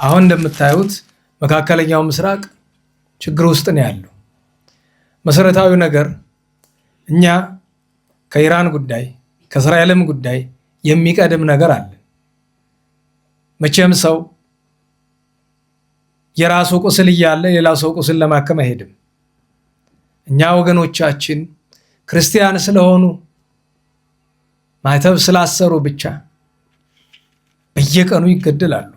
አሁን እንደምታዩት መካከለኛው ምስራቅ ችግር ውስጥ ነው ያለው። መሰረታዊ ነገር እኛ ከኢራን ጉዳይ ከእስራኤልም ጉዳይ የሚቀድም ነገር አለ። መቼም ሰው የራሱ ቁስል እያለ ሌላ ሰው ቁስል ለማከም አይሄድም። እኛ ወገኖቻችን ክርስቲያን ስለሆኑ ማይተብ ስላሰሩ ብቻ በየቀኑ ይገደላሉ።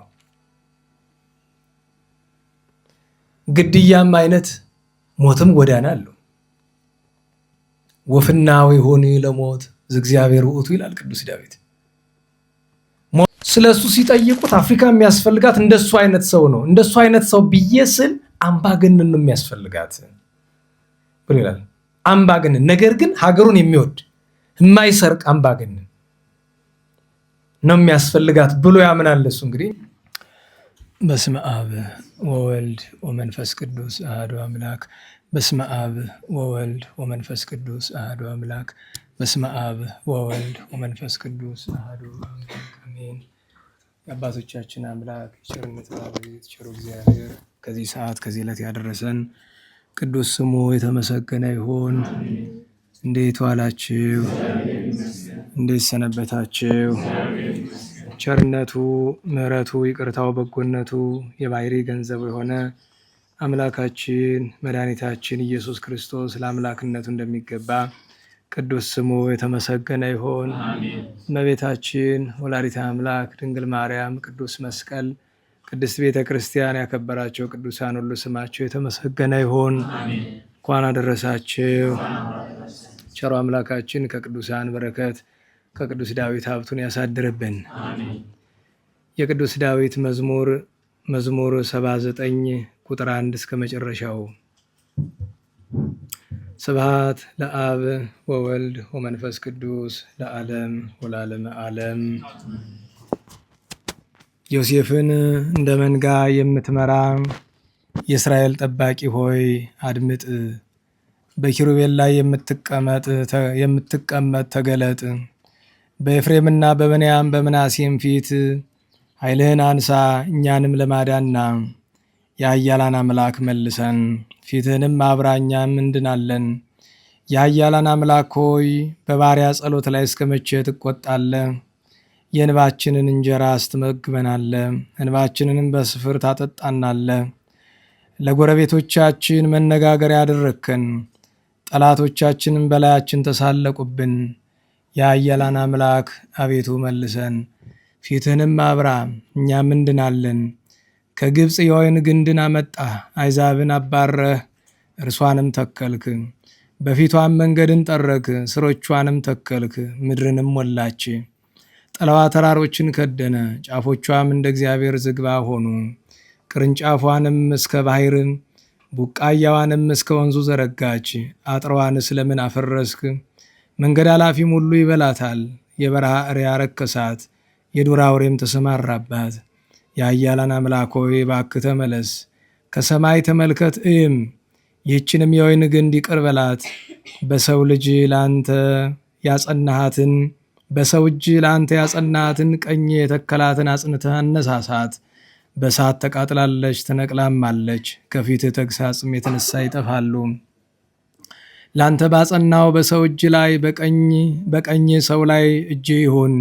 ግድያም አይነት ሞትም ጎዳና አለው። ወፍና ወይሆን ለሞት ዘእግዚአብሔር ውእቱ ይላል ቅዱስ ዳዊት። ስለሱ ሲጠይቁት አፍሪካ የሚያስፈልጋት እንደሱ አይነት ሰው ነው። እንደሱ አይነት ሰው ብዬ ስል አምባገነን ነው የሚያስፈልጋት ብሎ ይላል። አምባገነን ነገር ግን ሀገሩን የሚወድ የማይሰርቅ አምባገነን ነው የሚያስፈልጋት ብሎ ያምናል። እሱ እንግዲህ በስመ አብ ወወልድ ወመንፈስ ቅዱስ አሐዱ አምላክ። በስመ አብ ወወልድ ወመንፈስ ቅዱስ አሐዱ አምላክ። በስመ አብ ወወልድ ወመንፈስ ቅዱስ አሐዱ አምላክ አሜን። የአባቶቻችን አምላክ ቸርነት ባለቤት ቸሩ እግዚአብሔር ከዚህ ሰዓት ከዚህ ዕለት ያደረሰን ቅዱስ ስሙ የተመሰገነ ይሁን። እንዴት ዋላችሁ? እንዴት ሰነበታችሁ? ቸርነቱ ምሕረቱ ይቅርታው በጎነቱ የባሕሪ ገንዘቡ የሆነ አምላካችን መድኃኒታችን ኢየሱስ ክርስቶስ ለአምላክነቱ እንደሚገባ ቅዱስ ስሙ የተመሰገነ ይሁን። እመቤታችን ወላዲተ አምላክ ድንግል ማርያም፣ ቅዱስ መስቀል፣ ቅድስት ቤተ ክርስቲያን ያከበራቸው ቅዱሳን ሁሉ ስማቸው የተመሰገነ ይሁን። እንኳን አደረሳችሁ። ቸሮ አምላካችን ከቅዱሳን በረከት ከቅዱስ ዳዊት ሀብቱን ያሳድርብን። የቅዱስ ዳዊት መዝሙር 79 ቁጥር 1 እስከ መጨረሻው። ስብሐት ለአብ ወወልድ ወመንፈስ ቅዱስ ለዓለም ወለዓለመ ዓለም። ዮሴፍን እንደ መንጋ የምትመራ የእስራኤል ጠባቂ ሆይ አድምጥ። በኪሩቤል ላይ የምትቀመጥ ተገለጥ። በኤፍሬምና በብንያም በምናሴም ፊት ኃይልህን አንሳ፣ እኛንም ለማዳንና የኃያላን አምላክ መልሰን። ፊትህንም አብራ፣ እኛም እንድናለን። የኃያላን አምላክ ሆይ በባሪያ ጸሎት ላይ እስከ መቼ ትቆጣለህ? የእንባችንን እንጀራ አስትመግበናለህ፣ እንባችንንም በስፍር ታጠጣናለህ። ለጎረቤቶቻችን መነጋገሪያ ያደረግከን፣ ጠላቶቻችንን በላያችን ተሳለቁብን። የኃያላን አምላክ አቤቱ መልሰን። ፊትህንም አብራ፣ እኛም እንድናለን። ከግብፅ የወይን ግንድን አመጣህ፣ አሕዛብን አባረህ፣ እርሷንም ተከልክ። በፊቷም መንገድን ጠረክ፣ ስሮቿንም ተከልክ፣ ምድርንም ሞላች። ጥላዋ ተራሮችን ከደነ፣ ጫፎቿም እንደ እግዚአብሔር ዝግባ ሆኑ። ቅርንጫፏንም እስከ ባሕር ቡቃያዋንም እስከ ወንዙ ዘረጋች። አጥረዋን ስለምን አፈረስክ? መንገድ አላፊም ሁሉ ይበላታል። የበረሃ እሪያ ረከሳት፣ የዱር አውሬም ተሰማራባት። የኃያላን አምላክ ሆይ እባክህ ተመለስ፣ ከሰማይ ተመልከት እይም። ይህችንም የወይን ግንድ ይቅር በላት። በሰው እጅ ለአንተ ያጸናሃትን ቀኝ የተከላትን አጽንተህ አነሳሳት። በእሳት ተቃጥላለች ትነቅላማለች፣ ከፊትህ ተግሳጽም የተነሳ ይጠፋሉ። ለአንተ ባጸናው በሰው እጅ ላይ በቀኝ ሰው ላይ እጅ ይሁን።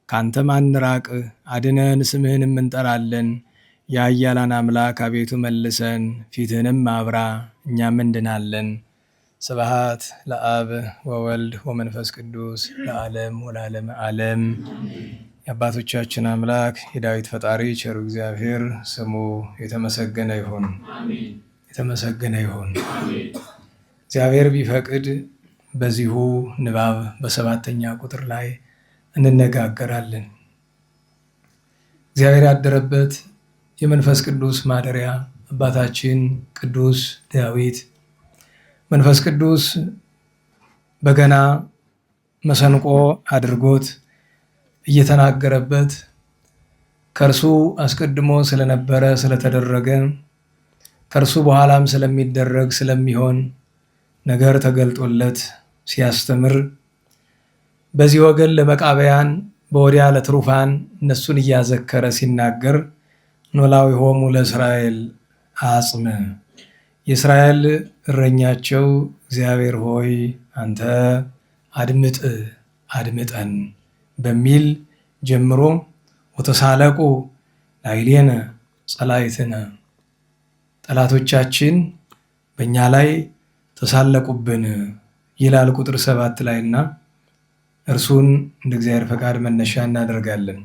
ካንተ ማንራቅ፣ አድነን፣ ስምህንም እንጠራለን። የኃያላን አምላክ አቤቱ መልሰን፣ ፊትህንም አብራ፣ እኛም እንድናለን። ስብሐት ለአብ ወወልድ ወመንፈስ ቅዱስ ለዓለም ወለዓለመ ዓለም። የአባቶቻችን አምላክ የዳዊት ፈጣሪ ቸሩ እግዚአብሔር ስሙ የተመሰገነ ይሁን፣ የተመሰገነ ይሁን። እግዚአብሔር ቢፈቅድ በዚሁ ንባብ በ7ኛ ቁጥር ላይ እንነጋገራለን። እግዚአብሔር ያደረበት የመንፈስ ቅዱስ ማደሪያ አባታችን ቅዱስ ዳዊት መንፈስ ቅዱስ በገና መሰንቆ አድርጎት እየተናገረበት ከእርሱ አስቀድሞ ስለነበረ ስለተደረገ ከእርሱ በኋላም ስለሚደረግ ስለሚሆን ነገር ተገልጦለት ሲያስተምር በዚህ ወገን ለመቃብያን በወዲያ ለትሩፋን እነሱን እያዘከረ ሲናገር ኖላዊሆሙ ለእስራኤል አጽም የእስራኤል እረኛቸው እግዚአብሔር ሆይ አንተ አድምጠን በሚል ጀምሮ ወተሳለቁ ላዕሌነ ጸላእትነ ጠላቶቻችን በእኛ ላይ ተሳለቁብን ይላል ቁጥር 7 ላይና እርሱን እንደ እግዚአብሔር ፈቃድ መነሻ እናደርጋለን።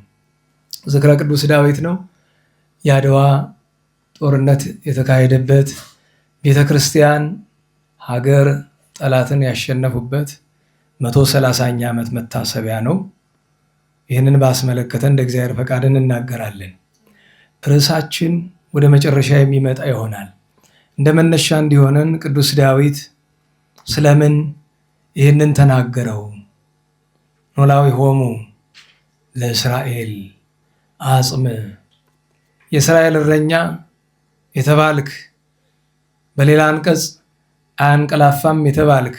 ዝክረ ቅዱስ ዳዊት ነው። የአድዋ ጦርነት የተካሄደበት ቤተክርስቲያን ሀገር ጠላትን ያሸነፉበት 130ኛ ዓመት መታሰቢያ ነው። ይህንን ባስመለከተ እንደ እግዚአብሔር ፈቃድ እንናገራለን። ርዕሳችን ወደ መጨረሻ የሚመጣ ይሆናል። እንደ መነሻ እንዲሆነን ቅዱስ ዳዊት ስለምን ይህንን ተናገረው? ኖላዊሆሙ ለእስራኤል አጽም የእስራኤል እረኛ የተባልክ፣ በሌላ አንቀጽ አያንቀላፋም የተባልክ፣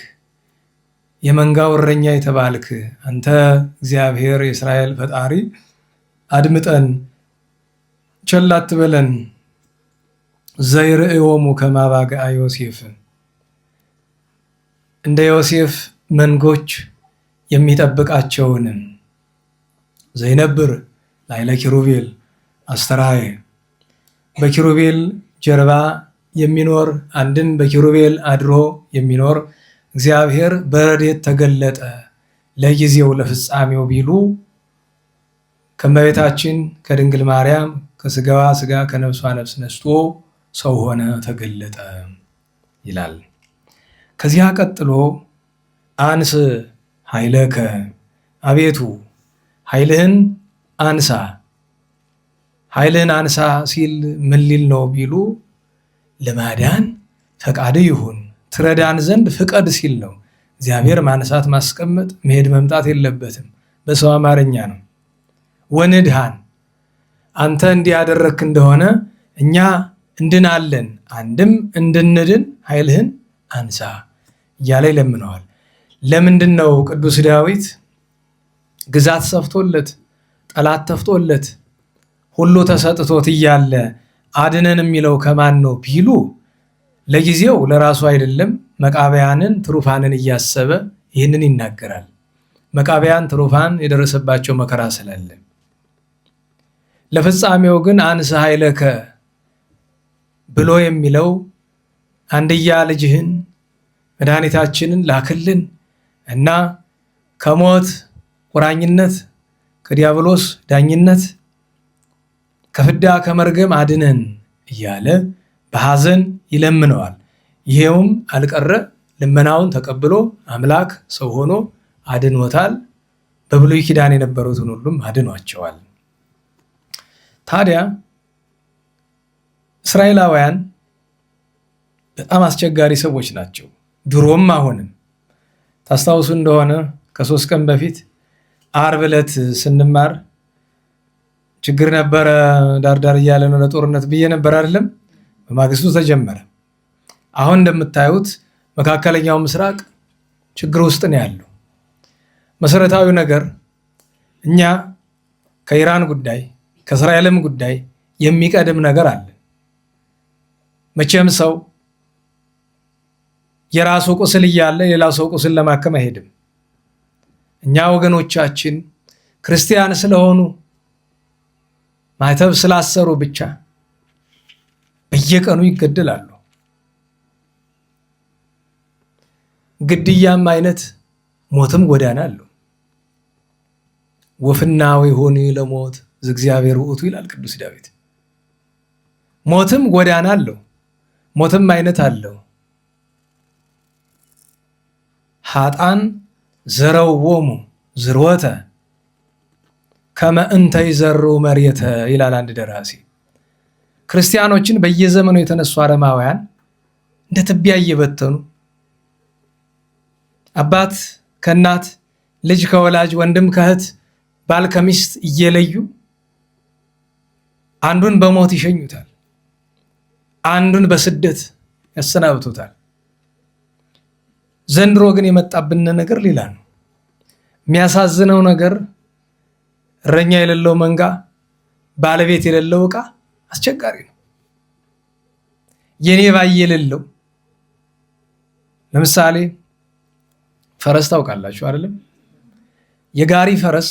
የመንጋው እረኛ የተባልክ አንተ እግዚአብሔር የእስራኤል ፈጣሪ አድምጠን፣ ቸል አትበለን። ዘይርእዮሙ ከመ አባግዓ ዮሴፍ እንደ ዮሴፍ መንጎች የሚጠብቃቸውን ዘይነብር ላዕለ ኪሩቤል አስተርአየ በኪሩቤል ጀርባ የሚኖር አንድም በኪሩቤል አድሮ የሚኖር እግዚአብሔር በረድኤት ተገለጠ ለጊዜው ለፍጻሜው ቢሉ ከእመቤታችን ከድንግል ማርያም ከስጋዋ ስጋ ከነፍሷ ነፍስ ነስቶ ሰው ሆነ ተገለጠ ይላል። ከዚያ ቀጥሎ አንስ ኃይለከ አቤቱ ኃይልህን አንሳ። ኃይልህን አንሳ ሲል ምን ሊል ነው ቢሉ ለማዳን ፈቃድ ይሁን ትረዳን ዘንድ ፍቀድ ሲል ነው። እግዚአብሔር ማንሳት ማስቀመጥ መሄድ መምጣት የለበትም፣ በሰው አማርኛ ነው። ወንድሃን አንተ እንዲያደረክ እንደሆነ እኛ እንድናለን፣ አንድም እንድንድን ኃይልህን አንሳ እያለ ይለምነዋል። ለምንድን ነው ቅዱስ ዳዊት ግዛት ሰፍቶለት ጠላት ተፍቶለት ሁሉ ተሰጥቶት እያለ አድነን የሚለው ከማን ነው ቢሉ ለጊዜው ለራሱ አይደለም፣ መቃብያንን ትሩፋንን እያሰበ ይህንን ይናገራል። መቃብያን ትሩፋን የደረሰባቸው መከራ ስላለ፣ ለፍጻሜው ግን አንስ ኃይለከ ብሎ የሚለው አንድያ ልጅህን መድኃኒታችንን ላክልን እና ከሞት ቁራኝነት ከዲያብሎስ ዳኝነት ከፍዳ ከመርገም አድነን እያለ በሐዘን ይለምነዋል። ይሄውም አልቀረ ልመናውን ተቀብሎ አምላክ ሰው ሆኖ አድኖታል። በብሉይ ኪዳን የነበሩትን ሁሉም አድኗቸዋል። ታዲያ እስራኤላውያን በጣም አስቸጋሪ ሰዎች ናቸው። ድሮም አሁንም ታስታውሱ እንደሆነ ከ3 ቀን በፊት ዓርብ ዕለት ስንማር ችግር ነበረ፣ ዳርዳር እያለ ነው ለጦርነት ብዬ ነበር አይደለም? በማግስቱ ተጀመረ። አሁን እንደምታዩት መካከለኛው ምስራቅ ችግር ውስጥ ነው ያለው። መሰረታዊ ነገር እኛ ከኢራን ጉዳይ ከእስራኤልም ጉዳይ የሚቀድም ነገር አለ። መቼም ሰው የራሱ ቁስል እያለ ሌላው ሰው ቁስል ለማከም አይሄድም። እኛ ወገኖቻችን ክርስቲያን ስለሆኑ ማዕተብ ስላሰሩ ብቻ በየቀኑ ይገደላሉ። ግድያም አይነት ሞትም ጎዳና አለው። ወፍናዊ ሆኒ ለሞት ዘእግዚአብሔር ውእቱ ይላል ቅዱስ ዳዊት። ሞትም ጎዳና አለው፣ ሞትም አይነት አለው። ኃጥአን ዘረውዎሙ ዝርወተ ከመ እንተ ይዘሩ መሬተ ይላል አንድ ደራሲ። ክርስቲያኖችን በየዘመኑ የተነሱ አረማውያን እንደ ትቢያ እየበተኑ አባት ከእናት ልጅ ከወላጅ ወንድም ከእህት ባል ከሚስት እየለዩ አንዱን በሞት ይሸኙታል፣ አንዱን በስደት ያሰናብቱታል። ዘንድሮ ግን የመጣብን ነገር ሌላ ነው። የሚያሳዝነው ነገር እረኛ የሌለው መንጋ፣ ባለቤት የሌለው ዕቃ አስቸጋሪ ነው። የኔ ባይ የሌለው ለምሳሌ ፈረስ ታውቃላችሁ አይደለም? የጋሪ ፈረስ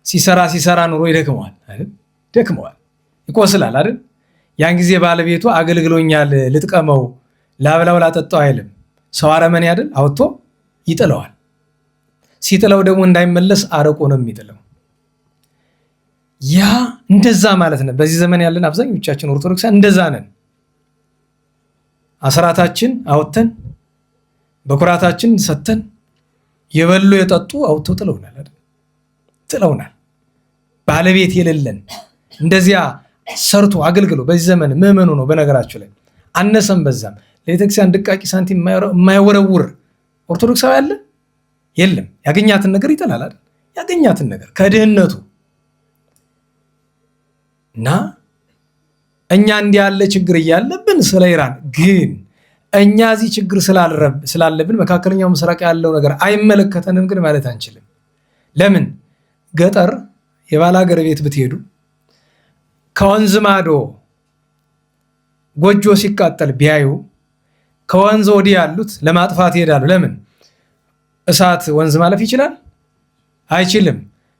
ሲሰራ ኑሮ ይደክመዋል አይደል? ደክመዋል፣ ይቆስላል አይደል? ያን ጊዜ ባለቤቱ አገልግሎኛል ልጥቀመው ላብላው ላጠጣው አይልም። ሰው አረመኔ አይደል? አውጥቶ ይጥለዋል። ሲጥለው ደግሞ እንዳይመለስ አረቆ ነው የሚጥለው። ያ እንደዛ ማለት ነው። በዚህ ዘመን ያለን አብዛኞቻችን ኦርቶዶክሳን እንደዛ ነን። አስራታችን አውጥተን በኩራታችን ሰተን የበሉ የጠጡ አውጥተው ጥለውናል። ባለቤት የሌለን እንደዚያ ሰርቶ አገልግሎ በዚህ ዘመን ምዕመኑ ነው። በነገራችሁ ላይ አነሰም በዛም ለቤተክርስቲያን ድቃቂ ሳንቲም የማይወረውር ኦርቶዶክሳዊ አለ የለም። ያገኛትን ነገር ይጠላል አይደል? ያገኛትን ነገር ከድህነቱ እና እኛ እንዲህ ያለ ችግር እያለብን ስለ ኢራን ግን እኛ እዚህ ችግር ስላለብን መካከለኛው ምስራቅ ያለው ነገር አይመለከተንም ግን ማለት አንችልም። ለምን? ገጠር የባላገር ቤት ብትሄዱ ከወንዝ ማዶ ጎጆ ሲቃጠል ቢያዩ ከወንዝ ወዲህ ያሉት ለማጥፋት ይሄዳሉ። ለምን? እሳት ወንዝ ማለፍ ይችላል? አይችልም።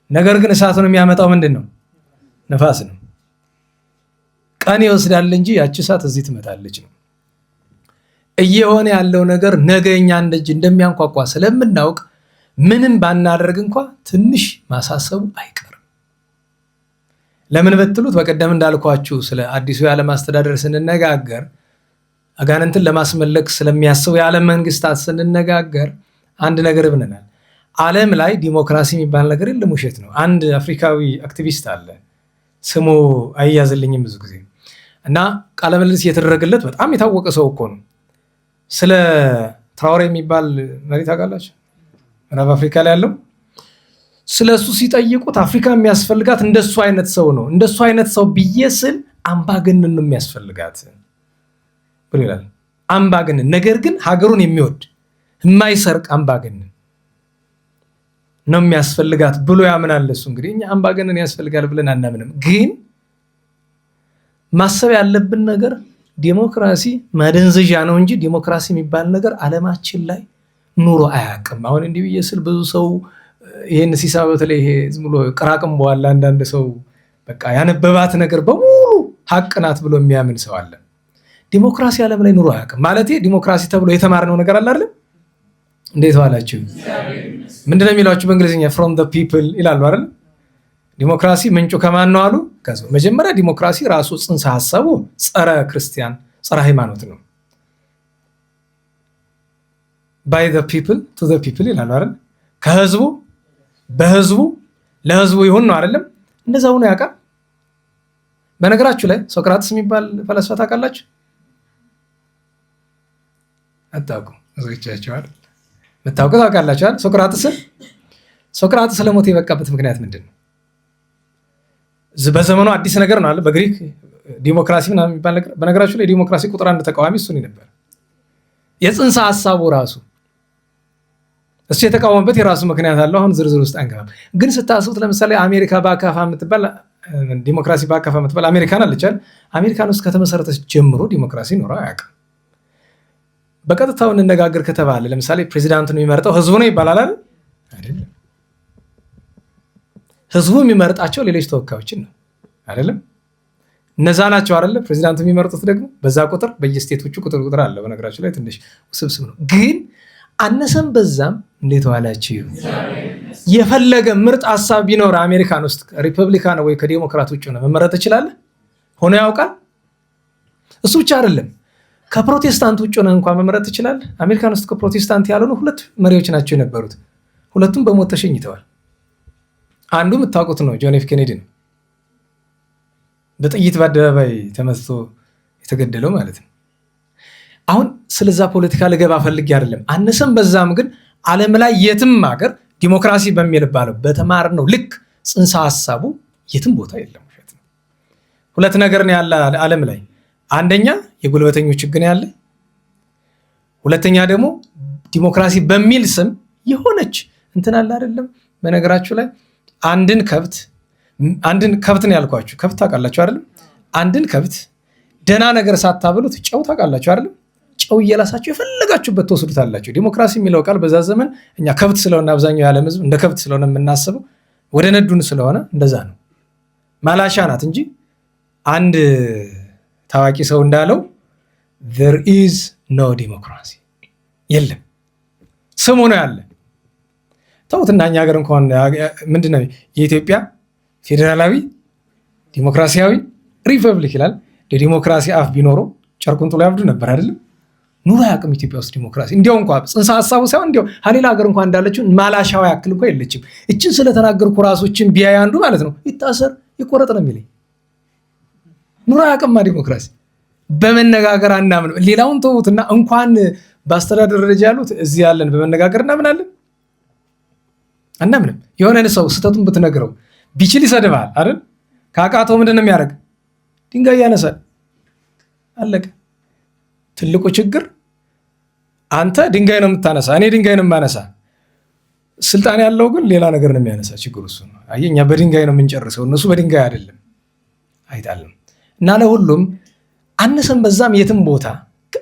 ነገር ግን እሳቱን የሚያመጣው ምንድን ነው? ነፋስ ነው። ቀን ይወስዳል እንጂ ያቺ እሳት እዚህ ትመጣለች ነው። እየሆነ ያለው ነገር ነገ እኛን ደጅ እንደሚያንኳኳ ስለምናውቅ ምንም ባናደርግ እንኳ ትንሽ ማሳሰቡ አይቀርም። ለምን በትሉት በቀደም እንዳልኳችሁ ስለ አዲሱ የዓለም አስተዳደር ስንነጋገር አጋንንትን ለማስመለክ ስለሚያስቡ የዓለም መንግስታት ስንነጋገር አንድ ነገር ብለናል። ዓለም ላይ ዲሞክራሲ የሚባል ነገር የለም፣ ውሸት ነው። አንድ አፍሪካዊ አክቲቪስት አለ፣ ስሙ አይያዝልኝም ብዙ ጊዜ እና ቃለ ምልልስ እየተደረገለት በጣም የታወቀ ሰው እኮ ነው። ስለ ትራውሬ የሚባል መሪ ታውቃላችሁ? ምዕራብ አፍሪካ ላይ ያለው ስለ እሱ ሲጠይቁት አፍሪካ የሚያስፈልጋት እንደሱ አይነት ሰው ነው። እንደሱ አይነት ሰው ብዬ ስል አምባገነን ነው የሚያስፈልጋት ብሎ ይላል። አምባገነን ነገር ግን ሀገሩን የሚወድ የማይሰርቅ አምባገነን ነው የሚያስፈልጋት ብሎ ያምናል እሱ። እንግዲህ እኛ አምባገነን ያስፈልጋል ብለን አናምንም። ግን ማሰብ ያለብን ነገር ዲሞክራሲ ማደንዘዣ ነው እንጂ ዲሞክራሲ የሚባል ነገር ዓለማችን ላይ ኑሮ አያውቅም። አሁን እንዲህ ብዬ ስል ብዙ ሰው ይሄን ሲሳብ በተለይ ይሄ ዝም ብሎ ቅራቅም በኋላ አንዳንድ ሰው በቃ ያነበባት ነገር በሙሉ ሀቅ ናት ብሎ የሚያምን ሰው አለ። ዲሞክራሲ ዓለም ላይ ኑሮ አያውቅም ማለት ዲሞክራሲ ተብሎ የተማርነው ነገር አለ አይደል? እንዴት ዋላችሁ? ምንድነው የሚሏችሁ በእንግሊዝኛ from the people ይላሉ አይደል? ዲሞክራሲ ምንጩ ከማን ነው አሉ? መጀመሪያ ዲሞክራሲ ራሱ ጽንሰ ሐሳቡ ጸረ ክርስቲያን ጸረ ሃይማኖት ነው። by the people to the people ይላሉ አይደል? ከህዝቡ በህዝቡ ለህዝቡ ይሁን ነው አይደለም? እንደዛው ነው ያውቃል። በነገራችሁ ላይ ሶቅራጥስ የሚባል ፈላስፋ ታውቃላችሁ? አታውቁ? እዚቻችሁ አይደል? መታወቀው ታውቃላችሁ አይደል? ሶቅራጥስ ለሞት የበቃበት ምክንያት ምንድን ነው? በዘመኑ አዲስ ነገር ነው አለ። በግሪክ ዲሞክራሲ ምናምን የሚባል ነገር። በነገራችሁ ላይ ዲሞክራሲ ቁጥር አንድ ተቃዋሚ እሱ ነበር። የጽንሰ ሐሳቡ ራሱ እሱ የተቃወመበት የራሱ ምክንያት አለው። አሁን ዝርዝር ውስጥ አንገባም። ግን ስታስቡት ለምሳሌ አሜሪካ በአካፋ የምትባል ዲሞክራሲ በአካፋ የምትባል አሜሪካን አለቻል። አሜሪካን ውስጥ ከተመሰረተች ጀምሮ ዲሞክራሲ ኖሮ አያውቅም። በቀጥታው እንነጋገር ከተባለ ለምሳሌ ፕሬዚዳንቱን የሚመርጠው ህዝቡ ነው ይባላል አይደለም? ህዝቡ የሚመርጣቸው ሌሎች ተወካዮችን ነው አይደለም? እነዛ ናቸው አይደለም? ፕሬዚዳንቱ የሚመርጡት ደግሞ በዛ ቁጥር በየስቴቶቹ ቁጥር አለ። በነገራችሁ ላይ ትንሽ ውስብስብ ነው። ግን አነሰም በዛም እንዴት ዋላችሁ? የፈለገ ምርጥ ሐሳብ ቢኖር አሜሪካን ውስጥ ሪፐብሊካን ወይ ከዲሞክራት ውጭ ነው መመረጥ ይችላል። ሆኖ ያውቃል። እሱ ብቻ አይደለም፣ ከፕሮቴስታንት ውጭ ነው እንኳን መመረጥ ይችላል። አሜሪካን ውስጥ ከፕሮቴስታንት ያልሆኑ ሁለት መሪዎች ናቸው የነበሩት። ሁለቱም በሞት ተሸኝተዋል። አንዱ የምታውቁት ነው፣ ጆን ኤፍ ኬኔዲ ነው። በጥይት በአደባባይ ተመትቶ የተገደለው ማለት ነው። አሁን ስለዛ ፖለቲካ ልገባ ፈልጌ አይደለም። አነሰም በዛም ግን ዓለም ላይ የትም ሀገር ዲሞክራሲ በሚባለው በተማርነው ልክ ጽንሰ ሐሳቡ የትም ቦታ የለም። ሁለት ነገር ነው ያለ ዓለም ላይ። አንደኛ የጉልበተኞች ሕግ ነው ያለ። ሁለተኛ ደግሞ ዲሞክራሲ በሚል ስም የሆነች እንትን አለ አይደለም። በነገራችሁ ላይ አንድን ከብት ነው ያልኳችሁ። ከብት ታውቃላችሁ አይደለም? አንድን ከብት ደህና ነገር ሳታብሉት ጨው ታውቃላችሁ አይደል? ጨው እየላሳችሁ የፈለጋችሁበት ትወስዱታላችሁ። ዲሞክራሲ የሚለው ቃል በዛ ዘመን እኛ ከብት ስለሆነ አብዛኛው የዓለም ሕዝብ እንደ ከብት ስለሆነ የምናስበው ወደ ነዱን ስለሆነ እንደዛ ነው። ማላሻ ናት እንጂ አንድ ታዋቂ ሰው እንዳለው there is no democracy የለም፣ ስሙ ነው ያለ። ተውትና እኛ ሀገር እንኳን ምንድነው የኢትዮጵያ ፌዴራላዊ ዲሞክራሲያዊ ሪፐብሊክ ይላል። ዲሞክራሲ አፍ ቢኖረው ጨርቁን ጥሎ ያብዱ ነበር አይደለም? ኑሮ ያቅም ኢትዮጵያ ውስጥ ዲሞክራሲ እንዲያው እንኳን ጽንሰ ሀሳቡ ሳይሆን እንዲያው ሌላ ሀገር እንኳን እንዳለችው ማላሻው ያክል እንኳን የለችም። እችን ስለተናገርኩ ራሶችን ቢያይ አንዱ ማለት ነው ይታሰር ይቆረጥ ነው የሚለኝ። ኑሮ ያቅማ ዲሞክራሲ በመነጋገር አናምንም። ሌላውን ተውትና እንኳን በአስተዳደር ደረጃ ያሉት እዚህ ያለን በመነጋገር እናምናለን አናምንም። የሆነን ሰው ስህተቱን ብትነግረው ቢችል ይሰድባል አይደል? ካቃተው ምንድነው የሚያደርግ? ድንጋይ ያነሳል። አለቀ። ትልቁ ችግር አንተ ድንጋይ ነው የምታነሳ፣ እኔ ድንጋይ ነው የማነሳ። ስልጣን ያለው ግን ሌላ ነገር ነው የሚያነሳ። ችግሩ እሱ ነው። አየህ፣ እኛ በድንጋይ ነው የምንጨርሰው፣ እነሱ በድንጋይ አይደለም። አይጣልም። እና ለሁሉም አነሰም በዛም የትም ቦታ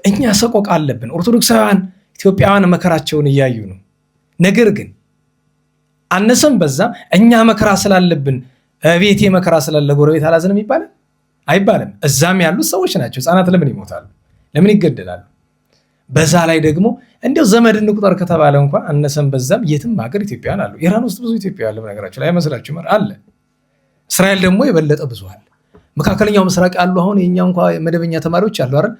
እኛ ሰቆቃ አለብን። ኦርቶዶክሳውያን ኢትዮጵያውያን መከራቸውን እያዩ ነው። ነገር ግን አነሰም በዛም እኛ መከራ ስላለብን ቤቴ መከራ ስላለ ጎረቤት አላዝንም ይባላል አይባልም። እዛም ያሉት ሰዎች ናቸው። ህፃናት ለምን ይሞታሉ? ለምን ይገደላሉ? በዛ ላይ ደግሞ እንዲያው ዘመድ እንቁጠር ከተባለ እንኳን አነሰም በዛም የትም ሀገር ኢትዮጵያውያን አሉ። ኢራን ውስጥ ብዙ ኢትዮጵያውያን አለ። በነገራችሁ ላይ አይመስላችሁም? አለ። እስራኤል ደግሞ የበለጠ ብዙ አለ። መካከለኛው ምስራቅ ያሉ አሁን የኛ እንኳ መደበኛ ተማሪዎች አሉ አይደል?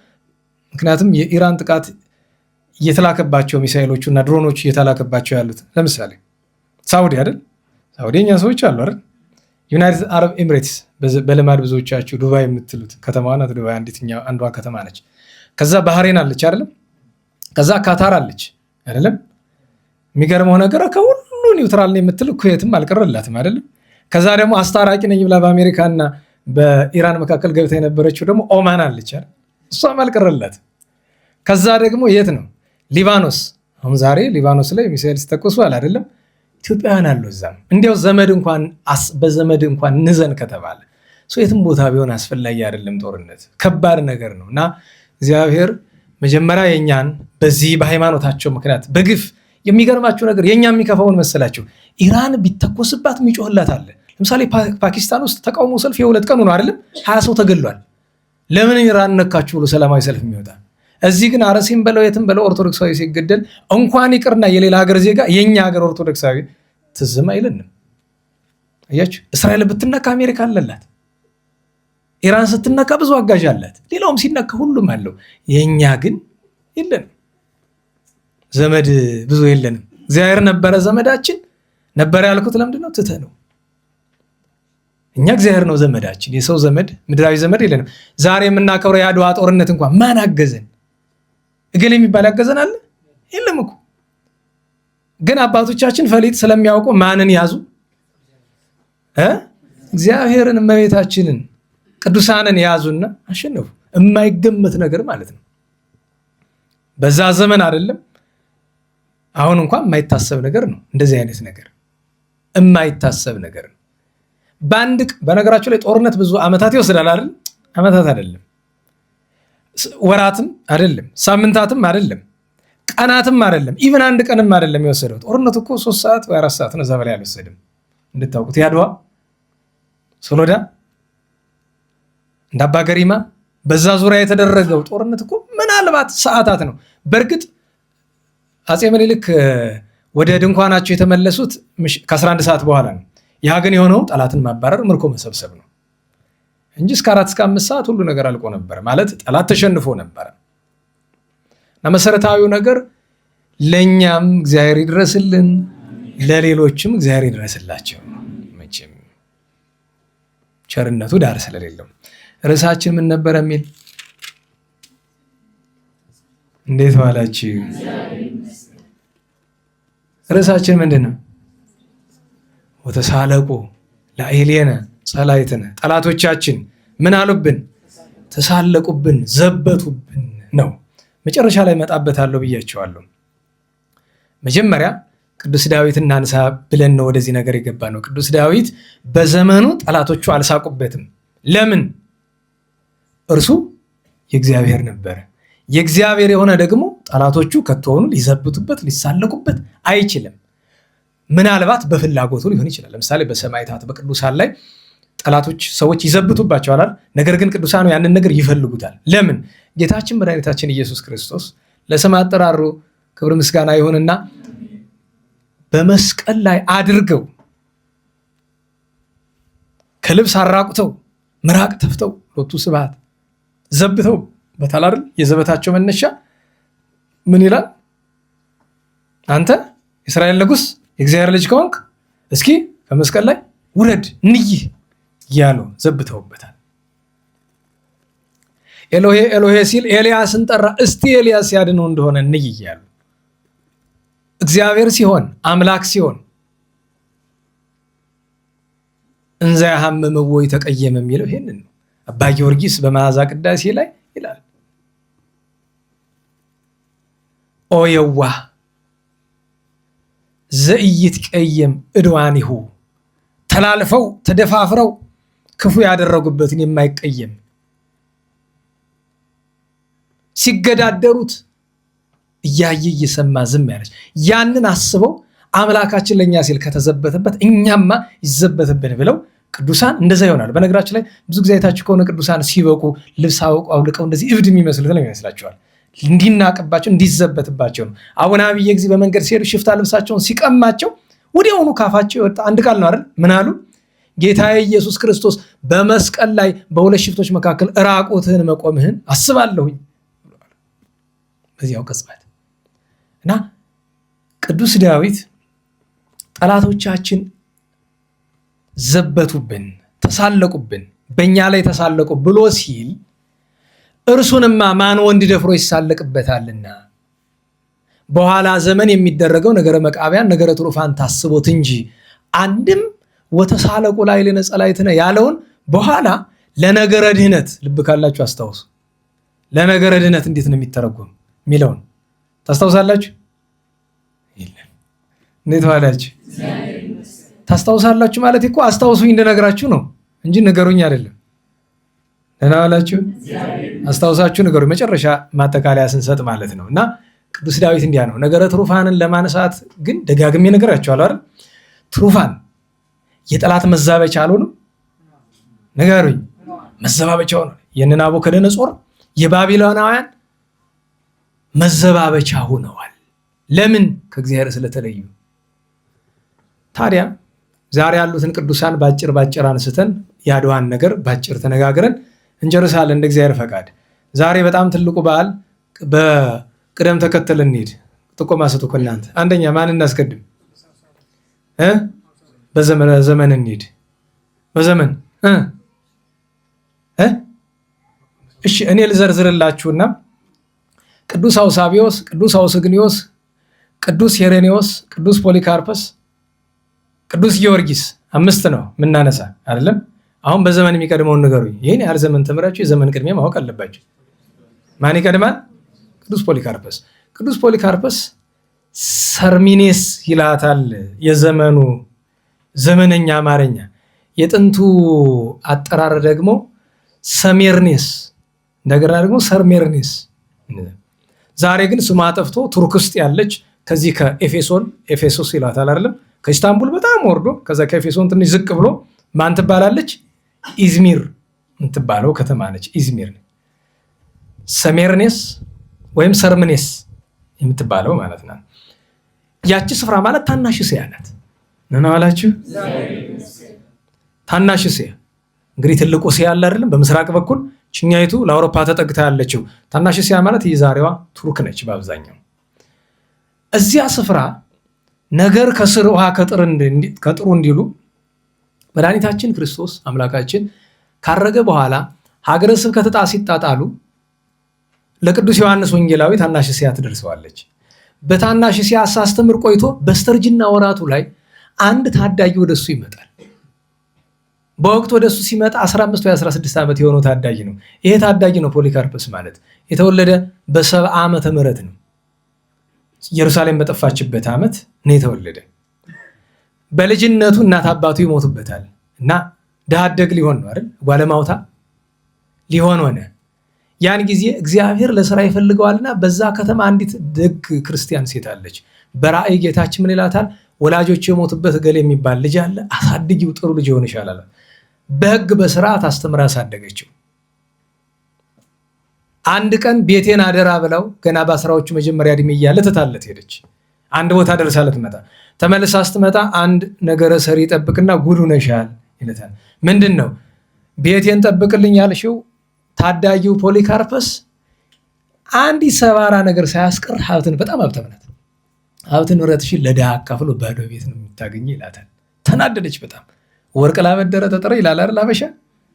ምክንያቱም የኢራን ጥቃት እየተላከባቸው ሚሳኤሎቹ እና ድሮኖቹ እየተላከባቸው ያሉት ለምሳሌ ሳውዲ አይደል? ሳውዲ የኛ ሰዎች አሉ አይደል? ዩናይትድ አረብ ኤሚሬትስ በልማድ ብዙዎቻችሁ ዱባይ የምትሉት ከተማ ናት። ዱባይ አንዷ ከተማ ነች። ከዛ ባህሬን አለች አይደለም? ከዛ ካታር አለች አይደለም? የሚገርመው ነገር ከሁሉ ኒውትራል ነው የምትል ኩዌትም አልቀረላትም አይደለም? ከዛ ደግሞ አስታራቂ ነኝ ብላ በአሜሪካና በኢራን መካከል ገብታ የነበረችው ደግሞ ኦማን አለች አይደል? እሷም አልቀረላትም። ከዛ ደግሞ የት ነው? ሊባኖስ። አሁን ዛሬ ሊባኖስ ላይ ሚሳኤል ሲተኮሷል አይደለም? ኢትዮጵያውያን አሉ እዛም። እንዲያው ዘመድ እንኳን በዘመድ እንኳን ንዘን ከተባለ የትም ቦታ ቢሆን አስፈላጊ አይደለም። ጦርነት ከባድ ነገር ነው እና እግዚአብሔር መጀመሪያ የኛን በዚህ በሃይማኖታቸው ምክንያት በግፍ የሚገርማችሁ ነገር የኛ የሚከፋውን መሰላችሁ። ኢራን ቢተኮስባት የሚጮህላት አለ። ለምሳሌ ፓኪስታን ውስጥ ተቃውሞ ሰልፍ የ2 ቀን ሆኖ አይደለም 20 ሰው ተገሏል። ለምን ኢራን ነካችሁ ብሎ ሰላማዊ ሰልፍ የሚወጣ እዚህ ግን አረሲም በለው የትም በለው ኦርቶዶክሳዊ ሲገደል እንኳን ይቅርና የሌላ ሀገር ዜጋ የኛ ሀገር ኦርቶዶክሳዊ ትዝም አይለንም። አያችሁ፣ እስራኤል ብትነካ አሜሪካ አለላት። ኢራን ስትነካ ብዙ አጋዥ አላት። ሌላውም ሲነካ ሁሉም አለው። የኛ ግን የለንም፣ ዘመድ ብዙ የለንም። እግዚአብሔር ነበረ ዘመዳችን። ነበረ ያልኩት ለምንድን ነው? ትተህ ነው። እኛ እግዚአብሔር ነው ዘመዳችን። የሰው ዘመድ ምድራዊ ዘመድ የለንም። ዛሬ የምናከብረው የአድዋ ጦርነት እንኳን ማን አገዘን? እገሌ የሚባል ያገዘን አለ? የለም እኮ። ግን አባቶቻችን ፈሊጥ ስለሚያውቁ ማንን ያዙ? እግዚአብሔርን፣ እመቤታችንን፣ ቅዱሳንን ያዙና አሸነፉ። የማይገመት ነገር ማለት ነው። በዛ ዘመን አይደለም አሁን እንኳን የማይታሰብ ነገር ነው። እንደዚህ አይነት ነገር የማይታሰብ ነገር ነው። በነገራቸው ላይ ጦርነት ብዙ ዓመታት ይወስዳል አይደል? ዓመታት አይደለም፣ ወራትም አይደለም፣ ሳምንታትም አይደለም፣ ቀናትም አይደለም፣ ኢቭን አንድ ቀንም አይደለም የወሰደው። ጦርነቱ እኮ 3 ሰዓት ወይ 4 ሰዓት ነው፣ እዛ በላይ አልወሰድም። እንድታውቁት የአድዋ ሶሎዳ እንደ አባ ገሪማ በዛ ዙሪያ የተደረገው ጦርነት እኮ ምናልባት ሰዓታት ነው። በእርግጥ አፄ ምኒልክ ወደ ድንኳናቸው የተመለሱት ከ11 ሰዓት በኋላ ነው። ያ ግን የሆነው ጠላትን ማባረር፣ ምርኮ መሰብሰብ ነው እንጂ እስከ 4 እስከ 5 ሰዓት ሁሉ ነገር አልቆ ነበር። ማለት ጠላት ተሸንፎ ነበር። እና መሰረታዊው ነገር ለእኛም እግዚአብሔር ይድረስልን፣ ለሌሎችም እግዚአብሔር ይድረስላቸው። መቼም ቸርነቱ ዳር ስለሌለው። ርዕሳችን ምን ነበር የሚል? እንዴት ዋላችሁ? ርዕሳችን ምንድን ነው? ወተሳለቁ ላዕሌነ ጸላእትነ፣ ጠላቶቻችን ምን አሉብን? ተሳለቁብን፣ ዘበቱብን ነው። መጨረሻ ላይ መጣበታለሁ ብያቸዋለሁ። መጀመሪያ ቅዱስ ዳዊት እናንሳ ብለን ነው ወደዚህ ነገር የገባ ነው። ቅዱስ ዳዊት በዘመኑ ጠላቶቹ አልሳቁበትም። ለምን? እርሱ የእግዚአብሔር ነበረ። የእግዚአብሔር የሆነ ደግሞ ጠላቶቹ ከቶሆኑ ሊዘብቱበት ሊሳለቁበት አይችልም። ምናልባት በፍላጎቱ ሊሆን ይችላል። ለምሳሌ በሰማዕታት በቅዱሳን ላይ ጠላቶች ሰዎች ይዘብቱባቸዋል። ነገር ግን ቅዱሳኑ ያንን ነገር ይፈልጉታል። ለምን? ጌታችን መድኃኒታችን ኢየሱስ ክርስቶስ ለስም አጠራሩ ክብር ምስጋና ይሁንና በመስቀል ላይ አድርገው ከልብስ አራቁተው ምራቅ ተፍተው ሎቱ ስብሐት ዘብተው በታላር የዘበታቸው መነሻ ምን ይላል? አንተ የእስራኤል ንጉሥ የእግዚአብሔር ልጅ ከሆንክ እስኪ ከመስቀል ላይ ውረድ እንይህ ያሉ ዘብተውበታል። ኤሎሄ ኤሎሄ ሲል ኤልያስን ጠራ። እስቲ ኤልያስ ያድነው እንደሆነ እንይህ ያሉ እግዚአብሔር ሲሆን አምላክ ሲሆን እንዘ ያሐምም ወይ ተቀየመ የሚለው ይሄንን ነው። አባ ጊዮርጊስ በመዓዛ ቅዳሴ ላይ ይላል ኦ የዋህ ዘኢይትቀየም ዕድዋኒሁ ተላልፈው ተደፋፍረው ክፉ ያደረጉበትን የማይቀየም ሲገዳደሩት እያየ እየሰማ ዝም ያለች ያንን አስበው አምላካችን ለእኛ ሲል ከተዘበተበት እኛማ ይዘበትብን ብለው ቅዱሳን እንደዛ ይሆናል። በነገራችን ላይ ብዙ ጊዜ አይታችሁ ከሆነ ቅዱሳን ሲበቁ ልብስ አውልቀው እንደዚህ እብድ የሚመስሉት ነው ይመስላችኋል። እንዲናቅባቸው እንዲዘበትባቸው ነው። አቡነ አብየ ጊዜ በመንገድ ሲሄዱ ሽፍታ ልብሳቸውን ሲቀማቸው ወዲያውኑ ካፋቸው የወጣ አንድ ቃል ነው አይደል? ምን አሉ? ጌታዬ ኢየሱስ ክርስቶስ በመስቀል ላይ በሁለት ሽፍቶች መካከል ራቁትህን መቆምህን አስባለሁኝ። በዚያው ቅጽበት እና ቅዱስ ዳዊት ጠላቶቻችን ዘበቱብን፣ ተሳለቁብን፣ በእኛ ላይ ተሳለቁ ብሎ ሲል እርሱንማ ማን ወንድ ደፍሮ ይሳለቅበታልና በኋላ ዘመን የሚደረገው ነገረ መቃብያን ነገረ ትሩፋን ታስቦት እንጂ አንድም ወተሳለቁ ላይ ለነጸላይትነ ያለውን በኋላ ለነገረ ድህነት ልብ ካላችሁ አስታውሱ። ለነገረ ድህነት እንዴት ነው የሚተረጎም የሚለውን ታስታውሳላችሁ? ይላል እንዴት ዋላችሁ? ታስታውሳላችሁ ማለት እኮ አስታውሱኝ እንደነገራችሁ ነው እንጂ ነገሩኝ አይደለም። ደህና ዋላችሁ? አስታውሳችሁ ነገሩ መጨረሻ ማጠቃለያ ስንሰጥ ማለት ነው። እና ቅዱስ ዳዊት እንዲያ ነው ነገረ ትሩፋንን ለማንሳት ግን ደጋግሜ ነገራችኋለሁ አይደል? ትሩፋን የጠላት መዛበቻ አልሆንም? ነገሩኝ። መዘባበቻው ነው። የናቡከደነፆር የባቢሎናውያን መዘባበቻ ሆነዋል። ለምን? ከእግዚአብሔር ስለተለዩ። ታዲያ ዛሬ ያሉትን ቅዱሳን ባጭር አንስተን የአድዋን ነገር ባጭር ተነጋግረን እንጨርሳለን እንደ እግዚአብሔር ፈቃድ። ዛሬ በጣም ትልቁ በዓል በቅደም ተከተል እንሂድ። ጥቆማ ስጡ እናንተ። አንደኛ ማን እናስቀድም? በዘመን እንሂድ። በዘመን እሺ እኔ ልዘርዝርላችሁና ቅዱስ አውሳቢዮስ፣ ቅዱስ አውስግኒዮስ፣ ቅዱስ ሄሬኔዎስ፣ ቅዱስ ፖሊካርፐስ፣ ቅዱስ ጊዮርጊስ 5 ነው የምናነሳ አይደለም። አሁን በዘመን የሚቀድመውን ንገሩኝ። ይህን ያህል ዘመን ተምራችሁ የዘመን ቅድሚያ ማወቅ አለባችሁ። ማን ይቀድማል? ቅዱስ ፖሊካርፐስ። ቅዱስ ፖሊካርፐስ ሰርሚኔስ ይላታል የዘመኑ ዘመነኛ አማርኛ። የጥንቱ አጠራር ደግሞ ሰሜርኔስ፣ እንደገና ደግሞ ሰርሜርኔስ። ዛሬ ግን ስሟ ጠፍቶ ቱርክ ውስጥ ያለች ከዚህ ኤፌሶስ ይላታል አይደለም። ከኢስታንቡል በጣም ወርዶ ከዛ ከኤፌሶን ትንሽ ዝቅ ብሎ ማን ትባላለች? ኢዝሚር የምትባለው ከተማ ነች። ኢዝሚር ሰሜርኔስ ወይም ሰርምኔስ የምትባለው ማለት ነው። ያቺ ስፍራ ማለት ታናሽ እስያ ናት። ምን አላችሁ? ታናሽ እስያ እንግዲህ ትልቁ እስያ አለ አይደለም በምስራቅ በኩል ችኛይቱ ለአውሮፓ ተጠግታ ያለችው ታናሽ እስያ ማለት የዛሬዋ ቱርክ ነች በአብዛኛው። እዚያ ስፍራ ነገር ከስር ውሃ ከጥሩ እንዲሉ መድኃኒታችን ክርስቶስ አምላካችን ካረገ በኋላ ሀገረ ስብከት ዕጣ ሲጣጣሉ ለቅዱስ ዮሐንስ ወንጌላዊ ታናሽ እስያ ትደርሰዋለች። በታናሽ እስያ ሳስተምር ቆይቶ በስተርጅና ወራቱ ላይ አንድ ታዳጊ ወደሱ ይመጣል። በወቅቱ ወደሱ ሲመጣ 15 ወይ 16 ዓመት የሆነው ታዳጊ ነው። ይሄ ታዳጊ ነው ፖሊካርፐስ ማለት። የተወለደ በ70 ዓመተ ምህረት ነው። ኢየሩሳሌም በጠፋችበት ዓመት ነው የተወለደ። በልጅነቱ እናት አባቱ ይሞቱበታል እና ድሃ አደግ ሊሆን ነው አይደል? ጓለማውታ ሊሆን ሆነ። ያን ጊዜ እግዚአብሔር ለስራ ይፈልገዋልና በዛ ከተማ አንዲት ደግ ክርስቲያን ሴት አለች። በራእይ ጌታችን ምን ይላታል? ወላጆች የሞቱበት ገሌ የሚባል ልጅ አለ፣ አሳድጊው፣ ጥሩ ልጅ ይሆንሻል አላት። በሕግ በስርዓት አስተምራ አሳደገችው። አንድ ቀን ቤቴን አደራ ብለው ገና በአስራዎቹ መጀመሪያ ዕድሜ እያለ ትታለት ሄደች። አንድ ቦታ ደርሳ ልትመጣ ተመልሳ ስትመጣ አንድ ነገረ ሰሪ ጠብቅና ጉድ ሆነሻል ይላታል። ምንድን ነው? ቤቴን ጠብቅልኝ ያልሽው ታዳጊው ፖሊካርፐስ አንዲት ሰባራ ነገር ሳያስቀር ሀብትን፣ በጣም ሀብታም ናት፣ ሀብትን ንብረትሽን ለድሃ አካፍሎ ባዶ ቤት ነው የምታገኝ ይላታል። ተናደደች በጣም። ወርቅ ላበደረ ተጠረ ይላል አይደል? አበሻ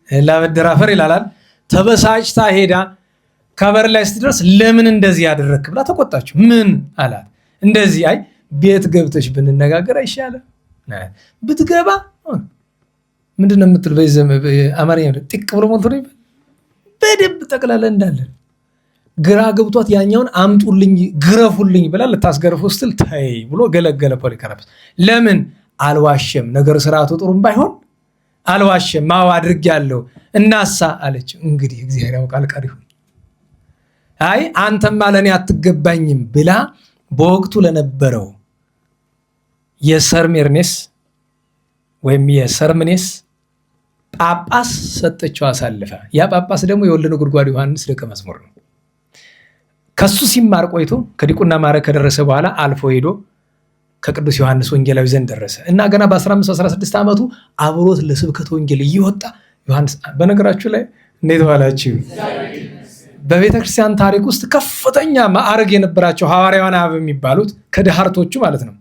ላበደረ አፈር ይላል። ተበሳጭታ ሄዳ ከበር ላይ ስትደርስ ለምን እንደዚህ ያደረክ ብላ ተቆጣችው። ምን አላት? እንደዚህ አይ ቤት ገብተሽ ብንነጋገር አይሻልም? ብትገባ ምንድነው የምትል? አማርኛ ጥቅ ብሎ ሞልቶ ነው በደንብ ጠቅላላ እንዳለን ግራ ገብቷት ያኛውን አምጡልኝ ግረፉልኝ ብላ ልታስገርፈው ስትል ተይ ብሎ ገለገለ ፖሊካርፐስ። ለምን አልዋሸም? ነገር ስርዓቱ ጥሩም ባይሆን አልዋሸም። ማዋ አድርጌያለሁ እናሳ አለች። እንግዲህ እግዚአብሔር ያውቃል ቀሪው። አይ አንተማ ለኔ አትገባኝም ብላ በወቅቱ ለነበረው የሰርሜርኔስ ወይም የሰርምኔስ ጳጳስ ሰጠችው አሳልፋ። ያ ጳጳስ ደግሞ የወልደ ነጎድጓድ ዮሐንስ ደቀ መዝሙር ነው። ከሱ ሲማር ቆይቶ ከዲቁና ማዕረግ ከደረሰ በኋላ አልፎ ሄዶ ከቅዱስ ዮሐንስ ወንጌላዊ ዘንድ ደረሰ እና ገና በ15-16 ዓመቱ አብሮት ለስብከተ ወንጌል እየወጣ ዮሐንስ። በነገራችሁ ላይ እንዴት ዋላችሁ? በቤተክርስቲያን ታሪክ ውስጥ ከፍተኛ ማዕረግ የነበራቸው ሐዋርያውያን አበው የሚባሉት ከድሃርቶቹ ማለት ነው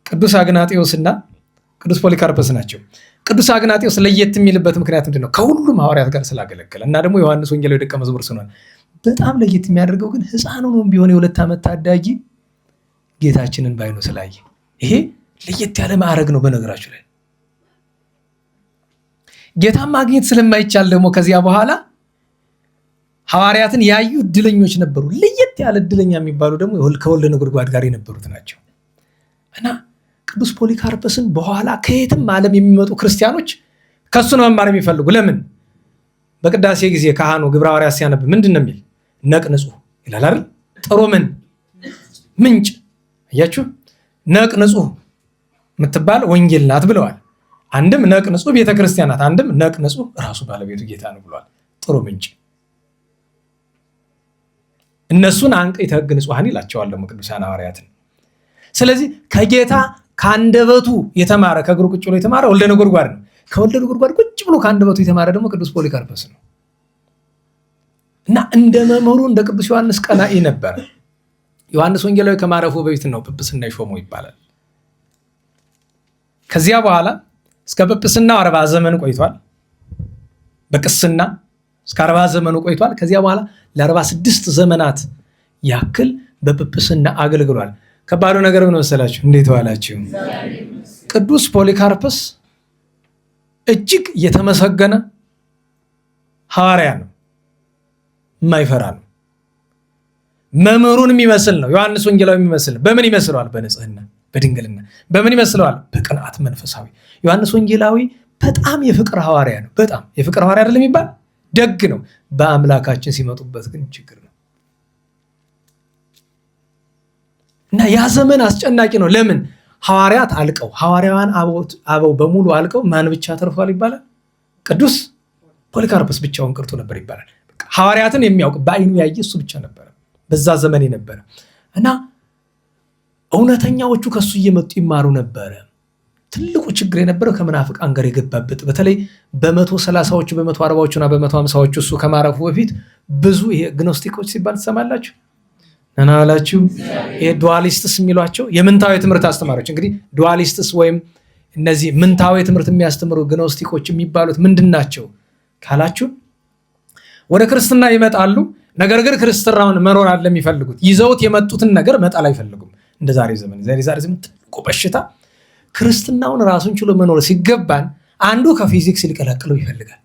ቅዱስ አግናጤዎስና ቅዱስ ፖሊካርፐስ ናቸው። ቅዱስ አግናጤዎስ ለየት የሚልበት ምክንያት ምንድን ነው? ከሁሉም ሐዋርያት ጋር ስላገለገለ እና ደግሞ ዮሐንስ ወንጌላዊ ደቀ መዝሙር ስለሆነ። በጣም ለየት የሚያደርገው ግን ሕፃኑ ነው ቢሆን የ2 ዓመት ታዳጊ ጌታችንን ባይኑ ስላየ፣ ይሄ ለየት ያለ ማዕረግ ነው። በነገራችሁ ላይ ጌታን ማግኘት ስለማይቻል ደግሞ ከዚያ በኋላ ሐዋርያትን ያዩ እድለኞች ነበሩ። ለየት ያለ እድለኛ የሚባሉ ደግሞ ከወልደ ነጎድጓድ ጋር የነበሩት ናቸው እና ቅዱስ ፖሊካርፐስን በኋላ ከየትም ዓለም የሚመጡ ክርስቲያኖች ከሱ ነው መማር የሚፈልጉ። ለምን? በቅዳሴ ጊዜ ካህኑ ግብረ ሐዋርያት ሲያነብ ምንድን ነው የሚል? ነቅ ንጹሕ ይላል አይደል? ጥሩ ምን ምንጭ አያችሁ? ነቅ ንጹሕ የምትባል ወንጌል ናት ብለዋል። አንድም ነቅ ንጹሕ ቤተክርስቲያን ናት፣ አንድም ነቅ ንጹሕ ራሱ ባለቤቱ ጌታ ነው ብለዋል። ጥሩ ምንጭ እነሱን አንቀይተ ሕግ ንጹሐን ይላቸዋል ደግሞ ቅዱሳን ሐዋርያትን። ስለዚህ ከጌታ ከአንደበቱ የተማረ ከእግሩ ቁጭ ብሎ የተማረ ወልደ ነጎድጓድ ነው። ከወልደ ነጎድጓድ ቁጭ ብሎ ከአንደበቱ የተማረ ደግሞ ቅዱስ ፖሊካርፐስ ነው እና እንደ መምህሩ እንደ ቅዱስ ዮሐንስ ቀናኢ ነበረ። ዮሐንስ ወንጌላዊ ከማረፉ በፊት ነው ጵጵስና ይሾመው ይባላል። ከዚያ በኋላ እስከ ጵጵስናው 40 ዘመን ቆይቷል። በቅስና እስከ 40 ዘመኑ ቆይቷል። ከዚያ በኋላ ለ46 ዘመናት ያክል በጵጵስና አገልግሏል። ከባዱ ነገር ምን መሰላችሁ? እንዴት ዋላችሁ? ቅዱስ ፖሊካርፐስ እጅግ የተመሰገነ ሐዋርያ ነው። የማይፈራ ነው። መምህሩን የሚመስል ነው። ዮሐንስ ወንጌላዊ የሚመስል ነው። በምን ይመስለዋል? በንጽህና በድንግልና። በምን ይመስለዋል? በቅንዓት መንፈሳዊ። ዮሐንስ ወንጌላዊ በጣም የፍቅር ሐዋርያ ነው። በጣም የፍቅር ሐዋርያ አይደለም የሚባል ደግ ነው። በአምላካችን ሲመጡበት ግን ችግር ነው እና ያ ዘመን አስጨናቂ ነው። ለምን? ሐዋርያት አልቀው፣ ሐዋርያውያን አበው በሙሉ አልቀው ማን ብቻ ተርፏል ይባላል? ቅዱስ ፖሊካርፐስ ብቻውን ቀርቶ ነበር ይባላል። ሐዋርያትን የሚያውቅ በአይኑ ያየ እሱ ብቻ ነበረ በዛ ዘመን የነበረ እና እውነተኛዎቹ ከሱ እየመጡ ይማሩ ነበረ። ትልቁ ችግር የነበረው ከመናፍቃን ጋር የገባበት በተለይ በ130ዎቹ በ140ዎቹ እና በ150ዎቹ እሱ ከማረፉ በፊት ብዙ ይሄ ግኖስቲኮች ሲባል ትሰማላችሁ እና አላችሁ ይሄ ዱዋሊስትስ የሚሏቸው የምንታዊ ትምህርት አስተማሪዎች። እንግዲህ ዱዋሊስትስ ወይም እነዚህ ምንታዊ ትምህርት የሚያስተምሩ ግኖስቲኮች የሚባሉት ምንድናቸው ካላችሁ ወደ ክርስትና ይመጣሉ። ነገር ግን ክርስትናውን መኖር አለ የሚፈልጉት ይዘውት የመጡትን ነገር መጣል አይፈልጉም። እንደ ዛሬ ዘመን ትልቁ በሽታ ክርስትናውን ራሱን ችሎ መኖር ሲገባን አንዱ ከፊዚክስ ሊቀላቅለው ይፈልጋል፣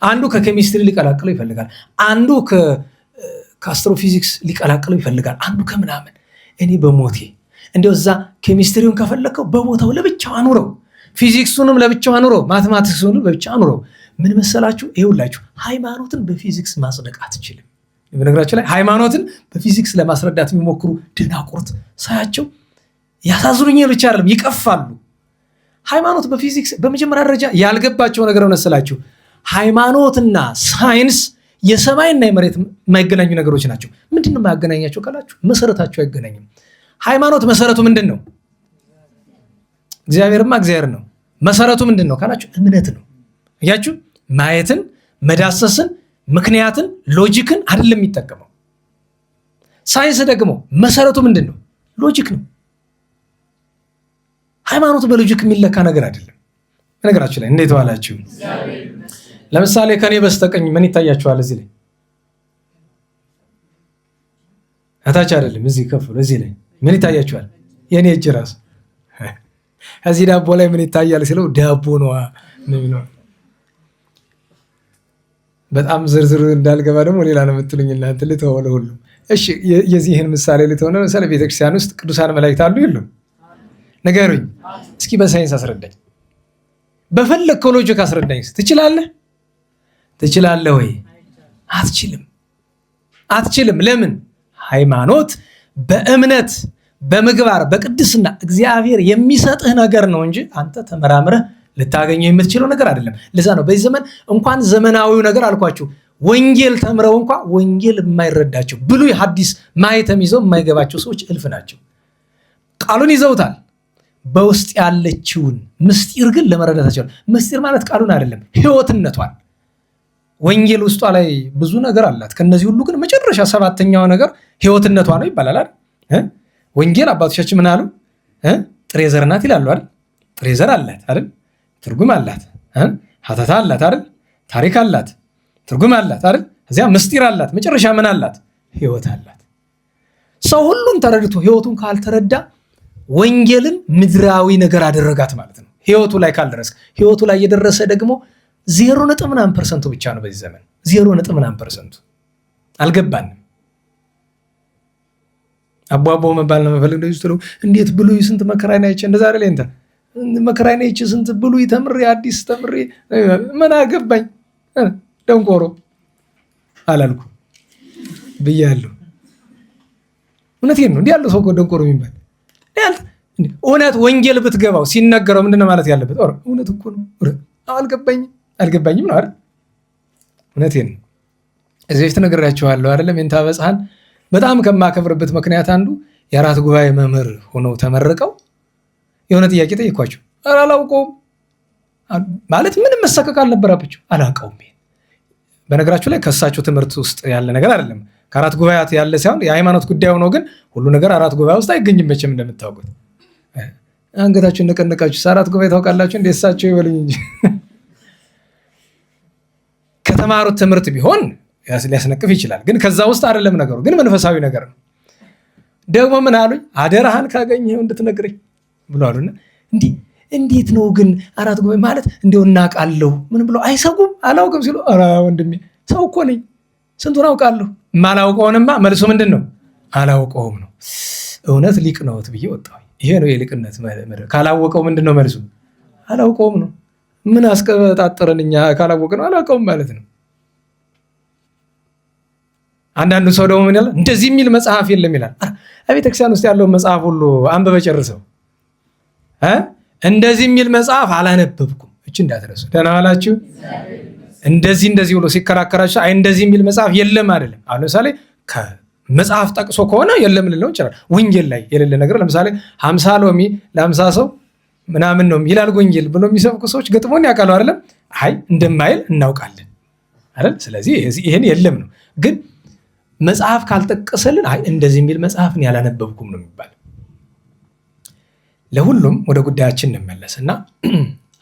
አንዱ ከኬሚስትሪ ሊቀላቅለው ይፈልጋል፣ አንዱ ከአስትሮፊዚክስ ሊቀላቅለው ይፈልጋል፣ አንዱ ከምናምን። እኔ በሞቴ እንደው እዛ ኬሚስትሪውን ከፈለከው በቦታው ለብቻው አኑረው፣ ፊዚክሱንም ለብቻው አኑረው፣ ማቴማቲክሱንም ለብቻው አኑረው፣ ምን መሰላችሁ? ይኸውላችሁ ሃይማኖትን በፊዚክስ ማጽደቅ አትችልም። በነገራችን ላይ ሃይማኖትን በፊዚክስ ለማስረዳት የሚሞክሩ ደናቁርት ሳያቸው ያሳዝኑኛል ብቻ አይደለም ይቀፋሉ። ሃይማኖት በፊዚክስ በመጀመሪያ ደረጃ ያልገባቸው ነገር መሰላችሁ? ሃይማኖትና ሳይንስ የሰማይና የመሬት የማይገናኙ ነገሮች ናቸው። ምንድን ነው የማያገናኛቸው ካላችሁ መሰረታቸው አይገናኝም። ሃይማኖት መሰረቱ ምንድን ነው? እግዚአብሔርማ እግዚአብሔር ነው። መሰረቱ ምንድን ነው ካላችሁ እምነት ነው። እያችሁ ማየትን፣ መዳሰስን፣ ምክንያትን፣ ሎጂክን አይደለም የሚጠቀመው። ሳይንስ ደግሞ መሰረቱ ምንድን ነው? ሎጂክ ነው። ሃይማኖት በሎጂክ የሚለካ ነገር አይደለም። በነገራችሁ ላይ እንዴት ዋላችሁ? ለምሳሌ ከኔ በስተቀኝ ምን ይታያችኋል? እዚህ ላይ እታች አይደለም፣ እዚህ ከፍ ብሎ እዚህ ላይ ምን ይታያችኋል? የኔ እጅ ራስ። እዚህ ዳቦ ላይ ምን ይታያል ሲለው ዳቦ ነው ነው። በጣም ዝርዝር እንዳልገባ ደግሞ ሌላ ነው የምትሉኝ እናንተ ልተወው ለሁሉም። እሺ የዚህን ምሳሌ ልተወው ነው። ለምሳሌ ቤተክርስቲያን ውስጥ ቅዱሳን መላእክት አሉ የሉም? ንገሩኝ እስኪ። በሳይንስ አስረዳኝ። በፈለግከው ሎጂክ አስረዳኝ። ትችላለህ? ትችላለህ ወይ? አትችልም። አትችልም። ለምን? ሃይማኖት በእምነት በምግባር በቅድስና እግዚአብሔር የሚሰጥህ ነገር ነው እንጂ አንተ ተመራምረህ ልታገኘው የምትችለው ነገር አይደለም። ለዛ ነው በዚህ ዘመን እንኳን ዘመናዊው ነገር አልኳችሁ ወንጌል ተምረው እንኳን ወንጌል የማይረዳቸው ብሉይ ሐዲስ ማየተም ይዘው የማይገባቸው ሰዎች እልፍ ናቸው። ቃሉን ይዘውታል፣ በውስጥ ያለችውን ምስጢር ግን ለመረዳታቸው። ምስጢር ማለት ቃሉን አይደለም ህይወትነቷን። ወንጌል ውስጧ ላይ ብዙ ነገር አላት። ከነዚህ ሁሉ ግን መጨረሻ ሰባተኛው ነገር ህይወትነቷ ነው ይባላል አይደል? ወንጌል አባቶቻችን ምን አሉ? ጥሬ ዘር ናት ይላሉ አይደል? ጥሬ ዘር አላት አይደል? ትርጉም አላት፣ ሀተታ አላት አይደል? ታሪክ አላት፣ ትርጉም አላት አይደል? እዚያ ምስጢር አላት፣ መጨረሻ ምን አላት? ህይወት አላት። ሰው ሁሉን ተረድቶ ህይወቱን ካልተረዳ ወንጌልን ምድራዊ ነገር አደረጋት ማለት ነው። ህይወቱ ላይ ካልደረሰ፣ ህይወቱ ላይ የደረሰ ደግሞ 0.ምናምን% ብቻ ነው በዚህ ዘመን 0.ምናምን%። አልገባንም። አቧቦ መባል ነው መፈልግ እንደዚህ ትሉ እንዴት ብሉይ ስንት መከራዬን አይቼ እንደዛ አይደል እንተ መከራዬን አይቼ ስንት ብሉይ ተምሬ አዲስ ተምሬ ምን አገባኝ ደንቆሮ አላልኩ ብያለሁ። እውነቴን ነው። እንዲህ ያለው ሰው እኮ ደንቆሮ የሚባል እውነት ወንጌል ብትገባው ሲነገረው ምንድነው ማለት ያለበት? እውነት እኮ ነው አልገባኝም ነው አይደል? እውነቴን ነው። እዚህ በፊት ነግሬያችኋለሁ አይደለም? የእንታ በጽሐን በጣም ከማከብርበት ምክንያት አንዱ የአራት ጉባኤ መምህር ሆነው ተመርቀው የሆነ ጥያቄ ጠይኳቸው። አላውቀውም ማለት ምንም መሰቀቅ አልነበረባቸው። አላውቀውም። በነገራችሁ ላይ ከእሳቸው ትምህርት ውስጥ ያለ ነገር አይደለም። ከአራት ጉባኤያት ያለ ሳይሆን የሃይማኖት ጉዳይ ሆኖ ግን ሁሉ ነገር አራት ጉባኤ ውስጥ አይገኝም መቼም እንደምታውቁት። አንገታችሁን ነቀነቃችሁ አራት ጉባኤ ታውቃላችሁ እንደ እሳቸው ይበሉኝ እንጂ ከተማሩት ትምህርት ቢሆን ሊያስነቅፍ ይችላል። ግን ከዛ ውስጥ አይደለም ነገሩ። ግን መንፈሳዊ ነገር ነው። ደግሞ ምን አሉኝ? አደራህን ካገኘኸው እንድትነግረኝ ብሎ አሉና እንዴት ነው ግን አራት ጉባኤ ማለት እንደው እናውቃለሁ ምን ብሎ አይሰጉም? አላውቅም ሲሉ ኧረ ወንድሜ ሰው እኮ ነኝ ስንቱን አውቃለሁ። ማላውቀውንማ መልሱ ምንድን ነው? አላውቀውም ነው። እውነት ሊቅ ነዎት ብዬ ወጣሁ። ይሄ ነው የሊቅነት መድረክ። ካላወቀው ምንድን ነው መልሱ? አላውቀውም ነው። ምን አስቀጣጠረን እኛ ካላወቅነው አላውቀውም ማለት ነው። አንዳንዱ ሰው ደግሞ ምን ይላል? እንደዚህ የሚል መጽሐፍ የለም ይላል። ቤተክርስቲያን ውስጥ ያለውን መጽሐፍ ሁሉ አንብበ ጨርሰው እንደዚህ የሚል መጽሐፍ አላነበብኩም። እቺ እንዳትረሱ። ደህና ዋላችሁ። እንደዚህ ብሎ ሲከራከራችሁ አይ እንደዚህ የሚል መጽሐፍ የለም አይደለም። አሁን ለምሳሌ ከመጽሐፍ ጠቅሶ ከሆነ የለም ልለው ይችላል። ወንጌል ላይ የሌለ ነገር ለምሳሌ 50 ሎሚ ለ50 ሰው ምናምን ነው ይላል ወንጌል ብሎ የሚሰብኩ ሰዎች ገጥሞን ያውቃሉ አይደለም? አይ እንደማይል እናውቃለን አይደል? ስለዚህ ይሄን የለም ነው። ግን መጽሐፍ ካልጠቀሰልን አይ እንደዚህ የሚል መጽሐፍን ያላነበብኩም ነው የሚባል። ለሁሉም ወደ ጉዳያችን እንመለስና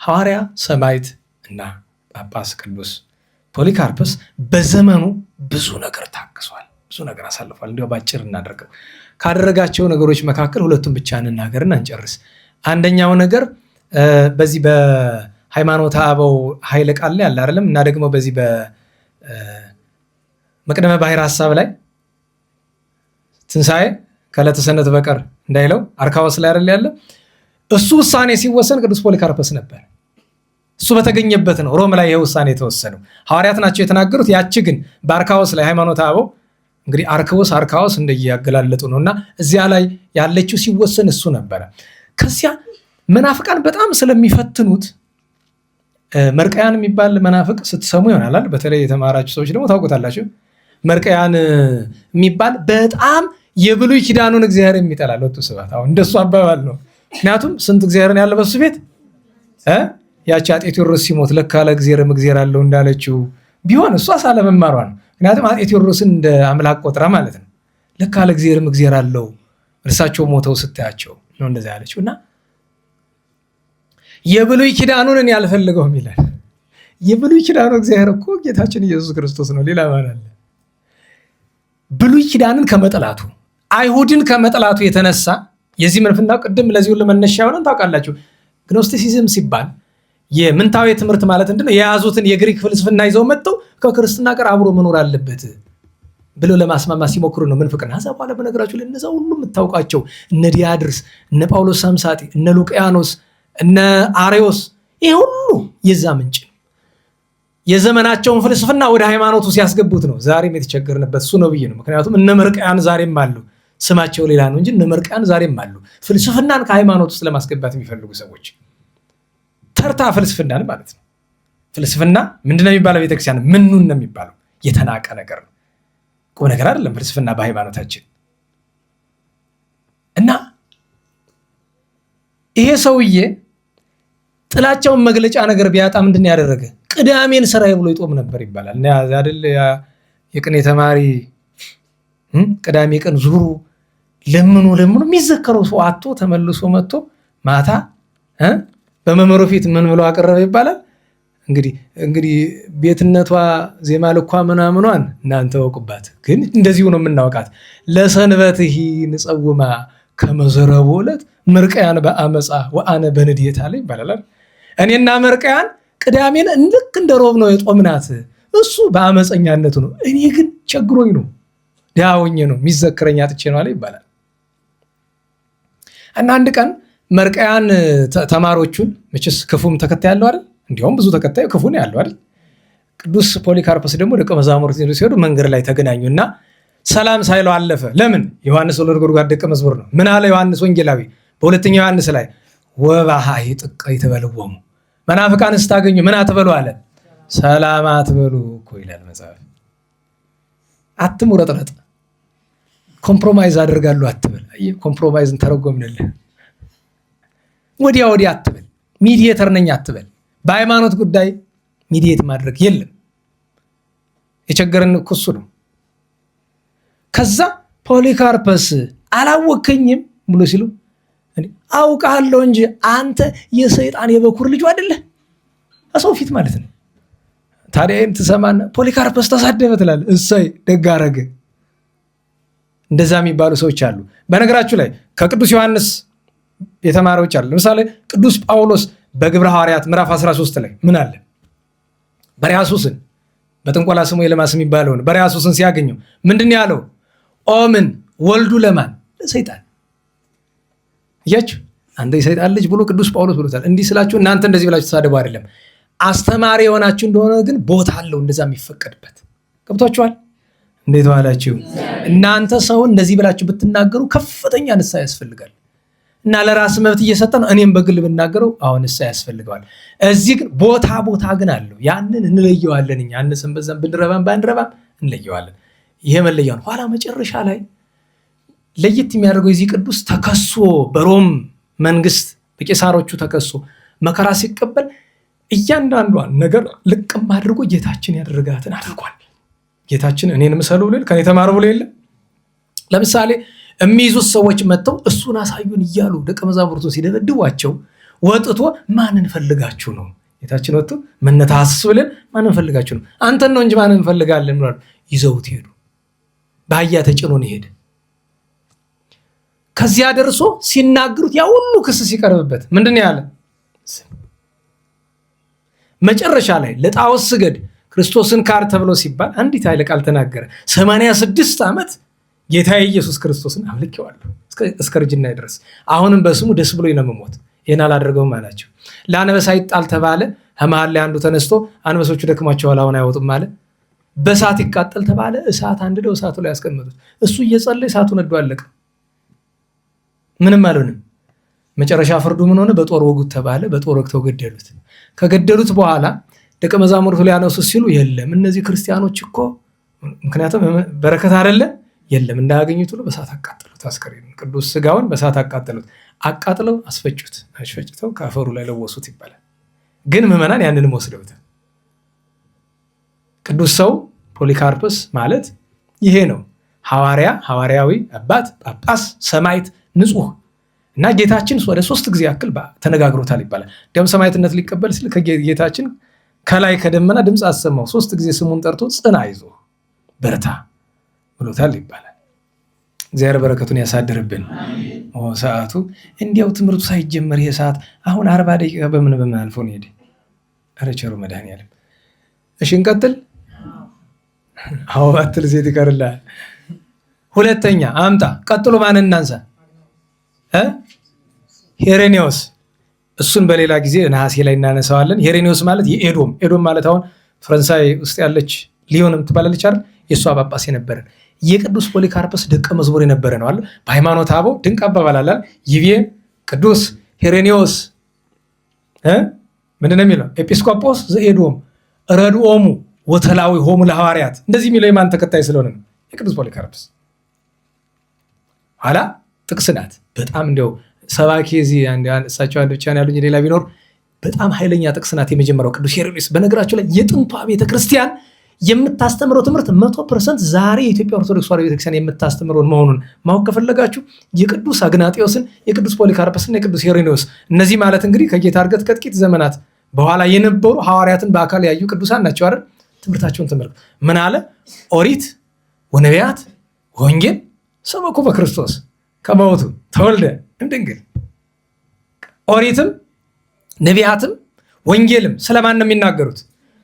ሐዋርያ ሰማዕት እና ጳጳስ ቅዱስ ፖሊካርፐስ በዘመኑ ብዙ ነገር ታግሷል፣ ብዙ ነገር አሳልፏል። እንዲያው ባጭር እናደርገው። ካደረጋቸው ነገሮች መካከል ሁለቱን ብቻ እንናገርና እንጨርስ። አንደኛው ነገር በዚህ በሃይማኖተ አበው ኃይለ ቃል ላይ ያለ አይደለም እና ደግሞ በዚህ በመቅደመ ባሕር ሐሳብ ላይ ትንሣኤ ከዕለተ ሰንበት በቀር እንዳይለው አርካዎስ ላይ አይደል ያለ እሱ ውሳኔ ሲወሰን ቅዱስ ፖሊካርፐስ ነበር። እሱ በተገኘበት ነው ሮም ላይ ይሄ ውሳኔ የተወሰነው። ሐዋርያት ናቸው የተናገሩት። ያቺ ግን በአርካዎስ ላይ ሃይማኖተ አበው እንግዲህ አርካዎስ እንደያገላለጡ ነውና እዚያ ላይ ያለችው ሲወሰን እሱ ነበረ። ከዚያ መናፍቃን በጣም ስለሚፈትኑት መርቀያን የሚባል መናፍቅ ስትሰሙ ይሆናል። በተለይ የተማራችሁ ሰዎች ደግሞ ታውቁታላችሁ። መርቀያን የሚባል በጣም የብሉይ ኪዳኑን እግዚአብሔር የሚጠላል። ወጡ ስባት አሁን እንደሱ አባባል ነው። ምክንያቱም ስንት እግዚአብሔርን ያለ በሱ ቤት ያቺ አጤ ቴዎድሮስ ሲሞት ለካ ለእግዚአብሔርም እግዚአብሔር አለው እንዳለችው ቢሆን እሷ ሳለመማሯ ነው። ምክንያቱም አጤ ቴዎድሮስን እንደ አምላክ ቆጥራ ማለት ነው። ለካ ለእግዚአብሔርም እግዚአብሔር አለው እርሳቸው ሞተው ስታያቸው ነው እንደዛ ያለችው። እና የብሉይ ኪዳኑን እኔ አልፈልገውም ይላል። የብሉይ ኪዳኑ እግዚአብሔር እኮ ጌታችን ኢየሱስ ክርስቶስ ነው። ሌላ ማን አለ? ብሉይ ኪዳንን ከመጠላቱ አይሁድን ከመጠላቱ የተነሳ የዚህ ምንፍና ቅድም ለዚህ ሁሉ መነሻ የሆነን ታውቃላችሁ። ግኖስቲሲዝም ሲባል የምንታዊ ትምህርት ማለት እንደሆነ የያዙትን የግሪክ ፍልስፍና ይዘው መጥተው ከክርስትና ጋር አብሮ መኖር አለበት ብሎ ለማስማማት ሲሞክሩ ነው ምንፍቅና። ከዛ በኋላ በነገራችሁ ላይ እነዛ ሁሉ የምታውቃቸው እነ ዲያድርስ፣ እነ ጳውሎስ ሳምሳጢ፣ እነ ሉቅያኖስ፣ እነ አሬዎስ ይሄ ሁሉ የዛ ምንጭ ነው። የዘመናቸውን ፍልስፍና ወደ ሃይማኖቱ ሲያስገቡት ነው ዛሬም የተቸገርንበት እሱ ነው ብዬ ነው። ምክንያቱም እነ መርቀያን ዛሬም አሉ። ስማቸው ሌላ ነው እንጂ እነ መርቀያን ዛሬም አሉ። ፍልስፍናን ከሃይማኖት ውስጥ ለማስገባት የሚፈልጉ ሰዎች ተርታ ፍልስፍናን ማለት ነው። ፍልስፍና ምንድነው የሚባለው? ቤተክርስቲያን ምኑን ነው የሚባለው? የተናቀ ነገር ነው። ቁም ነገር አይደለም ፍልስፍና በሃይማኖታችን። እና ይሄ ሰውዬ ጥላቻውን መግለጫ ነገር ቢያጣ ምንድን ያደረገ? ቅዳሜን ስራዬ ብሎ ይጦም ነበር ይባላል። እና አይደል የቅኔ ተማሪ ቅዳሜ ቀን ዙሩ ለምኑ የሚዘከረው ሰው አጥቶ ተመልሶ መጥቶ ማታ በመምህሩ ፊት ምን ብሎ አቀረበ ይባላል። እንግዲህ ቤትነቷ ዜማ ልኳ ምናምኗን እናንተ ወቁባት፣ ግን እንደዚሁ ነው የምናውቃት። ለሰንበትህ ንጸውማ ከመዘረቡ ዕለት መርቀያን በአመፃ ወአነ በንዴት አለ ይባላል። እኔና መርቀያን ቅዳሜን ልክ እንደ ሮብ ነው የጦምናት። እሱ በአመፀኛነቱ ነው፣ እኔ ግን ቸግሮኝ ነው ዳውኝ ነው የሚዘክረኝ አጥቼ ነው አለ ይባላል። እና አንድ ቀን መርቀያን ተማሪዎቹን መቼስ ክፉም ተከታይ ያለው አይደል? እንዲያውም ብዙ ተከታይ ክፉ ነው ያለው አይደል? ቅዱስ ፖሊካርፖስ ደግሞ ደቀ መዛሙርት ሲሄዱ መንገድ ላይ ተገናኙና ሰላም ሳይለው አለፈ። ለምን? ዮሐንስ ወልደ ነጎድጓድ ደቀ መዝሙር ነው። ምን አለ ዮሐንስ ወንጌላዊ በሁለተኛው ዮሐንስ ላይ ወባሃይ ጥቀ ይተበልወሙ መናፍቃን ስታገኙ ምን አትበሉ አለ? ሰላም አትበሉ እኮ ይላል መጽሐፍ። አትሙረጥረጥ፣ ኮምፕሮማይዝ አደርጋለሁ አትበል። ኮምፕሮማይዝን ተረጎምንልህ። ወዲያ አትበል። ሚዲየተር ነኝ አትበል። በሃይማኖት ጉዳይ ሚዲየት ማድረግ የለም። የቸገረን እኮ እሱ ነው። ከዛ ፖሊካርፐስ አላወከኝም ብሎ ሲሉ አውቃለሁ እንጂ አንተ የሰይጣን የበኩር ልጁ አይደለህ? ሰው ፊት ማለት ነው። ታዲያ ይህን ትሰማና ፖሊካርፐስ ተሳደበ ትላለህ። እሰይ ደግ አደረገ። እንደዛ የሚባሉ ሰዎች አሉ። በነገራችሁ ላይ ከቅዱስ ዮሐንስ የተማሪዎች አሉ። ለምሳሌ ቅዱስ ጳውሎስ በግብረ ሐዋርያት ምዕራፍ 13 ላይ ምን አለ? በርያሱስን በጥንቆላ ስሙ ኤልማስ የሚባለውን በርያሱስን ሲያገኘው ምንድን ያለው? ኦምን ወልዱ ለማን? ለሰይጣን። እያችሁ አንተ የሰይጣን ልጅ ብሎ ቅዱስ ጳውሎስ ብሎታል። እንዲህ ስላችሁ እናንተ እንደዚህ ብላችሁ ተሳደቡ አይደለም። አስተማሪ የሆናችሁ እንደሆነ ግን ቦታ አለው እንደዛ የሚፈቀድበት። ገብቷችኋል? እንዴት ዋላችሁ? እናንተ ሰው እንደዚህ ብላችሁ ብትናገሩ ከፍተኛ ንስሐ ያስፈልጋል። እና ለራስ መብት እየሰጠ ነው። እኔም በግል ብናገረው አሁን ንስሐ ያስፈልገዋል። እዚህ ግን ቦታ ግን አለው። ያንን እንለየዋለን። እኛ አንስም በዛም ብንረባም ባንረባም እንለየዋለን። ይሄ መለያው ነው። ኋላ መጨረሻ ላይ ለየት የሚያደርገው የዚህ ቅዱስ ተከሶ በሮም መንግስት በቄሳሮቹ ተከሶ መከራ ሲቀበል እያንዳንዷን ነገር ልቅም አድርጎ ጌታችን ያደረጋትን አድርጓል። ጌታችን እኔን ምሰሉ ብሎ ከኔ ተማሩ ብሎ የለ። ለምሳሌ የሚይዙት ሰዎች መጥተው እሱን አሳዩን እያሉ ደቀ መዛሙርቱን ሲደበድቧቸው ወጥቶ ማንን ፈልጋችሁ ነው? ጌታችን ወጥቶ መነታስስ ብለን ማንን ፈልጋችሁ ነው? አንተን ነው እንጂ ማንን ፈልጋለን ብለው ይዘውት ሄዱ። በአህያ ተጭኖ ነው ሄደ። ከዚያ ደርሶ ሲናገሩት ያ ሁሉ ክስ ሲቀርብበት ምንድነው ያለ? መጨረሻ ላይ ለጣዖት ስገድ ክርስቶስን ካር ተብሎ ሲባል አንዲት ኃይለ ቃል ተናገረ። 86 ዓመት ጌታዬ ኢየሱስ ክርስቶስን አምልኬዋለሁ እስከ እርጅና ድረስ፣ አሁንም በስሙ ደስ ብሎኝ ነው የምሞት፣ ይህን አላደርገውም አላቸው። ለአንበሳ ይጣል ተባለ፣ ከመሃል ላይ አንዱ ተነስቶ አንበሶቹ ደክሟቸዋል አሁን አይወጡም አለ። በእሳት ይቃጠል ተባለ። እሳት አንድደው እሳቱ ላይ ያስቀመጡት። እሱ እየጸለየ እሳቱ ነዶ አለቀ። ምንም አልሆነም። መጨረሻ ፍርዱ ምን ሆነ? በጦር ወጉት ተባለ። በጦር ወግተው ገደሉት። ከገደሉት በኋላ ደቀ መዛሙርቱ ሊያነሱት ሲሉ የለም እነዚህ ክርስቲያኖች እኮ ምክንያቱም በረከት አይደለ የለም እንዳያገኙት ብሎ በእሳት አቃጠሉት። አስከሬኑን ቅዱስ ስጋውን በእሳት አቃጠሉት። አቃጥለው አስፈጩት። አስፈጭተው ከአፈሩ ላይ ለወሱት ይባላል። ግን ምዕመናን ያንንም ወስደውታል። ቅዱስ ሰው ፖሊካርፕስ ማለት ይሄ ነው። ሐዋርያ፣ ሐዋርያዊ አባት፣ ጳጳስ፣ ሰማዕት፣ ንጹሕ እና ጌታችን ወደ 3 ጊዜ ያክል ተነጋግሮታል ይባላል። ደም ሰማዕትነት ሊቀበል ሲል ከጌታችን ከላይ ከደመና ድምፅ አሰማው። 3 ጊዜ ስሙን ጠርቶ ጽና፣ ይዞ በርታ ብሎታል ይባላል። እግዚአብሔር በረከቱን ያሳድርብን። ሰዓቱ እንዲያው ትምህርቱ ሳይጀመር ይሄ ሰዓት አሁን 40 ደቂቃ በምን አልፎ ነው ሄደ። ኧረ ቸሩ መድኃኒዓለም። እሺ እንቀጥል። አዎ ባትል ዜት ይቀርልሃል። ሁለተኛ አምጣ። ቀጥሎ ማንን እናንሳ? ሄሬኔዎስ። እሱን በሌላ ጊዜ ነሐሴ ላይ እናነሳዋለን። ሄሬኔዎስ ማለት የኤዶም ማለት አሁን ፈረንሳይ ውስጥ ያለች ሊዮን የምትባላለች አይደል? የእሷ ጳጳስ የነበረ የቅዱስ ፖሊካርፐስ ደቀ መዝሙር የነበረ ነው አለ። በሃይማኖተ አበው ድንቅ አባባል አለ። ይቤ ቅዱስ ሄሬኔዎስ ምንድነው የሚለው? ኤጲስቆጶስ ዘኤዶም ረድኦሙ ወተላዊ ሆሙ ለሐዋርያት። እንደዚህ የሚለው የማን ተከታይ ስለሆነ ነው? የቅዱስ ፖሊካርፐስ። ኋላ ጥቅስ ናት። በጣም እንዲያው ሰባኪ እዚህ እሳቸው አንድ ብቻ ነው ያሉኝ፣ ሌላ ቢኖር በጣም ኃይለኛ ጥቅስ ናት። የመጀመሪያው ቅዱስ ሄሬኔዎስ። በነገራቸው ላይ የጥንቷ ቤተክርስቲያን የምታስተምረው ትምህርት 100% ዛሬ የኢትዮጵያ ኦርቶዶክስ ተዋሕዶ ቤተክርስቲያን የምታስተምረውን መሆኑን ማወቅ ከፈለጋችሁ የቅዱስ አግናጤዎስን፣ የቅዱስ ፖሊካርፐስና የቅዱስ ሄሬኔዎስ እነዚህ ማለት እንግዲህ ከጌታ ዕርገት ከጥቂት ዘመናት በኋላ የነበሩ ሐዋርያትን በአካል ያዩ ቅዱሳን ናቸው አይደል? ትምህርታቸውን ተመልከቱ። ምን አለ? ኦሪት ወነቢያት ወንጌል ሰበኩ በክርስቶስ ከመውቱ ተወልደ እምድንግል። ኦሪትም ነቢያትም ወንጌልም ስለማን ነው የሚናገሩት?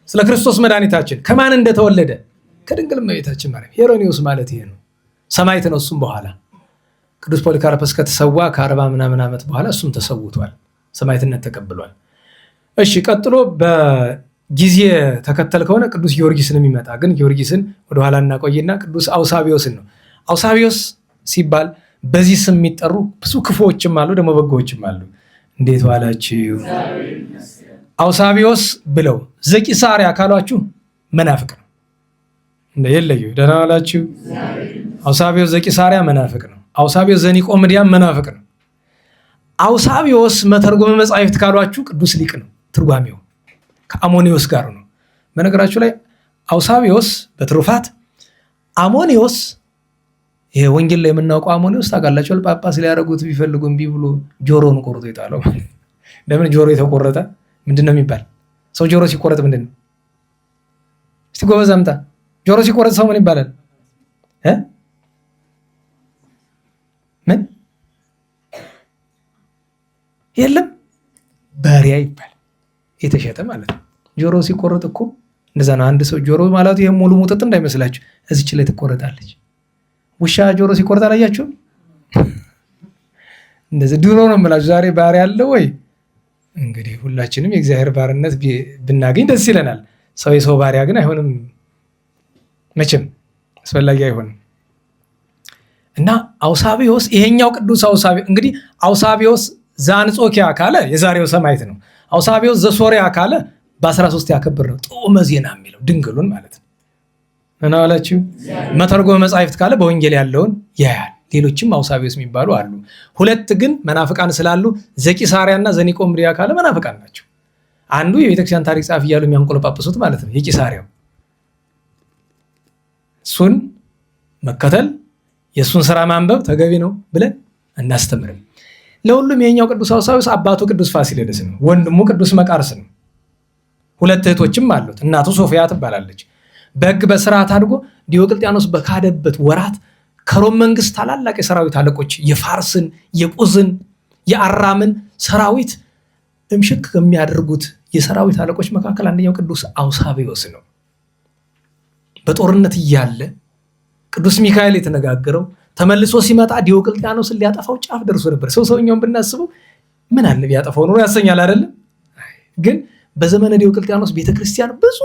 ስለ ክርስቶስ መድኃኒታችን ከማን እንደተወለደ ከድንግል እመቤታችን ማርያም። ሄሬኔዎስ ማለት ይሄ ነው። ሰማዕት ነው። እሱም በኋላ ቅዱስ ፖሊካርፐስ ከተሰዋ ከ40 ምናምን ዓመት በኋላ እሱም ተሰውቷል፣ ሰማዕትነት ተቀብሏል። እሺ ቀጥሎ በጊዜ ተከተል ከሆነ ቅዱስ ጊዮርጊስን የሚመጣ ግን ጊዮርጊስን ወደኋላ እናቆይና ቅዱስ አውሳቢዮስን ነው። አውሳቢዮስ ሲባል በዚህ ስም የሚጠሩ ብዙ ክፉዎችም አሉ፣ ደግሞ በጎዎችም አሉ። እንዴት ዋላችሁ? አውሳቢዮስ ብለው ዘቂሳርያ ካሏችሁ መናፍቅ ነው። የለዩ ደህና ዋላችሁ? አውሳቢዮስ ዘቂሳርያ መናፍቅ ነው። አውሳቢዮስ ዘኒቆምዲያም መናፍቅ ነው። አውሳቢዮስ መተርጎመ መጻሕፍት ካሏችሁ ቅዱስ ሊቅ ነው። ትርጓሜው ከአሞኒዮስ ጋር ነው። በነገራችሁ ላይ አውሳቢዮስ በትሩፋት፣ አሞኒዮስ ይሄ ወንጌል ላይ የምናውቀው አሞኒዮስ ታውቃላችሁ። ጳጳስ ሊያደርጉት ቢፈልጉ እምቢ ብሎ ጆሮውን ቆርጦ ይጣለው። ለምን ጆሮ የተቆረጠ ምንድን ነው የሚባል? ሰው ጆሮ ሲቆረጥ ምንድን ነው? እስቲ ጎበዝ አምጣ። ጆሮ ሲቆረጥ ሰው ምን ይባላል? ምን የለም ባሪያ ይባላል። የተሸጠ ማለት ነው። ጆሮ ሲቆረጥ እኮ እንደዛ ነው። አንድ ሰው ጆሮ ማለት ይሄ ሙሉ ሙጥጥ እንዳይመስላችሁ፣ እዚች ላይ ትቆረጣለች። ውሻ ጆሮ ሲቆረጥ አላያችሁም? እንደዚህ ድሮ ነው የምላችሁ። ዛሬ ባሪያ አለ ወይ? እንግዲህ ሁላችንም የእግዚአብሔር ባርነት ብናገኝ ደስ ይለናል። ሰው የሰው ባሪያ ግን አይሆንም፣ መቼም አስፈላጊ አይሆንም። እና አውሳቢዮስ ይሄኛው ቅዱስ አውሳቢዮስ እንግዲህ አውሳቢዮስ ዘአንጾኪያ ካለ የዛሬው ሰማዕት ነው። አውሳቢዮስ ዘሶሪያ ካለ በ13 ያከብር ነው። ጦመ ዜና የሚለው ድንግሉን ማለት ነው። እና ዋላችሁ መተርጎመ መጻሕፍት ካለ በወንጌል ያለውን ያያል። ሌሎችም አውሳቢዮስ የሚባሉ አሉ። 2 ግን መናፍቃን ስላሉ ዘቂሳርያና ዘኒቆምዲያ ካለ መናፍቃን ናቸው። አንዱ የቤተክርስቲያን ታሪክ ጻፍ እያሉ የሚያንቆለጳጵሱት ማለት ነው የቂሳርያው። እሱን መከተል የእሱን ስራ ማንበብ ተገቢ ነው ብለን እናስተምርም። ለሁሉም የኛው ቅዱስ አውሳቢዮስ አባቱ ቅዱስ ፋሲለደስ ነው። ወንድሙ ቅዱስ መቃርስ ነው። 2 እህቶችም አሉት። እናቱ ሶፊያ ትባላለች። በሕግ በስርዓት አድጎ ዲዮቅልጥያኖስ በካደበት ወራት ከሮም መንግስት ታላላቅ የሰራዊት አለቆች የፋርስን፣ የቁዝን፣ የአራምን ሰራዊት እምሽክ የሚያደርጉት የሰራዊት አለቆች መካከል አንደኛው ቅዱስ አውሳቢዮስ ነው። በጦርነት እያለ ቅዱስ ሚካኤል የተነጋገረው ተመልሶ ሲመጣ ዲዮቅልጥያኖስን ሊያጠፋው ጫፍ ደርሶ ነበር። ሰውኛውን ብናስበው ምን አለ ቢያጠፋው ኖሮ ያሰኛል አይደለም? ግን በዘመነ ዲዮቅልጥያኖስ ቤተክርስቲያን ብዙ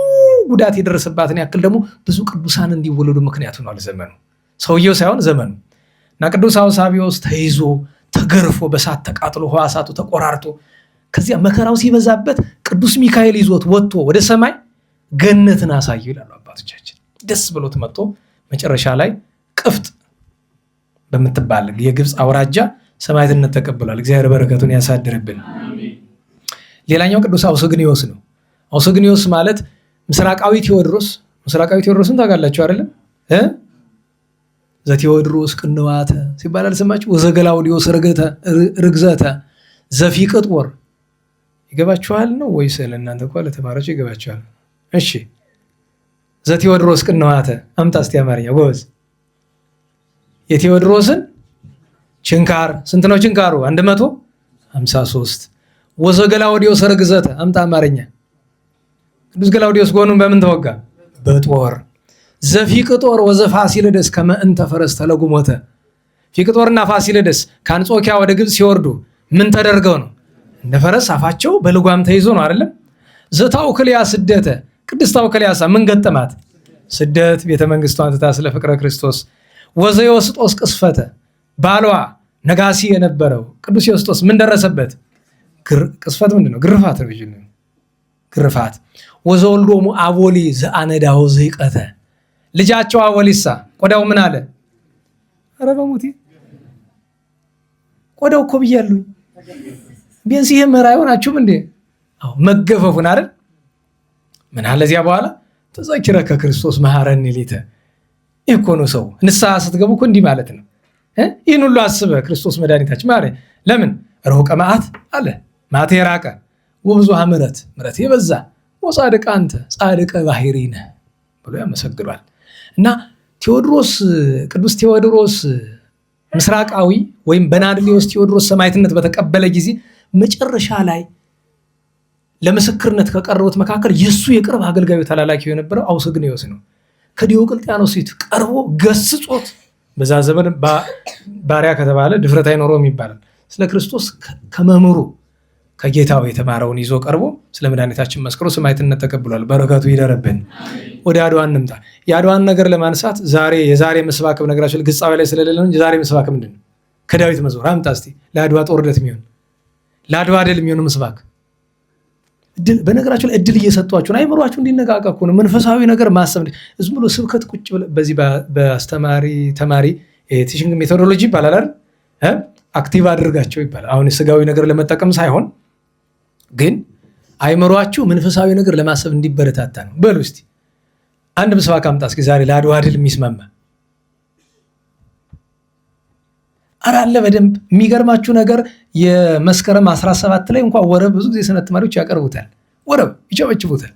ጉዳት የደረሰባትን ያክል ደግሞ ብዙ ቅዱሳን እንዲወለዱ ምክንያት ሆኗል ዘመኑ። ሰውየው ሳይሆን ዘመኑ። እና ቅዱስ አውሳቢዎስ ተይዞ ተገርፎ በሳት ተቃጥሎ ሕዋሳቱ ተቆራርጦ ከዚያ መከራው ሲበዛበት ቅዱስ ሚካኤል ይዞት ወጥቶ ወደ ሰማይ ገነትን አሳየው ይላሉ አባቶቻችን። ደስ ብሎት መጥቶ መጨረሻ ላይ ቅፍጥ በምትባል የግብፅ አውራጃ ሰማዕትነት ተቀብሏል። እግዚአብሔር በረከቱን ያሳድርብን። ሌላኛው ቅዱስ አውስግኒዮስ ነው። አውስግኒዮስ ማለት ምስራቃዊ ቴዎድሮስ። ምስራቃዊ ቴዎድሮስን ታውቃላችሁ አይደለም? ዘቴዎድሮስ ቅንዋተ ሲባል አልሰማችሁ? ወዘገላውዲዮስ ርግዘተ ዘፊቅጦር ይገባችኋል ነው ወይስ ለእናንተ እኮ ለተማሪዎች ይገባችኋል? እሺ ዘቴዎድሮስ ቅንዋተ አምጣ እስቲ አማርኛ ጎበዝ። የቴዎድሮስን ችንካር ስንት ነው ችንካሩ? 153 ወዘገላውዲዮስ ርግዘተ አምጣ አማርኛ። ቅዱስ ገላውዲዮስ ጎኑን በምን ተወጋ? በጦር። ዘፊቅጦር ወዘፋሲለደስ ከመ እንተ ፈረስ ተለጉሞተ። ፊቅጦርና ፋሲለደስ ከአንጾኪያ ወደ ግብፅ ሲወርዱ ምን ተደርገው ነው? እንደ ፈረስ አፋቸው በልጓም ተይዞ ነው አይደለም? ዘታውክልያ ስደተ። ቅድስት ታውክልያሳ ምን ገጠማት? ስደት። ቤተ መንግስቷን ትታ ስለ ፍቅረ ክርስቶስ። ወዘዮስጦስ ቅስፈተ። ባሏ ነጋሲ የነበረው ቅዱስ ዮስጦስ ምን ደረሰበት? ቅስፈት ምንድን ነው? ግርፋት ነው። ግርፋት። ወዘወልዶሙ አቦሊ ዘአነዳሁ ዘይቀተ። ልጃቸው አቦሊሳ ቆዳው ምን አለ? ኧረ በሞቴ ቆዳው እኮ ብያለሁ። ቢያንስ ይሄ መራ አይሆናችሁም እንዴ? አዎ መገፈፉን አይደል? ምን አለ እዚያ በኋላ ተዘኪረከ ክርስቶስ መሐረኒ ሊተ። ይህ እኮ ነው ሰው ንስሐ ስትገቡ እኮ እንዲህ ማለት ነው። ይህን ሁሉ አስበ ክርስቶስ መድኃኒታችን ማረ ለምን ርሑቀ መዓት አለ ማቴ የራቀ ወብዙኃ ምሕረት ምሕረት የበዛ ወጻድቅ አንተ ጻድቀ ባሕሪነ ብሎ ያመሰግኗል። እና ቴዎድሮስ ቅዱስ ቴዎድሮስ ምስራቃዊ ወይም በናድሌዎስ ቴዎድሮስ ሰማዕትነት በተቀበለ ጊዜ መጨረሻ ላይ ለምስክርነት ከቀረቡት መካከል የሱ የቅርብ አገልጋዩ ተላላኪው የነበረው አውስግኒዮስ ነው። ከዲዮቅልጥያኖስ ፊት ቀርቦ ገስጾት በዛ ዘመን ባሪያ ከተባለ ድፍረት አይኖረውም ይባላል። ስለ ክርስቶስ ከመምህሩ ከጌታው የተማረውን ይዞ ቀርቦ ስለ መድኃኒታችን መስክሮ ሰማዕትነት ተቀብሏል። በረከቱ ይደረብን። ወደ አድዋ እንምጣ። የአድዋን ነገር ለማንሳት የዛሬ ምስባክ በነገራችን ግጻዊ ላይ ስለሌለ ነው። የዛሬ ምስባክ ምንድን ነው? ከዳዊት መዝሙር አምጣ እስቲ። ለአድዋ ጦርነት የሚሆን ለአድዋ ድል የሚሆን ምስባክ። በነገራችን ላይ እድል እየሰጧችሁ ነው። አይምሯችሁ እንዲነቃቀቁ ነው። መንፈሳዊ ነገር ማሰብ ዝም ብሎ ስብከት ቁጭ በዚህ በአስተማሪ ተማሪ ቲቺንግ ሜቶዶሎጂ ይባላል አይደል? አክቲቭ አድርጋቸው ይባላል። አሁን ስጋዊ ነገር ለመጠቀም ሳይሆን ግን አይምሯችሁ መንፈሳዊ ነገር ለማሰብ እንዲበረታታ ነው። በሉ እስቲ አንድ ምስባክ አምጣ እስኪ ዛሬ ለአድዋ ድል የሚስማማ። ኧረ አለ በደንብ። የሚገርማችሁ ነገር የመስከረም 17 ላይ እንኳን ወረብ ብዙ ጊዜ ሰንበት ተማሪዎች ያቀርቡታል። ወረብ ይጨበጭቡታል።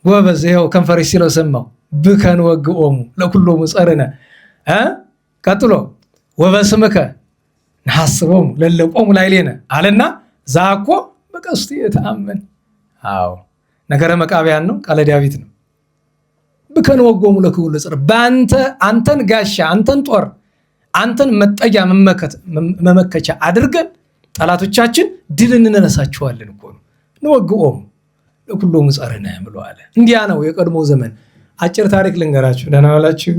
ጎበዝ። ይኸው ከንፈር ሲለው ሰማው ብከን ወግኦሙ ለኩሎሙ ጸርነ። ቀጥሎ ወበስምከ ነሐስቦሙ ለለቆሙ ላዕሌነ አለና ዛኮ በቀስቱ የተአመን። አዎ ነገረ መቃብያን ነው፣ ቃለ ዳዊት ነው። ብከን ወጎሙ ለክቡር ለጽር። በአንተ አንተን ጋሻ አንተን ጦር አንተን መጠጊያ መመከቻ አድርገን ጠላቶቻችን ድል እንነሳቸዋለን እኮ ነው። ንወግኦሙ ለኩሎሙ ጸርነ ብሎ አለ። እንዲያ ነው የቀድሞ ዘመን። አጭር ታሪክ ልንገራችሁ። ደህና ዋላችሁ።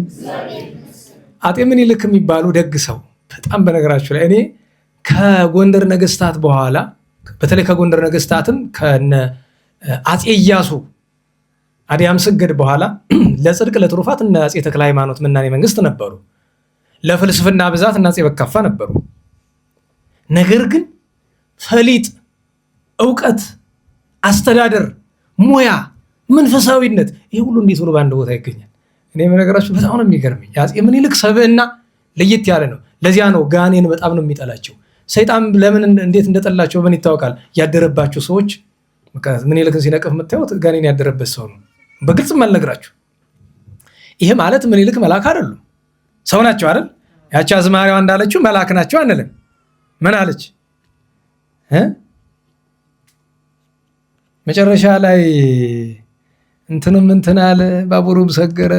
አጤ ምኒልክ የሚባሉ ደግ ሰው በጣም በነገራችሁ ላይ እኔ ከጎንደር ነገስታት በኋላ በተለይ ከጎንደር ነገስታትም ከነ አጼ ኢያሱ አዲያም ስገድ በኋላ ለጽድቅ ለትሩፋት እና አጼ ተክለ ሃይማኖት ምናኔ መንግስት ነበሩ። ለፍልስፍና ብዛት እና አጼ በካፋ ነበሩ። ነገር ግን ፈሊጥ፣ ዕውቀት፣ አስተዳደር፣ ሙያ፣ መንፈሳዊነት ይሄ ሁሉ እንዴት ብሎ በአንድ ቦታ ይገኛል? እኔ በነገራችሁ በጣም ነው የሚገርመኝ። የአጼ ምኒልክ ሰብዕና ለየት ያለ ነው። ለዚያ ነው ጋኔን በጣም ነው የሚጠላቸው። ሰይጣን ለምን እንዴት እንደጠላቸው ምን ይታወቃል? ያደረባቸው ሰዎች ምኒልክን ሲነቅፍ የምታዩት ጋኔን ያደረበት ሰው ነው። በግልጽ አልነግራችሁ። ይሄ ማለት ምኒልክ መልአክ አይደሉም፣ ሰው ናቸው አይደል? ያቺ አዝማሪዋ እንዳለችው መልአክ ናቸው አንልም። ምን አለች? መጨረሻ ላይ እንትንም እንትን አለ ባቡሩም ሰገረ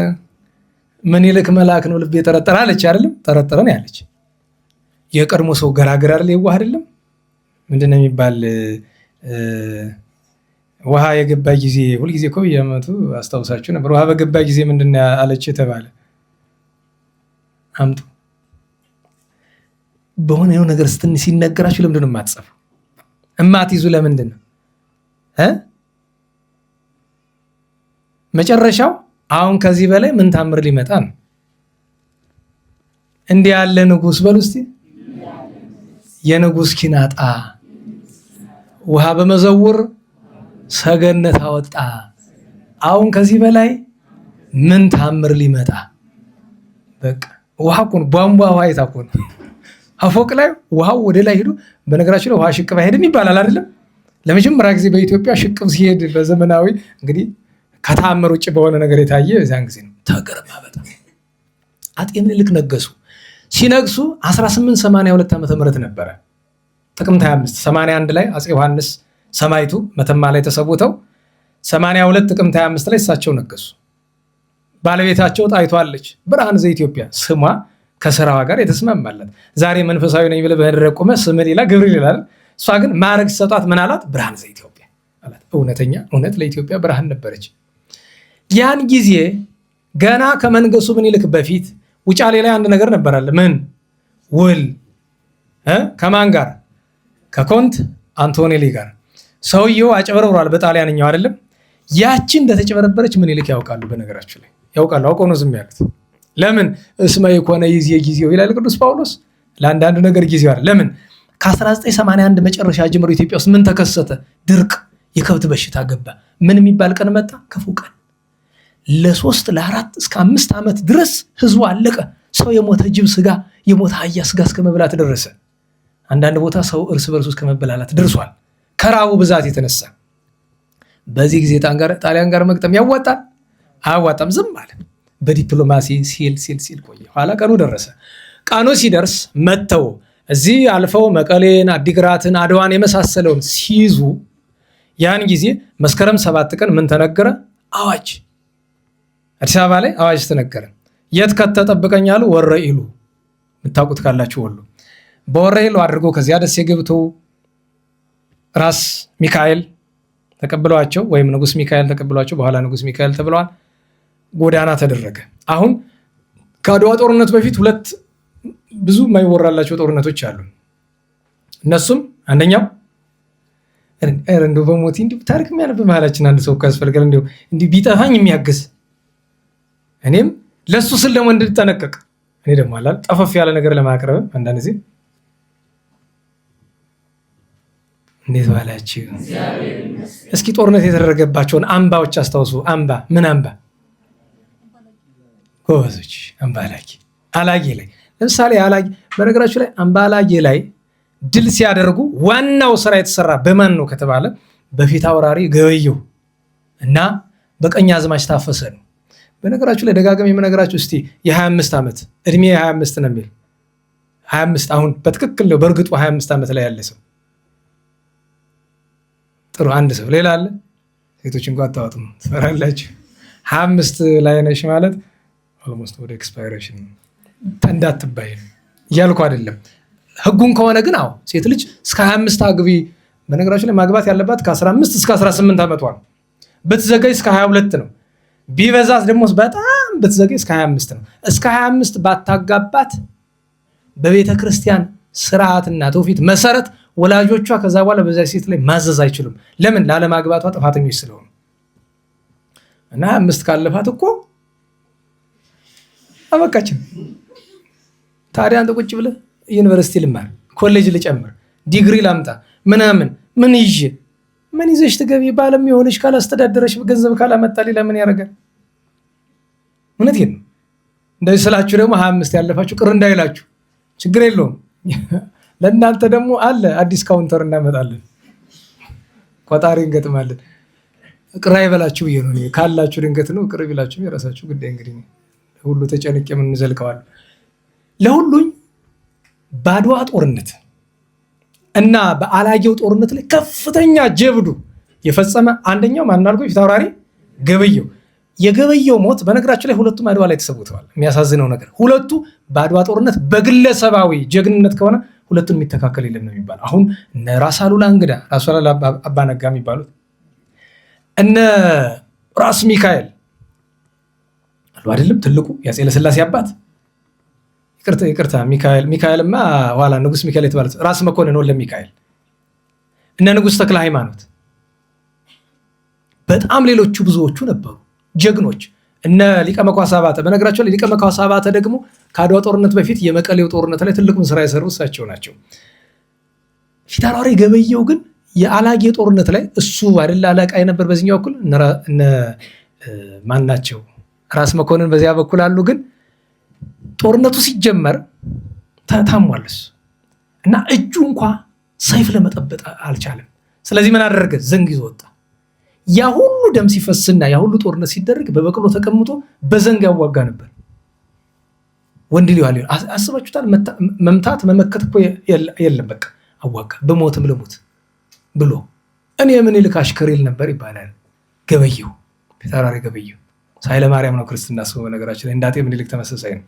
ምኒልክ መልአክ ነው ልብ የጠረጠረ አለች አይደለም? ጠረጠረ ነው ያለች። የቀድሞ ሰው ገራገር አይደል? የዋህ አይደለም? ምንድነው የሚባል ውሃ የገባ ጊዜ ሁልጊዜ እኮ በየዓመቱ አስታውሳችሁ ነበር። ውሃ በገባ ጊዜ ምንድን ነው አለች የተባለ አምጡ በሆነ ነገር ሲነገራችሁ ለምንድን ነው የማትጽፉ? እማትይዙ ለምንድን ነው? መጨረሻው አሁን ከዚህ በላይ ምን ታምር ሊመጣ ነው? እንዲህ ያለ ንጉሥ በሉ እስቲ የንጉሥ ኪናጣ ውሃ በመዘውር ሰገነት አወጣ። አሁን ከዚህ በላይ ምን ታምር ሊመጣ? በቃ ውሃ እኮ ነው፣ ቧንቧ ውሃ የታኮ ነው። አፎቅ ላይ ውሃው ወደ ላይ ሄዶ፣ በነገራችን ላይ ውሃ ሽቅብ አይሄድም ይባላል አይደለም? ለመጀመሪያ ጊዜ በኢትዮጵያ ሽቅብ ሲሄድ በዘመናዊ እንግዲህ ከታምር ውጭ በሆነ ነገር የታየ እዚያን ጊዜ ነው። ተገርማ በጣም አጤ ምኒልክ ነገሱ። ሲነግሱ 1882 ዓመተ ምህረት ነበረ ጥቅምት 25 81 ላይ አፄ ዮሐንስ ሰማይቱ መተማ ላይ ተሰውተው 82 ጥቅምት 25 ላይ እሳቸው ነገሱ። ባለቤታቸው ጣይቱ አለች፣ ብርሃን ዘኢትዮጵያ ስሟ ከስራዋ ጋር የተስማማላት። ዛሬ መንፈሳዊ ነኝ ብለህ በህድረ ቆመ ስም ሌላ ገብርኤል ይላል። እሷ ግን ማዕረግ ሰጧት። ምን አላት? ብርሃን ዘኢትዮጵያ አላት። እውነተኛ እውነት ለኢትዮጵያ ብርሃን ነበረች። ያን ጊዜ ገና ከመንገሱ ምኒልክ በፊት ውጫሌ ላይ አንድ ነገር ነበራለ። ምን ውል ከማን ጋር? ከኮንት አንቶኔሊ ጋር። ሰውየው አጨበረብሯል በጣሊያንኛው አይደለም። ያቺ እንደተጨበረበረች ምኒልክ ያውቃሉ። በነገራችሁ ላይ ያውቃሉ። አውቀው ነው ዝም ያሉት። ለምን? እስመ ይኮነ ይዜ ጊዜው ይላል ቅዱስ ጳውሎስ። ለአንዳንድ ነገር ጊዜው አይደል። ለምን? ከ1981 መጨረሻ ጀምሮ ኢትዮጵያ ውስጥ ምን ተከሰተ? ድርቅ፣ የከብት በሽታ ገባ። ምን የሚባል ቀን መጣ? ክፉ ቀን። ለ3 ለ4 እስከ 5 ዓመት ድረስ ህዝቡ አለቀ። ሰው የሞተ ጅብ ስጋ፣ የሞተ አህያ ስጋ እስከ መብላት ደረሰ። አንዳንድ ቦታ ሰው እርስ በርሱ እስከ መበላላት ደርሷል፣ ከራቡ ብዛት የተነሳ። በዚህ ጊዜ ጣሊያን ጋር መግጠም ያዋጣል? አያዋጣም። ዝም አለ። በዲፕሎማሲ ሲል ቆየ። ኋላ ቀኑ ደረሰ። ቀኑ ሲደርስ መጥተው እዚህ አልፈው መቀሌን፣ አዲግራትን፣ አድዋን የመሳሰለውን ሲይዙ ያን ጊዜ መስከረም 7 ቀን ምን ተነገረ? አዋጅ። አዲስ አበባ ላይ አዋጅ ተነገረ። የት ከተጠብቀኛሉ? ወረኢሉ። የምታውቁት ካላችሁ ወሎ በወረኢሉ አድርጎ ከዚያ ደሴ ገብተው ራስ ሚካኤል ተቀብለዋቸው ወይም ንጉስ ሚካኤል ተቀብለዋቸው በኋላ ንጉስ ሚካኤል ተብለዋል። ጎዳና ተደረገ። አሁን ከአድዋ ጦርነት በፊት ሁለት ብዙ የማይወራላቸው ጦርነቶች አሉ። እነሱም አንደኛው እንደው በሞቲ እንዲሁ ታሪክ የሚያነብ ባህላችን አንድ ሰው ያስፈልጋል። እንዲሁ ቢጠፋኝ የሚያግዝ እኔም ለሱ ስል ደግሞ እንድጠነቀቅ እኔ ደግሞ አላል ጠፈፍ ያለ ነገር ለማቅረብ አንዳንድ ጊዜ እንዴት ባላችሁ። እስኪ ጦርነት የተደረገባቸውን አምባዎች አስታውሱ። አምባ ምን አምባ? ጎበዞች። አምባ አላጌ ላይ ለምሳሌ አላጌ። በነገራችሁ ላይ አምባ አላጌ ላይ ድል ሲያደርጉ ዋናው ስራ የተሰራ በማን ነው ከተባለ በፊት አውራሪ ገበየሁ እና በቀኛዝማች ታፈሰ ነው። በነገራችሁ ላይ ደጋግሜ የምነግራችሁ እስቲ የ25 ዓመት እድሜ 25 ነው የሚል 25 አሁን በትክክል ነው። በእርግጡ 25 ዓመት ላይ ያለ ሰው ጥሩ አንድ ሰው ሌላ አለ። ሴቶች እንኳን አታወጡም ትፈራላችሁ። 25 ላይ ነሽ ማለት ኦልሞስት ወደ ኤክስፓይሬሽን እንዳትባይ እያልኩ አይደለም። ህጉን ከሆነ ግን አዎ ሴት ልጅ እስከ 25 አግቢ። በነገራችሁ ላይ ማግባት ያለባት ከ15 እስከ 18 ዓመቷ ነው። ብትዘገይ እስከ 22 ነው። ቢበዛት ደግሞ በጣም ብትዘገይ እስከ 25 ነው። እስከ 25 ባታጋባት በቤተ ክርስቲያን ስርዓትና ትውፊት መሰረት ወላጆቿ ከዛ በኋላ በዛ ሴት ላይ ማዘዝ አይችሉም። ለምን? ላለማግባቷ ጥፋተኞች ስለሆኑ እና 25 ካለፋት እኮ አበቃችን። ታዲያ አንተ ቁጭ ብለህ ዩኒቨርሲቲ ልማር፣ ኮሌጅ ልጨምር፣ ዲግሪ ላምጣ ምናምን ምን ይዤ ምን ይዘሽ ትገቢ? ባለም የሆነሽ ካላስተዳደረሽ ገንዘብ ካላመጣ ሌላ ምን ያደርጋል? እውነቴን ነው። እንደዚህ ስላችሁ ደግሞ 25 ያለፋችሁ ቅር እንዳይላችሁ ችግር የለውም። ለእናንተ ደግሞ አለ አዲስ ካውንተር እናመጣለን፣ ቆጣሪ እንገጥማለን። ቅር አይበላችሁ ብዬ ነው ካላችሁ ድንገት ነው። ቅር ቢላችሁ የራሳችሁ ጉዳይ። እንግዲህ ሁሉ ተጨንቄ ምን እንዘልቀዋለን። ለሁሉኝ በአድዋ ጦርነት እና በአላጌው ጦርነት ላይ ከፍተኛ ጀብዱ የፈጸመ አንደኛው ማን አልኩ? ፊት አውራሪ ገበየሁ። የገበየሁ ሞት በነገራችን ላይ ሁለቱም አድዋ ላይ ተሰውተዋል። የሚያሳዝነው ነገር ሁለቱ በአድዋ ጦርነት በግለሰባዊ ጀግንነት ከሆነ ሁለቱን የሚተካከል የለም ነው የሚባለው። አሁን እነ ራስ አሉላ እንግዳ፣ ራስ አሉላ አባ ነጋ የሚባሉት እነ ራስ ሚካኤል አሉ አይደለም? ትልቁ የአፄ ኃይለሥላሴ አባት ይቅርታ ሚካኤልማ ኋላ ንጉስ ሚካኤል የተባሉት ራስ መኮንን ወልደ ሚካኤል፣ እነ ንጉስ ተክለ ሃይማኖት፣ በጣም ሌሎቹ ብዙዎቹ ነበሩ ጀግኖች። እነ ሊቀ መኳስ አባተ፣ በነገራቸው ላይ ሊቀ መኳስ አባተ ደግሞ ከአድዋ ጦርነት በፊት የመቀሌው ጦርነት ላይ ትልቁን ስራ የሰሩ እሳቸው ናቸው። ፊታውራሪ ገበየሁ ግን የአላጌ ጦርነት ላይ እሱ አይደል አለቃ ነበር። በዚህኛው በኩል እነ ማን ናቸው? ራስ መኮንን በዚያ በኩል አሉ። ግን ጦርነቱ ሲጀመር ታሟልስ እና እጁ እንኳ ሰይፍ ለመጠበጥ አልቻለም። ስለዚህ ምን አደረገ? ዘንግ ይዞ ወጣ። ያ ሁሉ ደም ሲፈስና ያ ሁሉ ጦርነት ሲደረግ በበቅሎ ተቀምጦ በዘንግ ያዋጋ ነበር። ወንድ ሊዋል አስባችሁታል? መምታት መመከት እኮ የለም። በቃ አዋጋ፣ በሞትም ልሙት ብሎ እኔ የምኒልክ አሽከር ይል ነበር ይባላል። ገበየሁ ፊታውራሪ ገበየሁ ኃይለ ማርያም ነው ክርስትና ስሙ። በነገራችን ላይ እንዳጤ ምኒልክ ተመሳሳይ ነው።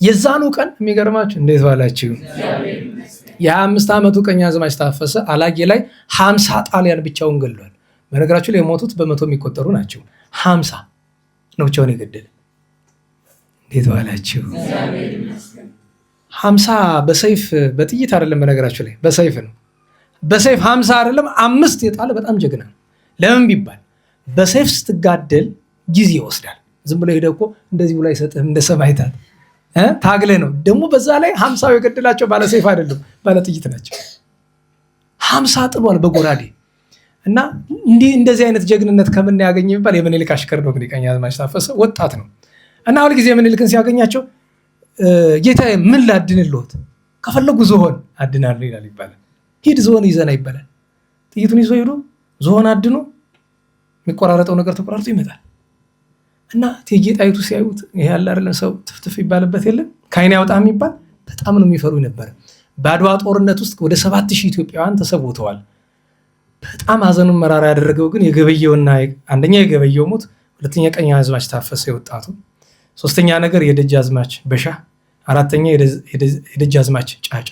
የዛኑ ቀን የሚገርማችሁ እንዴት ዋላችሁ? የ25 ዓመቱ ቀኛዝማች ታፈሰ አላጌ ላይ 50 ጣሊያን ብቻውን ገድሏል። በነገራችሁ ላይ የሞቱት በመቶ የሚቆጠሩ ናቸው። 50 ነው ብቻውን የገደለ። እንዴት ዋላችሁ? 50 በሰይፍ በጥይት አይደለም። በነገራችሁ ላይ በሰይፍ ነው። በሰይፍ 50 አይደለም 5 የጣለ በጣም ጀግና ነው። ለምን ቢባል በሰይፍ ስትጋደል ጊዜ ይወስዳል። ዝም ብሎ ሄደ እኮ እንደዚህ ብሎ አይሰጥህም። እንደ ሰማይታት ታግለ ነው ደግሞ። በዛ ላይ 50 የገደላቸው ባለ ሰይፍ አይደለም ባለ ጥይት ናቸው። 50 ጥሏል በጎራዴ እና እንደዚህ አይነት ጀግንነት ከምን ያገኘ የሚባል የምኒልክ አሽከር ነው። እንግዲህ ቀኛዝማች ታፈሰ ወጣት ነው እና ሁልጊዜ ምኒልክን ሲያገኛቸው ጌታዬ ምን ላድንልዎት? ከፈለጉ ዝሆን አድናለሁ ይላል ይባላል። ሂድ ዝሆን ይዘና ይባላል። ጥይቱን ይዞ ሄዶ ዝሆን አድኖ የሚቆራረጠው ነገር ተቆራርጦ ይመጣል። እና እቴጌ ጣይቱ ሲያዩት ይሄ ያለ አይደለም ሰው ትፍትፍ ይባልበት የለም ከዓይን ያውጣ የሚባል በጣም ነው የሚፈሩ ነበር። በአድዋ ጦርነት ውስጥ ወደ 7000 ኢትዮጵያውያን ተሰውተዋል። በጣም ሀዘኑን መራራ ያደረገው ግን የገበየውና አንደኛ የገበየው ሞት፣ ሁለተኛ ቀኛዝማች ታፈሰ የወጣቱ፣ ሶስተኛ ነገር የደጃዝማች በሻ፣ አራተኛ የደጃዝማች ጫጫ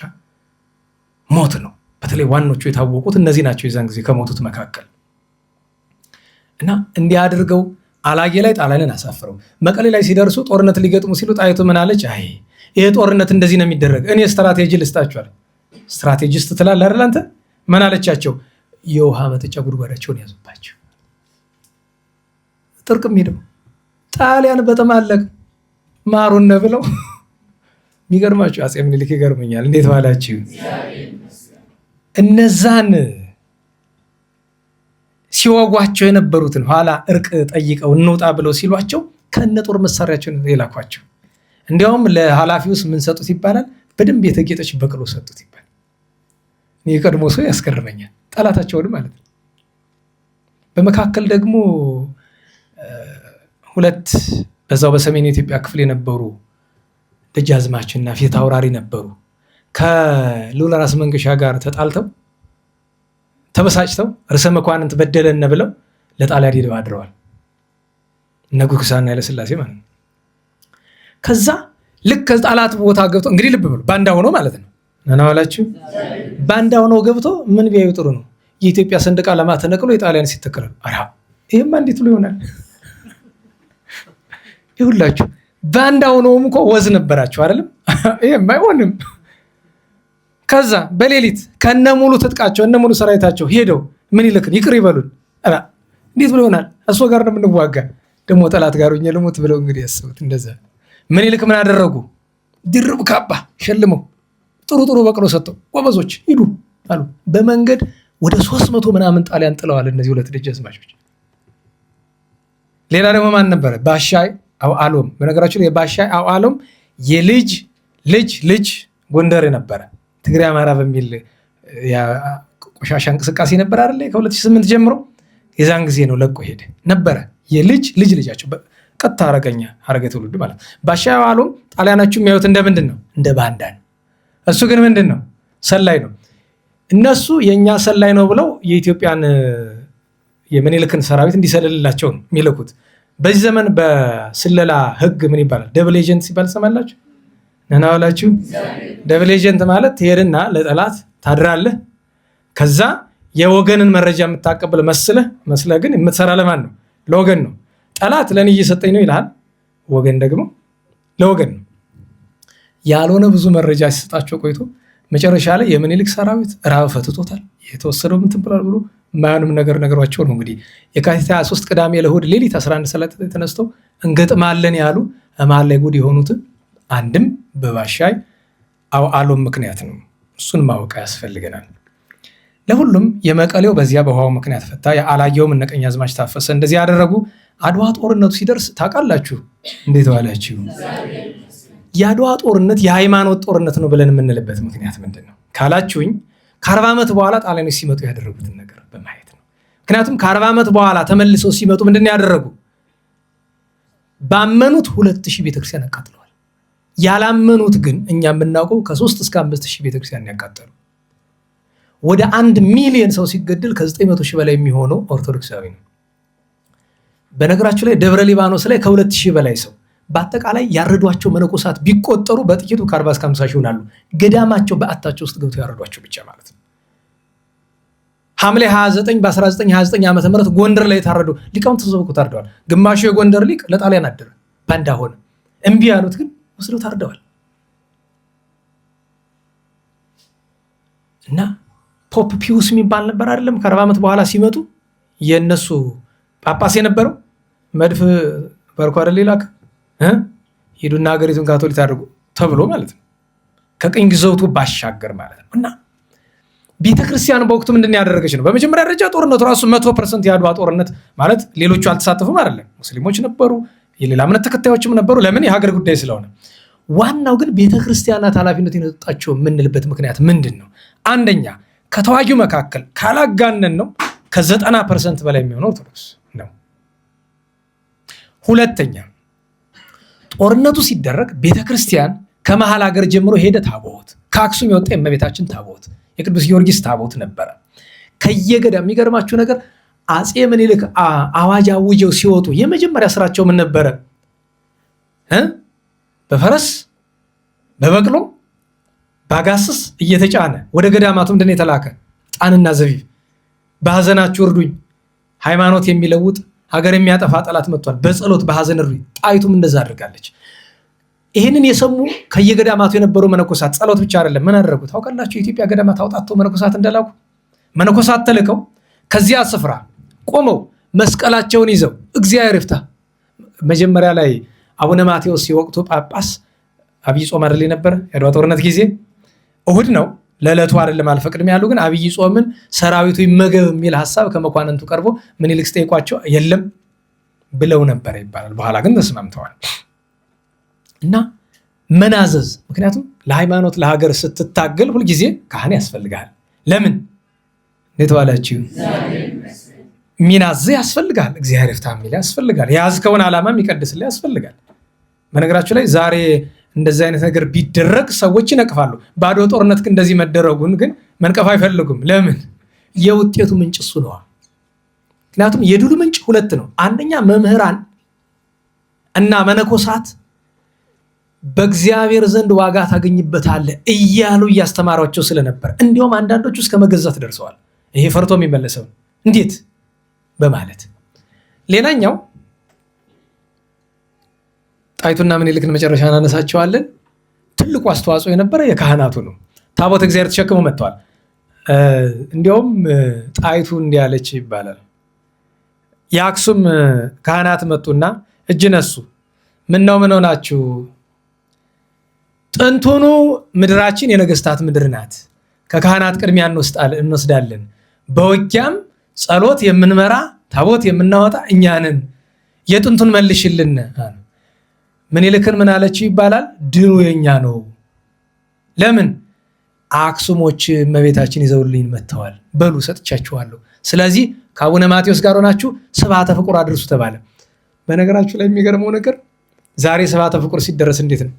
ሞት ነው። በተለይ ዋኖቹ የታወቁት እነዚህ ናቸው የዛን ጊዜ ከሞቱት መካከል። እና እንዲህ አድርገው አላጌ ላይ ጣሊያንን አሳፍረው መቀሌ ላይ ሲደርሱ ጦርነት ሊገጥሙ ሲሉ ጣይቱ ምን አለች? አይ ይሄ ጦርነት እንደዚህ ነው የሚደረግ፣ እኔ ስትራቴጂ ልስጣችኋል። ስትራቴጂስት ትላለህ አይደል አንተ? ምን አለቻቸው? የውሃ መጠጫ ጉድጓዳቸውን ያዙባቸው። ጥርቅም ሄደው ጣሊያን በተማለቅ ማሩን ብለው የሚገርማችሁ አፄ ምኒልክ ይገርመኛል። እንዴት ባላችሁ እነዛን ሲወጓቸው የነበሩትን ኋላ እርቅ ጠይቀው እንውጣ ብለው ሲሏቸው ከነ ጦር መሳሪያቸውን የላኳቸው። እንዲያውም ለኃላፊውስ ምን ሰጡት ይባላል? በደንብ የተጌጠች በቅሎ ሰጡት ይባላል። የቀድሞ ሰው ያስገርመኛል። ጠላታቸውን ማለት ነው። በመካከል ደግሞ ሁለት በዛው በሰሜን የኢትዮጵያ ክፍል የነበሩ ደጃዝማችና ፊት አውራሪ ነበሩ። ከልዑል ራስ መንገሻ ጋር ተጣልተው ተበሳጭተው ርዕሰ መኳንንት በደለነ ብለው ለጣሊያን ሄደው አድረዋል። እነ ጉግሳና ኃይለሥላሴ ማለት ነው። ከዛ ልክ ከጣላት ቦታ ገብቶ እንግዲህ ልብ ብሎ ባንዳ ሆኖ ማለት ነው። እናናዋላችሁ ባንዳ ሆኖ ገብቶ ምን ቢያዩ ጥሩ ነው? የኢትዮጵያ ሰንደቅ ዓላማ ተነቅሎ የጣሊያን ሲተከለ አራ ይሄማ እንዴት ብሎ ይሆናል? ይሁላችሁ ባንዳ ሆኖም እኮ ወዝ ነበራችሁ አይደለም? ይሄማ አይሆንም። ከዛ በሌሊት ከነሙሉ ትጥቃቸው እነሙሉ ሰራዊታቸው ሄደው ምን ይልክን ይቅር ይበሉን። አራ እንዴት ብሎ ይሆናል? እሱ ጋር ነው የምንዋጋ ደግሞ ጠላት ጋር ሆኜ ልሙት ብለው እንግዲህ ያስቡት። እንደዛ ምን ይልክ ምን አደረጉ? ድርብ ካባ ሸልመው ጥሩ በቅሎ ሰጠው። ጎበዞች ሂዱ አሉ። በመንገድ ወደ 300 ምናምን ጣሊያን ጥለዋል እነዚህ ሁለት ደጃዝማቾች። ሌላ ደግሞ ማን ነበረ? ባሻይ አውዓሎም። በነገራችን ላይ ባሻይ አውዓሎም የልጅ ልጅ ጎንደር ነበረ። ትግራይ አማራ በሚል ቆሻሻ እንቅስቃሴ ነበር አይደል? ከ2008 ጀምሮ የዛን ጊዜ ነው ለቆ ሄደ ነበረ። ልጃቸው ቀጥታ አረገ ትውልድ ማለት ባሻይ አውዓሎም ጣሊያኖቹ የሚያዩት እንደምንድን ነው? እንደ ባንዳ ነው። እሱ ግን ምንድን ነው? ሰላይ ነው። እነሱ የእኛ ሰላይ ነው ብለው የኢትዮጵያን የምኒልክን ሰራዊት እንዲሰልልላቸው ነው የሚልኩት። በዚህ ዘመን በስለላ ህግ ምን ይባላል? ደብል ኤጀንት ሲባል ሰማላችሁ? ነናዋላችሁ ደብል ኤጀንት ማለት ትሄድና ለጠላት ታድራለህ። ከዛ የወገንን መረጃ የምታቀብል መስለህ ግን የምትሰራ ለማን ነው? ለወገን ነው። ጠላት ለኔ እየሰጠኝ ነው ይልሃል፣ ወገን ደግሞ ለወገን ነው። ያልሆነ ብዙ መረጃ ሲሰጣቸው ቆይቶ መጨረሻ ላይ የምኒልክ ሰራዊት ራብ ፈትቶታል፣ የተወሰደው ምን ትብላል ብሎ ማንም ነገር ነገሯቸው ነው። እንግዲህ የካቲት 23 ቅዳሜ ለእሑድ ሌሊት 11 ሰዓት ተነስተው እንገጥማለን ያሉ መሀል ላይ ጉድ የሆኑትን አንድም በባሻይ አሎም ምክንያት ነው። እሱን ማወቅ ያስፈልገናል። ለሁሉም የመቀሌው በዚያ በውሃው ምክንያት ፈታ፣ የአላየውም እነ ቀኛዝማች ታፈሰ እንደዚህ ያደረጉ። አድዋ ጦርነቱ ሲደርስ ታውቃላችሁ እንዴት ዋላችሁ? የአድዋ ጦርነት የሃይማኖት ጦርነት ነው ብለን የምንልበት ምክንያት ምንድን ነው ካላችሁኝ፣ ከ40 ዓመት በኋላ ጣሊያኖች ሲመጡ ያደረጉትን ነገር በማየት ነው። ምክንያቱም ከ40 ዓመት በኋላ ተመልሰው ሲመጡ ምንድን ያደረጉ? ባመኑት 2000 ቤተክርስቲያን አቃጥለዋል። ያላመኑት ግን እኛ የምናውቀው ከ3 እስከ 5000 ቤተክርስቲያን ያቃጠሉ። ወደ 1 ሚሊዮን ሰው ሲገደል ከ900 ሺህ በላይ የሚሆነው ኦርቶዶክሳዊ ነው። በነገራችሁ ላይ ደብረ ሊባኖስ ላይ ከ2000 በላይ ሰው በአጠቃላይ ያረዷቸው መነኮሳት ቢቆጠሩ በጥቂቱ ከ40 እስከ 50 ሺህ ይሆናሉ። ገዳማቸው በአታቸው ውስጥ ገብተው ያረዷቸው ብቻ ማለት ነው። ሐምሌ 29 በ1929 ዓመተ ምህረት ጎንደር ላይ የታረዱ ሊቃውንት ተሰብኩ ታርደዋል። ግማሹ የጎንደር ሊቅ ለጣሊያን አደረ፣ ባንዳ ሆነ። እምቢ ያሉት ግን ወስደው ታርደዋል። እና ፖፕ ፒዩስ የሚባል ነበር አይደለም? ከ40 ዓመት በኋላ ሲመጡ የነሱ ጳጳስ የነበረው መድፍ በርኮ አይደል ይላክ ሂዱና ሀገሪቱን ካቶሊክ አድርጉ ተብሎ ማለት ነው። ከቅኝ ግዛቱ ባሻገር ማለት ነው። እና ቤተክርስቲያን በወቅቱ ምንድን ያደረገች ነው? በመጀመሪያ ደረጃ ጦርነቱ ራሱ 100% የአድዋ ጦርነት ማለት ሌሎቹ አልተሳተፉም አይደለም። ሙስሊሞች ነበሩ፣ የሌላ እምነት ተከታዮችም ነበሩ። ለምን? የሀገር ጉዳይ ስለሆነ። ዋናው ግን ቤተክርስቲያናት ኃላፊነት የሰጣቸው የምንልበት ምክንያት ምንድን ነው? አንደኛ ከተዋጊው መካከል ካላጋነን ነው ከ90% በላይ የሚሆነው ኦርቶዶክስ ነው። ሁለተኛ ጦርነቱ ሲደረግ ቤተክርስቲያን ከመሃል ሀገር ጀምሮ ሄደ ታቦት፣ ከአክሱም የወጣ የእመቤታችን ታቦት፣ የቅዱስ ጊዮርጊስ ታቦት ነበረ ከየገዳም። የሚገርማችሁ ነገር አፄ ምኒልክ አዋጅ አውጀው ሲወጡ የመጀመሪያ ስራቸው ምን ነበረ? በፈረስ በበቅሎ ባጋስስ እየተጫነ ወደ ገዳማቱ ምንድነው የተላከ? ዕጣንና ዘቢብ። በሐዘናችሁ እርዱኝ፣ ሃይማኖት የሚለውጥ ሀገር የሚያጠፋ ጠላት መጥቷል፣ በጸሎት በሐዘን እርዱኝ። ጣይቱም እንደዛ አድርጋለች። ይህንን የሰሙ ከየገዳማቱ የነበሩ መነኮሳት ጸሎት ብቻ አይደለም ምን አደረጉ ታውቃላችሁ? የኢትዮጵያ ገዳማት አውጣተው መነኮሳት እንደላኩ መነኮሳት ተልከው ከዚያ ስፍራ ቆመው መስቀላቸውን ይዘው እግዚአብሔር ይፍታ። መጀመሪያ ላይ አቡነ ማቴዎስ የወቅቱ ጳጳስ አብይ ጾም አይደል ነበር? የአድዋ ጦርነት ጊዜ እሁድ ነው፣ ለዕለቱ አይደለም አልፈቅድም ያሉ ግን አብይ ጾምን ሰራዊቱ ይመገብ የሚል ሐሳብ ከመኳንንቱ ቀርቦ ምኒልክ ጠይቋቸው የለም ብለው ነበር ይባላል። በኋላ ግን ተስማምተዋል። እና መናዘዝ፣ ምክንያቱም ለሃይማኖት ለሀገር ስትታገል ሁልጊዜ ካህን ያስፈልጋል። ለምን እንደተዋላችሁ ሚናዝ ያስፈልጋል። እግዚአብሔር ይፍታ የሚል ያስፈልጋል። የያዝከውን ዓላማ የሚቀድስልህ ያስፈልጋል። በነገራችሁ ላይ ዛሬ እንደዚህ አይነት ነገር ቢደረግ ሰዎች ይነቅፋሉ። ባዶ ጦርነት ግን እንደዚህ መደረጉን ግን መንቀፍ አይፈልጉም። ለምን? የውጤቱ ምንጭ እሱ ነዋ። ምክንያቱም የድሉ ምንጭ ሁለት ነው። አንደኛ መምህራን እና መነኮሳት በእግዚአብሔር ዘንድ ዋጋ ታገኝበታለህ እያሉ እያስተማሯቸው ስለነበር እንዲሁም አንዳንዶቹ እስከ መገዛት ደርሰዋል። ይሄ ፈርቶ የሚመለሰው እንዴት በማለት ሌላኛው ጣይቱና ምኒልክን መጨረሻ እናነሳቸዋለን። ትልቁ አስተዋጽኦ የነበረ የካህናቱ ነው። ታቦት እግዚአብሔር ተሸክመው መጥተዋል። እንዲያውም ጣይቱ እንዲያለች ይባላል። የአክሱም ካህናት መጡና እጅ ነሱ። ምነው ምን ሆናችሁ? ጥንቱኑ ምድራችን የነገስታት ምድር ናት። ከካህናት ቅድሚያ እንወስዳለን። በውጊያም ጸሎት የምንመራ ታቦት የምናወጣ እኛንን። የጥንቱን መልሽልን። ምኒልክን ምን አለችው ይባላል? ድሉ የኛ ነው። ለምን? አክሱሞች እመቤታችን ይዘውልኝ መጥተዋል። በሉ ሰጥቻችኋለሁ። ስለዚህ ከአቡነ ማቴዎስ ጋር ሆናችሁ ስብሐተ ፍቁር አድርሱ ተባለ። በነገራችሁ ላይ የሚገርመው ነገር ዛሬ ስብሐተ ፍቁር ሲደረስ እንዴት ነው?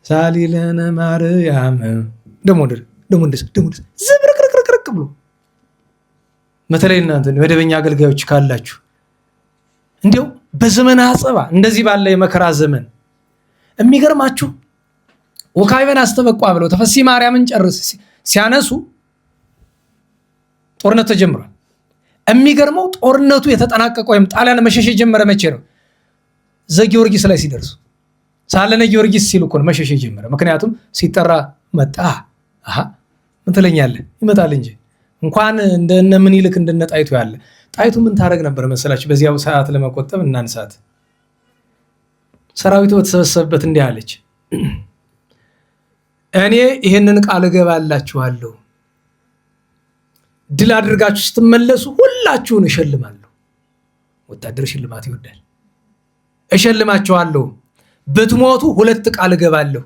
ሳሊለነ ማርያም ደሞ ዝብርቅርቅርቅ ብሎ በተለይ እናንተ መደበኛ አገልጋዮች ካላችሁ እንዲያው በዘመነ አጸባ እንደዚህ ባለ የመከራ ዘመን የሚገርማችሁ ወካዕበን አስተበቋ ብለው ተፈሲ ማርያምን ጨርስ ሲያነሱ ጦርነቱ ተጀምሯል። የሚገርመው ጦርነቱ የተጠናቀቀው ወይም ጣሊያን መሸሽ የጀመረ መቼ ነው? ዘጊዮርጊስ ላይ ሲደርሱ ሳለነ ጊዮርጊስ ሲሉ እኮ ነው መሸሽ የጀመረ። ምክንያቱም ሲጠራ መጣ። ምን ትለኛለህ? ይመጣል እንጂ እንኳን እንደነ ምኒልክ እንደነ ጣይቱ ያለ። ጣይቱ ምን ታረግ ነበር መሰላችሁ? በዚያው ሰዓት ለመቆጠብ እናንሳት። ሰራዊቱ በተሰበሰበበት እንዲህ አለች፣ እኔ ይህንን ቃል እገባላችኋለሁ፣ ድል አድርጋችሁ ስትመለሱ ሁላችሁን እሸልማለሁ። ወታደር ሽልማት ይወዳል። እሸልማችኋለሁ፣ ብትሞቱ 2 ቃል እገባለሁ፣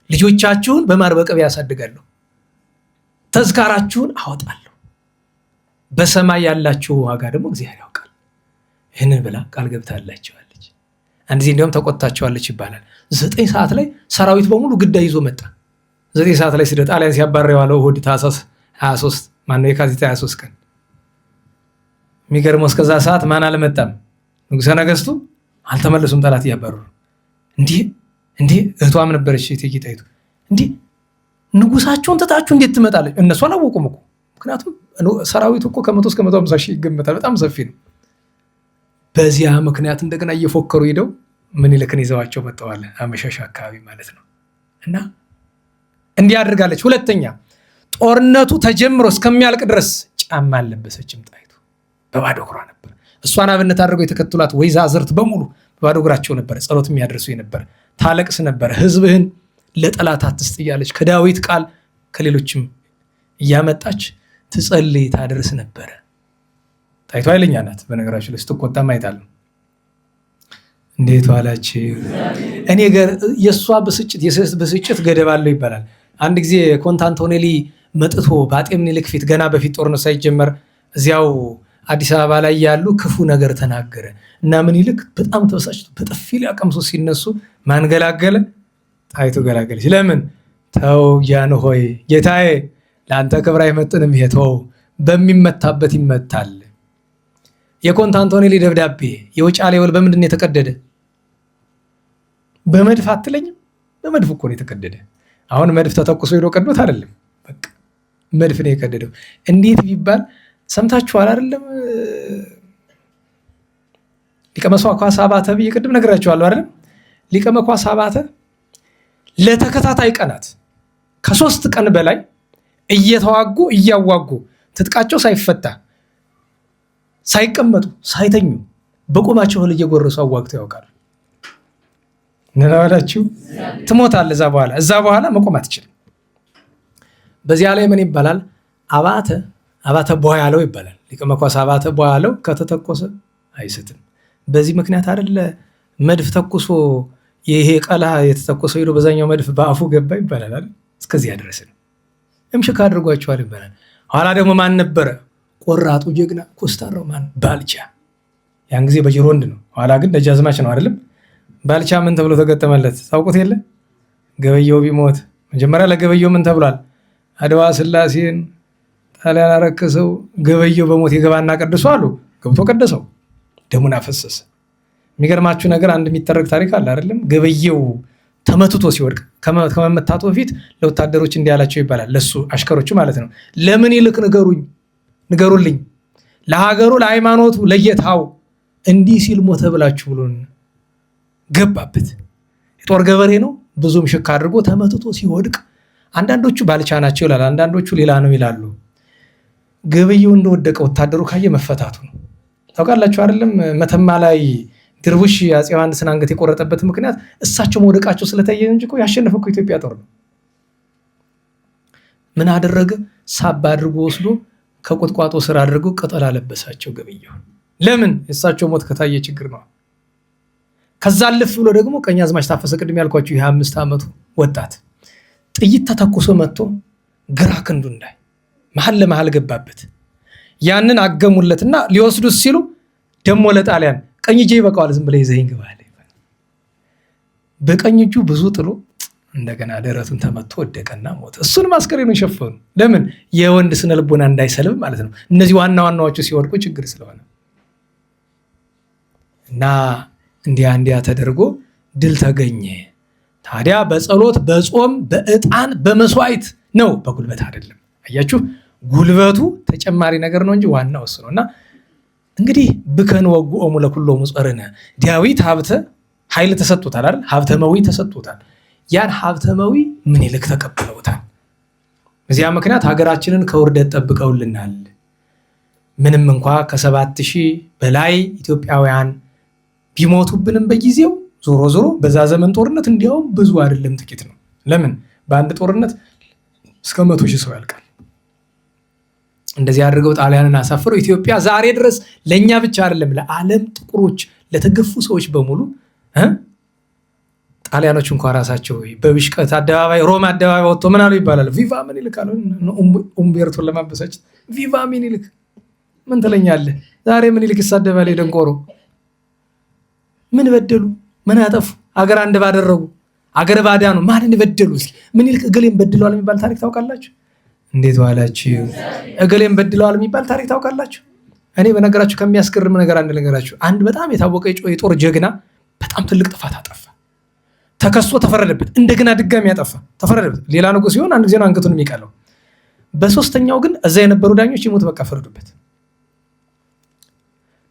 ልጆቻችሁን በማር በቅቤ ያሳድጋለሁ፣ ተዝካራችሁን አወጣለሁ፣ በሰማይ ያላችሁ ዋጋ ደግሞ እግዚአብሔር ያውቃል። ይህንን ብላ ቃል ገብታላችኋለች። አንድ ጊዜ እንዲያውም ተቆጥታቸዋለች ይባላል። 9 ሰዓት ላይ ሰራዊት በሙሉ ግዳይ ይዞ መጣ። 9 ሰዓት ላይ ጣሊያን ሲያባረር የዋለው እሑድ ታኅሳስ 23 ማነው የካቲት 23 ቀን። የሚገርመው እስከዛ ሰዓት ማን አልመጣም? ንጉሠ ነገሥቱ አልተመለሱም። ጠላት እያባረሩ እንዲህ እህቷም ነበረች እቴጌ ጣይቱ። እንዲህ ንጉሳቸውን ትታችሁ እንዴት ትመጣለች? እነሱ አላወቁም እኮ። ምክንያቱም ሰራዊቱ እኮ ከ100 እስከ 150 ሺህ ይገመታል። በጣም ሰፊ ነው። በዚያ ምክንያት እንደገና እየፎከሩ ሄደው ምኒልክን ይዘዋቸው መጥተዋል። አመሻሽ አካባቢ ማለት ነው። እና እንዲህ አድርጋለች። ሁለተኛ ጦርነቱ ተጀምሮ እስከሚያልቅ ድረስ ጫማ አልለበሰችም ጣይቱ፣ በባዶ እግሯ ነበር። እሷን አብነት አድርገው የተከተሏት ወይዛዝርት በሙሉ በባዶ እግራቸው ነበር ጸሎት የሚያደርሱ የነበረ። ታለቅስ ነበር። ሕዝብህን ለጠላት አትስጥ እያለች ከዳዊት ቃል ከሌሎችም እያመጣች ትጸልይ ታደርስ ነበረ። ጣይቱ ኃይለኛ ናት። በነገራችሁ ላይ ስትቆጣ ማይታል። እንዴት ዋላችሁ? እኔ የእሷ ብስጭት ገደብ አለው ይባላል። አንድ ጊዜ ኮንታንቶኔሊ መጥቶ በአጤ ምኒልክ ፊት ገና በፊት ጦርነት ሳይጀመር እዚያው አዲስ አበባ ላይ ያሉ ክፉ ነገር ተናገረ እና ምኒልክ በጣም ተበሳጭቶ በጥፊ ሊያቀምሱ ሲነሱ ማን ገላገለ? ጣይቱ ገላገለች። ለምን? ተው ጃንሆይ ጌታዬ፣ ለአንተ ክብር አይመጥንም፣ ይሄ ተው፣ በሚመታበት ይመታል። የኮንታንቶኔሊ ደብዳቤ የውጫሌ ውል በምንድን ነው የተቀደደ? በመድፍ አትለኝም? በመድፍ እኮ ነው የተቀደደ። አሁን መድፍ ተተኩሶ ሄዶ ቀዶት አይደለም፣ በቃ መድፍ ነው የቀደደው። እንዴት ቢባል ሰምታችኋል አይደለም? ሊቀ መኳስ አባተ ብዬ ቅድም ነግራችኋለሁ አይደለም? ሊቀ መኳስ አባተ ለተከታታይ ቀናት ከ3 ቀን በላይ እየተዋጉ እያዋጉ ትጥቃቸው ሳይፈታ ሳይቀመጡ ሳይተኙ በቆማቸው እህል እየጎረሱ አዋግተው ያውቃሉ። ነናዋላችሁ ትሞታለህ። እዛ በኋላ መቆም አትችልም። በዚያ ላይ ምን ይባላል? አባተ በኋያለው ይባላል። ሊቀ መኳስ አባተ በኋያለው ከተተኮሰ አይስትም። በዚህ ምክንያት አይደለ መድፍ ተኩሶ ይሄ ቀላ የተተኮሰው ሄዶ በዛኛው መድፍ በአፉ ገባ ይባላል። እስከዚያ ድረስ ነው። እምሽክ አድርጓቸዋል ይባላል። ኋላ ደግሞ ማን ነበረ ቆራጡ ጀግና ኮስታራው? ማን? ባልቻ። ያን ጊዜ በጅሮንድ ነው። ኋላ ግን ደጃዝማች ነው አይደለም? ባልቻ ምን ተብሎ ተገጠመለት ታውቁት የለ? ገበየው ቢሞት መጀመሪያ ለገበየው ምን ተብሏል? አድዋ ስላሴን ጣሊያን አረከሰው፣ ገበየው በሞት የገባና ቀድሶ አሉ። ገብቶ ቀደሰው፣ ደሙን አፈሰሰ። የሚገርማችሁ ነገር አንድ የሚተረክ ታሪክ አለ አይደለም? ገበየው ተመትቶ ሲወድቅ ከመመታቱ በፊት ለወታደሮች እንዲህ ያላቸው ይባላል፣ ለሱ አሽከሮቹ ማለት ነው። ለምን ይልክ ንገሩልኝ፣ ለሀገሩ ለሃይማኖቱ ለጌታው እንዲህ ሲል ሞተ ብላችሁ ብሎን ገባበት። የጦር ገበሬ ነው። ብዙም ሽክ አድርጎ ተመትቶ ሲወድቅ አንዳንዶቹ ባልቻ ናቸው ይላል፣ አንዳንዶቹ ሌላ ነው ይላሉ። ገበየው እንደወደቀ ወታደሩ ካየ መፈታቱ ነው። ታውቃላችሁ አይደለም? መተማ ላይ ድርቡሽ አፄ ዮሐንስን አንገት የቆረጠበት ምክንያት እሳቸው መውደቃቸው ስለታየ እንጂ እኮ ያሸነፈው እኮ ኢትዮጵያ ጦር ነው። ምን አደረገ? ሳባ አድርጎ ወስዶ ከቁጥቋጦ ስር አድርጎ ቅጠል አለበሳቸው ገበየው። ለምን? የእሳቸው ሞት ከታየ ችግር ነው። ከዛ አለፍ ብሎ ደግሞ ቀኛዝማች ታፈሰ ቅድም ያልኳችሁ የ5 ዓመቱ ወጣት ጥይት ተተኩሶ መጥቶ ግራ ክንዱን ላይ መሀል ለመሀል ገባበት። ያንን አገሙለትና ሊወስዱት ሲሉ ደሞ ለጣሊያን ቀኝ እጄ ይበቃዋል፣ ዝም ብለህ ይዘኸኝ ግባ አለ። በቀኝ እጁ ብዙ ጥሎ እንደገና ደረቱን ተመቶ ወደቀና ሞተ። እሱን አስከሬኑን ሸፈኑ። ለምን? የወንድ ስነ ልቦና እንዳይሰልብ ማለት ነው። እነዚህ ዋና ዋናዎቹ ሲወድቁ ችግር ስለሆነ እና እንዲያ ተደርጎ ድል ተገኘ። ታዲያ በጸሎት በጾም በዕጣን በመስዋዕት ነው፣ በጉልበት አይደለም። አያችሁ፣ ጉልበቱ ተጨማሪ ነገር ነው እንጂ ዋናው እሱ ነውና እንግዲህ ብከን ወጉኦሙ ለኩሎሙ ጾርነ ዳዊት ሀብተ ኃይል ተሰጥቶታል አይደል? ሀብተ መዊ ተሰጥቶታል። ያን ሀብተ መዊ ምኒልክ ተቀብለውታል። በዚያ ምክንያት ሀገራችንን ከውርደት ጠብቀውልናል። ምንም እንኳ ከ7000 በላይ ኢትዮጵያውያን ቢሞቱብንም በጊዜው ዞሮ ዞሮ በዛ ዘመን ጦርነት እንዲያውም ብዙ አይደለም ጥቂት ነው። ለምን በአንድ ጦርነት እስከ 100,000 ሰው ያልቃል። እንደዚህ አድርገው ጣሊያንን አሳፍረው ኢትዮጵያ ዛሬ ድረስ ለኛ ብቻ አይደለም ለዓለም ጥቁሮች ለተገፉ ሰዎች በሙሉ ጣሊያኖች እንኳን ራሳቸው በብሽቀት አደባባይ ሮማ አደባባይ ወጥቶ ምን አሉ ይባላል? ቪቫ ምኒልክ አሉ። ኡምቤርቶን ለማበሳጨት ቪቫ ምኒልክ ምን ትለኛለህ? ዛሬ ምኒልክ ይሳደባል። ደንቆሮ ምን በደሉ? ምን ያጠፉ? አገር አንድ ባደረጉ አገር ባዳ ነው። ማንን በደሉ? እስኪ ምኒልክ እገሌን በድለዋል የሚባል ታሪክ ታውቃላችሁ? እንዴት ዋላችሁ? እገሌን በድለዋል የሚባል ታሪክ ታውቃላችሁ? እኔ በነገራችሁ ከሚያስገርም ነገር አንድ ነገራችሁ። አንድ በጣም የታወቀ የጦር ጀግና በጣም ትልቅ ጥፋት አጠፋ። ተከሶ ተፈረደበት። እንደገና ድጋሚ ያጠፋ ተፈረደበት። ሌላ ንጉስ ሲሆን አንድ ጊዜ ነው አንገቱን የሚቀለው። በሶስተኛው ግን እዛ የነበሩ ዳኞች ይሞት በቃ ፈረዱበት።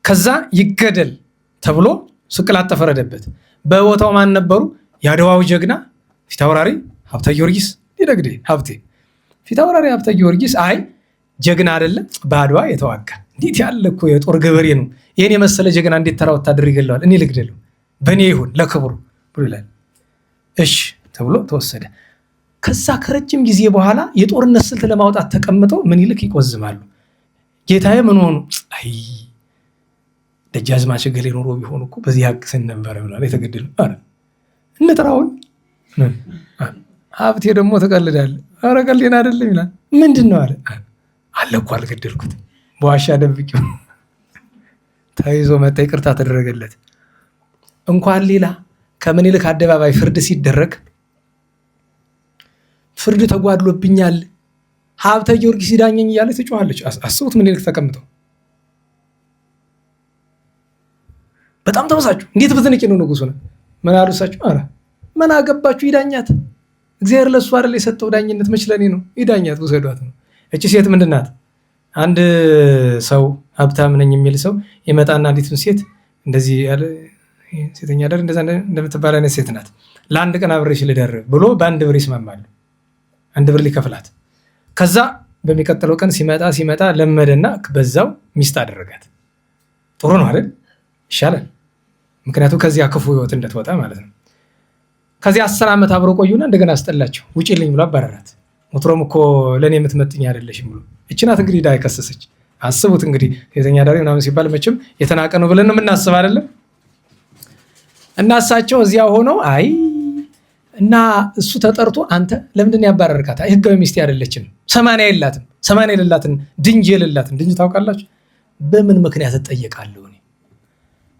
ከዛ ይገደል ተብሎ ስቅላት ተፈረደበት። በቦታው ማን ነበሩ? የአድዋው ጀግና ፊታውራሪ ሀብተ ጊዮርጊስ ሊደግዴ ሀብቴ ፊታውራሪ ሀብተ ጊዮርጊስ አይ ጀግና አይደለም በአድዋ የተዋጋ እንዴት ያለ እኮ የጦር ገበሬ ነው። ይሄን የመሰለ ጀግና እንዴት ተራ ወታደር ይገለዋል? እኔ ልግደለው በእኔ ይሁን ለክብሩ ብሎ ይላል። እሺ ተብሎ ተወሰደ። ከዛ ከረጅም ጊዜ በኋላ የጦርነት ስልት ለማውጣት ተቀምጠው ምኒልክ ይቆዝማሉ። ጌታዬ ምን ሆኑ? አይ ደጃዝማች ገሌ ኖሮ ቢሆን እኮ በዚህ ያቅስን ነበር ብሏል። የተገደሉ አረ እንጥራውን ሀብቴ ደግሞ ተቀልዳለህ። አረ ቀልዴን አይደለም ይላል። ምንድን ነው አለ እኮ አልገደልኩት በዋሻ ደብቄው ተይዞ መጣ። ይቅርታ ተደረገለት። እንኳን ሌላ ከምኒልክ አደባባይ ፍርድ ሲደረግ ፍርድ ተጓድሎብኛል ሀብተ ጊዮርጊስ ዳኘኝ እያለ ትጮኻለች። አስቡት ምኒልክ ተቀምጠው በጣም ተበሳጩ። እንዴት ብትንቂ ነው ንጉሱ ነው ምን አሉ እሳቸው? አረ ምን አገባችሁ ይዳኛት፣ እግዚአብሔር ለእሱ አይደል የሰጠው ዳኝነት መች ለኔ ነው? ይዳኛት ውሰዷት ነው። እቺ ሴት ምንድን ናት? አንድ ሰው ሀብታም ነኝ የሚል ሰው ይመጣና አንዲትን ሴት እንደዚህ ሴተኛ አዳሪ እንደዛ እንደምትባል አይነት ሴት ናት። ለአንድ ቀን አብሬሽ ልደር ብሎ በአንድ ብር ይስማማሉ። 1 ብር ሊከፍላት። ከዛ በሚቀጥለው ቀን ሲመጣ ለመደና በዛው ሚስት አደረጋት። ጥሩ ነው አይደል? ይሻላል። ምክንያቱም ከዚያ ክፉ ህይወት እንደተወጣ ማለት ነው። ከዚያ 10 ዓመት አብሮ ቆዩና እንደገና አስጠላቸው። ውጪልኝ ብሎ አባረራት። ወትሮም እኮ ለኔ የምትመጥኝ አይደለሽም ብሎ። እቺ ናት እንግዲህ ዳ የከሰሰች። አስቡት እንግዲህ ሴተኛ አዳሪ ምናምን ሲባል መቼም የተናቀ ነው ብለን ነው የምናስብ አይደለም። እና እሳቸው እዚያ ሆነው አይ እና እሱ ተጠርቶ አንተ ለምንድን ነው ያባረርካት? አይ ህጋዊ ሚስት አይደለችም፣ 80 የላትም፣ 80 የሌላትን ድንጅ የሌላትን ድንጅ ታውቃላችሁ? በምን ምክንያት እጠየቃለሁ እኔ?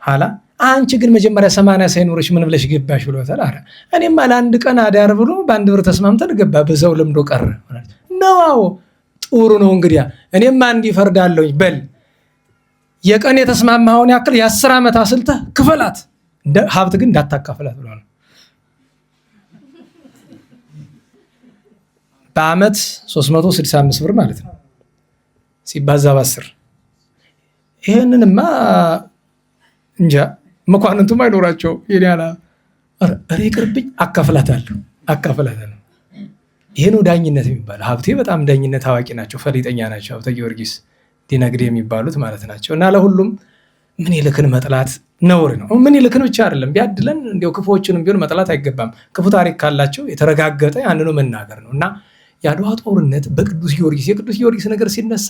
ኋላ አንቺ ግን መጀመሪያ 80 ሳይኖርሽ ምን ብለሽ ገባሽ ብሎታል። አረ እኔማ ለአንድ ቀን አዳር ብሎ በ1 ብር ተስማምተን ገባ፣ በዛው ለምዶ ቀረ ነው። አዎ ጥሩ ነው እንግዲያ እኔማ እንዲህ ፈርዳለሁኝ። በል የቀን የተስማማኸውን ያክል የ10 ዓመት አስልተህ ክፈላት፣ ሀብት ግን እንዳታካፍላት ብሎ ነው። በአመት 365 ብር ማለት ነው ሲባዛ በ10 ይሄንንማ እንጃ መኳንንቱም አይኖራቸው ይላል። አረ ይቅርብኝ፣ አካፍላታለሁ። ይሄ ነው ዳኝነት የሚባለው። ሀብቴ በጣም ዳኝነት አዋቂ ናቸው፣ ፈሊጠኛ ናቸው። ሀብተ ጊዮርጊስ ዲነግዴ የሚባሉት ማለት ናቸው። እና ለሁሉም ምኒልክን መጥላት ነውር ነው። ምኒልክን ብቻ አይደለም ቢያድለን እንዲያው ክፉዎችንም ቢሆን መጥላት አይገባም። ክፉ ታሪክ ካላቸው የተረጋገጠ ያንኑ መናገር ነው። እና የአድዋ ጦርነት በቅዱስ ጊዮርጊስ የቅዱስ ጊዮርጊስ ነገር ሲነሳ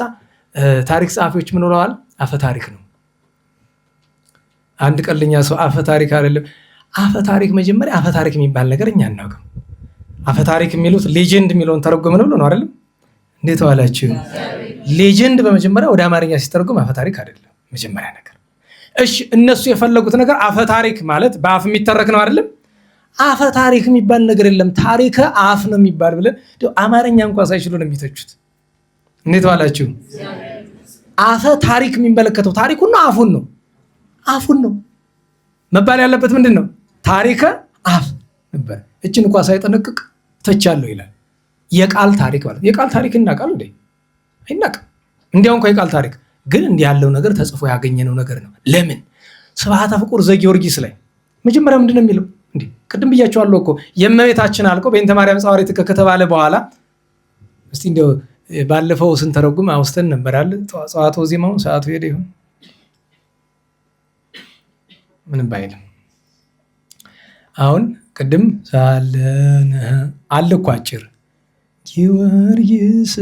ታሪክ ጸሐፊዎች ምን ብለዋል? አፈ ታሪክ ነው። አንድ ቀልኛ ሰው አፈ ታሪክ አይደለም። አፈ ታሪክ መጀመሪያ አፈ ታሪክ የሚባል ነገር እኛ አናውቅም። አፈ ታሪክ የሚሉት ሌጀንድ የሚለውን ተረጎመን ብሎ ነው አይደለም? እንዴት ዋላችሁ? ሌጀንድ በመጀመሪያ ወደ አማርኛ ሲተረጎም አፈ ታሪክ አይደለም መጀመሪያ ነገር። እሺ እነሱ የፈለጉት ነገር አፈ ታሪክ ማለት በአፍ የሚተረክ ነው አይደለም? አፈ ታሪክ የሚባል ነገር የለም፣ ታሪከ አፍ ነው የሚባል ብለን አማርኛ እንኳን ሳይችሉ ነው የሚተቹት። እንዴት ዋላችሁ? አፈ ታሪክ የሚመለከተው ታሪኩን ነው አፉን ነው? አፉን ነው መባል ያለበት። ምንድን ነው? ታሪከ አፍ ነበር እችን እንኳን ሳይጠነቅቅ ተቻለሁ ይላል። የቃል ታሪክ ማለት የቃል ታሪክ እናቃል እንዴ? አይናቅም። እንዲያው እንኳን የቃል ታሪክ ግን እንዲህ ያለው ነገር ተጽፎ ያገኘነው ነገር ነው። ለምን ስብሐተ ፍቁር ዘጊዮርጊስ ላይ መጀመሪያ ምንድን ነው የሚለው? እንዴ ቅድም ብያቸዋለሁ እኮ የእመቤታችን አልቆ በእንተ ማርያም ጻዋሪት ከተባለ በኋላ እስቲ እንዲያው ባለፈው ስንተረጉም አውስተን ነበራል። ጸዋቶ ዜማውን ሰዓቱ ሄደ ይሁን ምንም ባይልም አሁን ቅድም ሳለነ አለ እኮ አጭር ጊዮርጊስ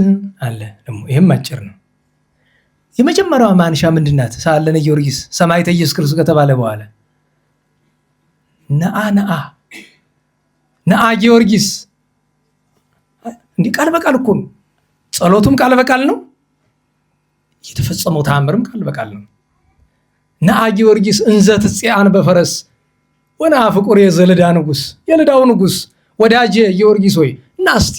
አለ ደግሞ ይሄም አጭር ነው። የመጀመሪያዋ ማንሻ ምንድናት? ሳለነ ጊዮርጊስ ሰማዕተ ኢየሱስ ክርስቶስ ከተባለ በኋላ ነአ ጊዮርጊስ እንዲህ ቃል በቃል እኮ ነው። ጸሎቱም ቃል በቃል ነው። የተፈጸመው ተአምርም ቃል በቃል ነው። ነአ ጊዮርጊስ እንዘ ትጽአን በፈረስ ወነአ ፍቁር የዘልዳ ንጉስ፣ የልዳው ንጉስ ወዳጄ ጊዮርጊስ ሆይ እና እስቲ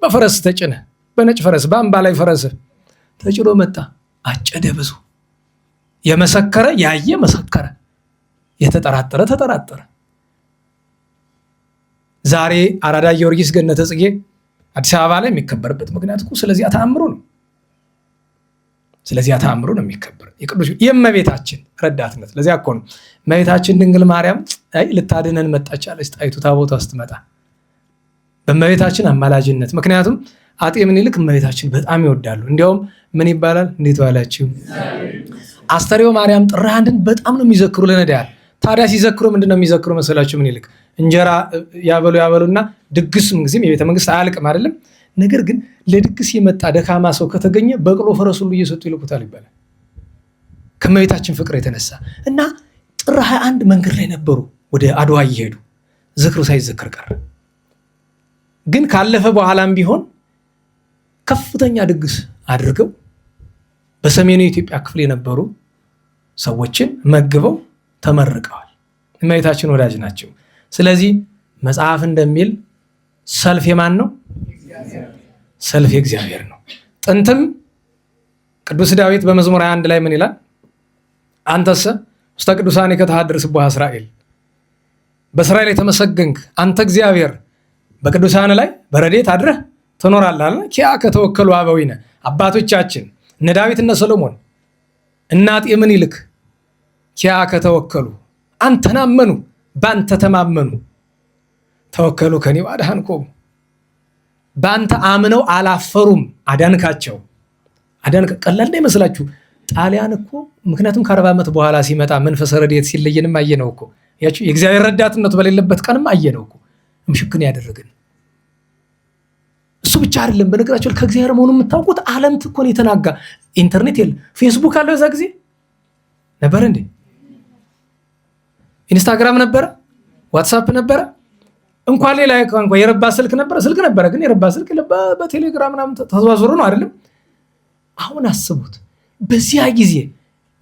በፈረስ ተጭነ በነጭ ፈረስ በአምባ ላይ ፈረስ ተጭኖ መጣ። አጨደ ብዙ የመሰከረ ያየ መሰከረ፣ የተጠራጠረ ተጠራጠረ። ዛሬ አራዳ ጊዮርጊስ ገነተ ጽጌ አዲስ አበባ ላይ የሚከበርበት ምክንያት እኮ ስለዚያ ተአምሩ ነው። ስለዚያ ተአምሩ ነው የሚከበር የቅዱስ የእመቤታችን ረዳትነት። ለዚያ እኮ ነው እመቤታችን ድንግል ማርያም ልታድነን መጣች አለች ጣይቱ ታቦቷ ስትመጣ በእመቤታችን አማላጅነት። ምክንያቱም አጤ ምኒልክ እመቤታችን በጣም ይወዳሉ። እንዲያውም ምን ይባላል? እንዴት ዋላችሁ አስተርዮ ማርያም ጥር አንድን በጣም ነው የሚዘክሩ ለነዳያን። ታዲያ ሲዘክሩ ምንድን ነው የሚዘክሩ መሰላችሁ? ምኒልክ እንጀራ ያበሉና ድግስ ጊዜም የቤተ መንግስት አያልቅም አይደለም። ነገር ግን ለድግስ የመጣ ደካማ ሰው ከተገኘ በቅሎ ፈረስ ሁሉ እየሰጡ ይልኩታል ይባላል ከእመቤታችን ፍቅር የተነሳ። እና ጥር 21 መንገድ ላይ ነበሩ ወደ አድዋ እየሄዱ ዝክሩ ሳይዘክር ቀረ። ግን ካለፈ በኋላም ቢሆን ከፍተኛ ድግስ አድርገው በሰሜኑ የኢትዮጵያ ክፍል የነበሩ ሰዎችን መግበው ተመርቀዋል። እመቤታችን ወዳጅ ናቸው። ስለዚህ መጽሐፍ እንደሚል ሰልፍ የማን ነው? ሰልፍ የእግዚአብሔር ነው። ጥንትም ቅዱስ ዳዊት በመዝሙር 21 ላይ ምን ይላል? አንተሰ ውስተ ቅዱሳን ከተሃድር ስቡሐ እስራኤል፣ በእስራኤል የተመሰገንክ አንተ እግዚአብሔር በቅዱሳን ላይ በረድኤት አድረህ ትኖራለህ። ኪያ ከተወከሉ አበዊነ አባቶቻችን እነ ዳዊት እነ ሰሎሞን እና አጤ ምኒልክ ኪያ ከተወከሉ አንተን አመኑ፣ በአንተ ተማመኑ። ተወከሉ ከኒ አድኃንኮሙ በአንተ አምነው አላፈሩም፣ አዳንካቸው። ቀላል ነው ይመስላችሁ? ጣሊያን እኮ ምክንያቱም ከ40 ዓመት በኋላ ሲመጣ መንፈሰ ረድኤት ሲለየንም አየነው እኮ። ያቺ የእግዚአብሔር ረዳትነቱ በሌለበት ቀንም አየነው እኮ። ምሽክን ያደረገን እሱ ብቻ አይደለም። በነገራችሁ ከእግዚአብሔር መሆኑን የምታውቁት ዓለም እኮ ነው የተናጋ። ኢንተርኔት የለ፣ ፌስቡክ አለው። እዛ ጊዜ ነበር እንዴ? ኢንስታግራም ነበረ፣ ዋትሳፕ ነበረ። እንኳን ሌላ እንኳን የረባ ስልክ ነበረ፣ ግን የረባ ስልክ በቴሌግራም ምናምን ተዘዋዝሮ ነው አይደለም። አሁን አስቡት፣ በዚያ ጊዜ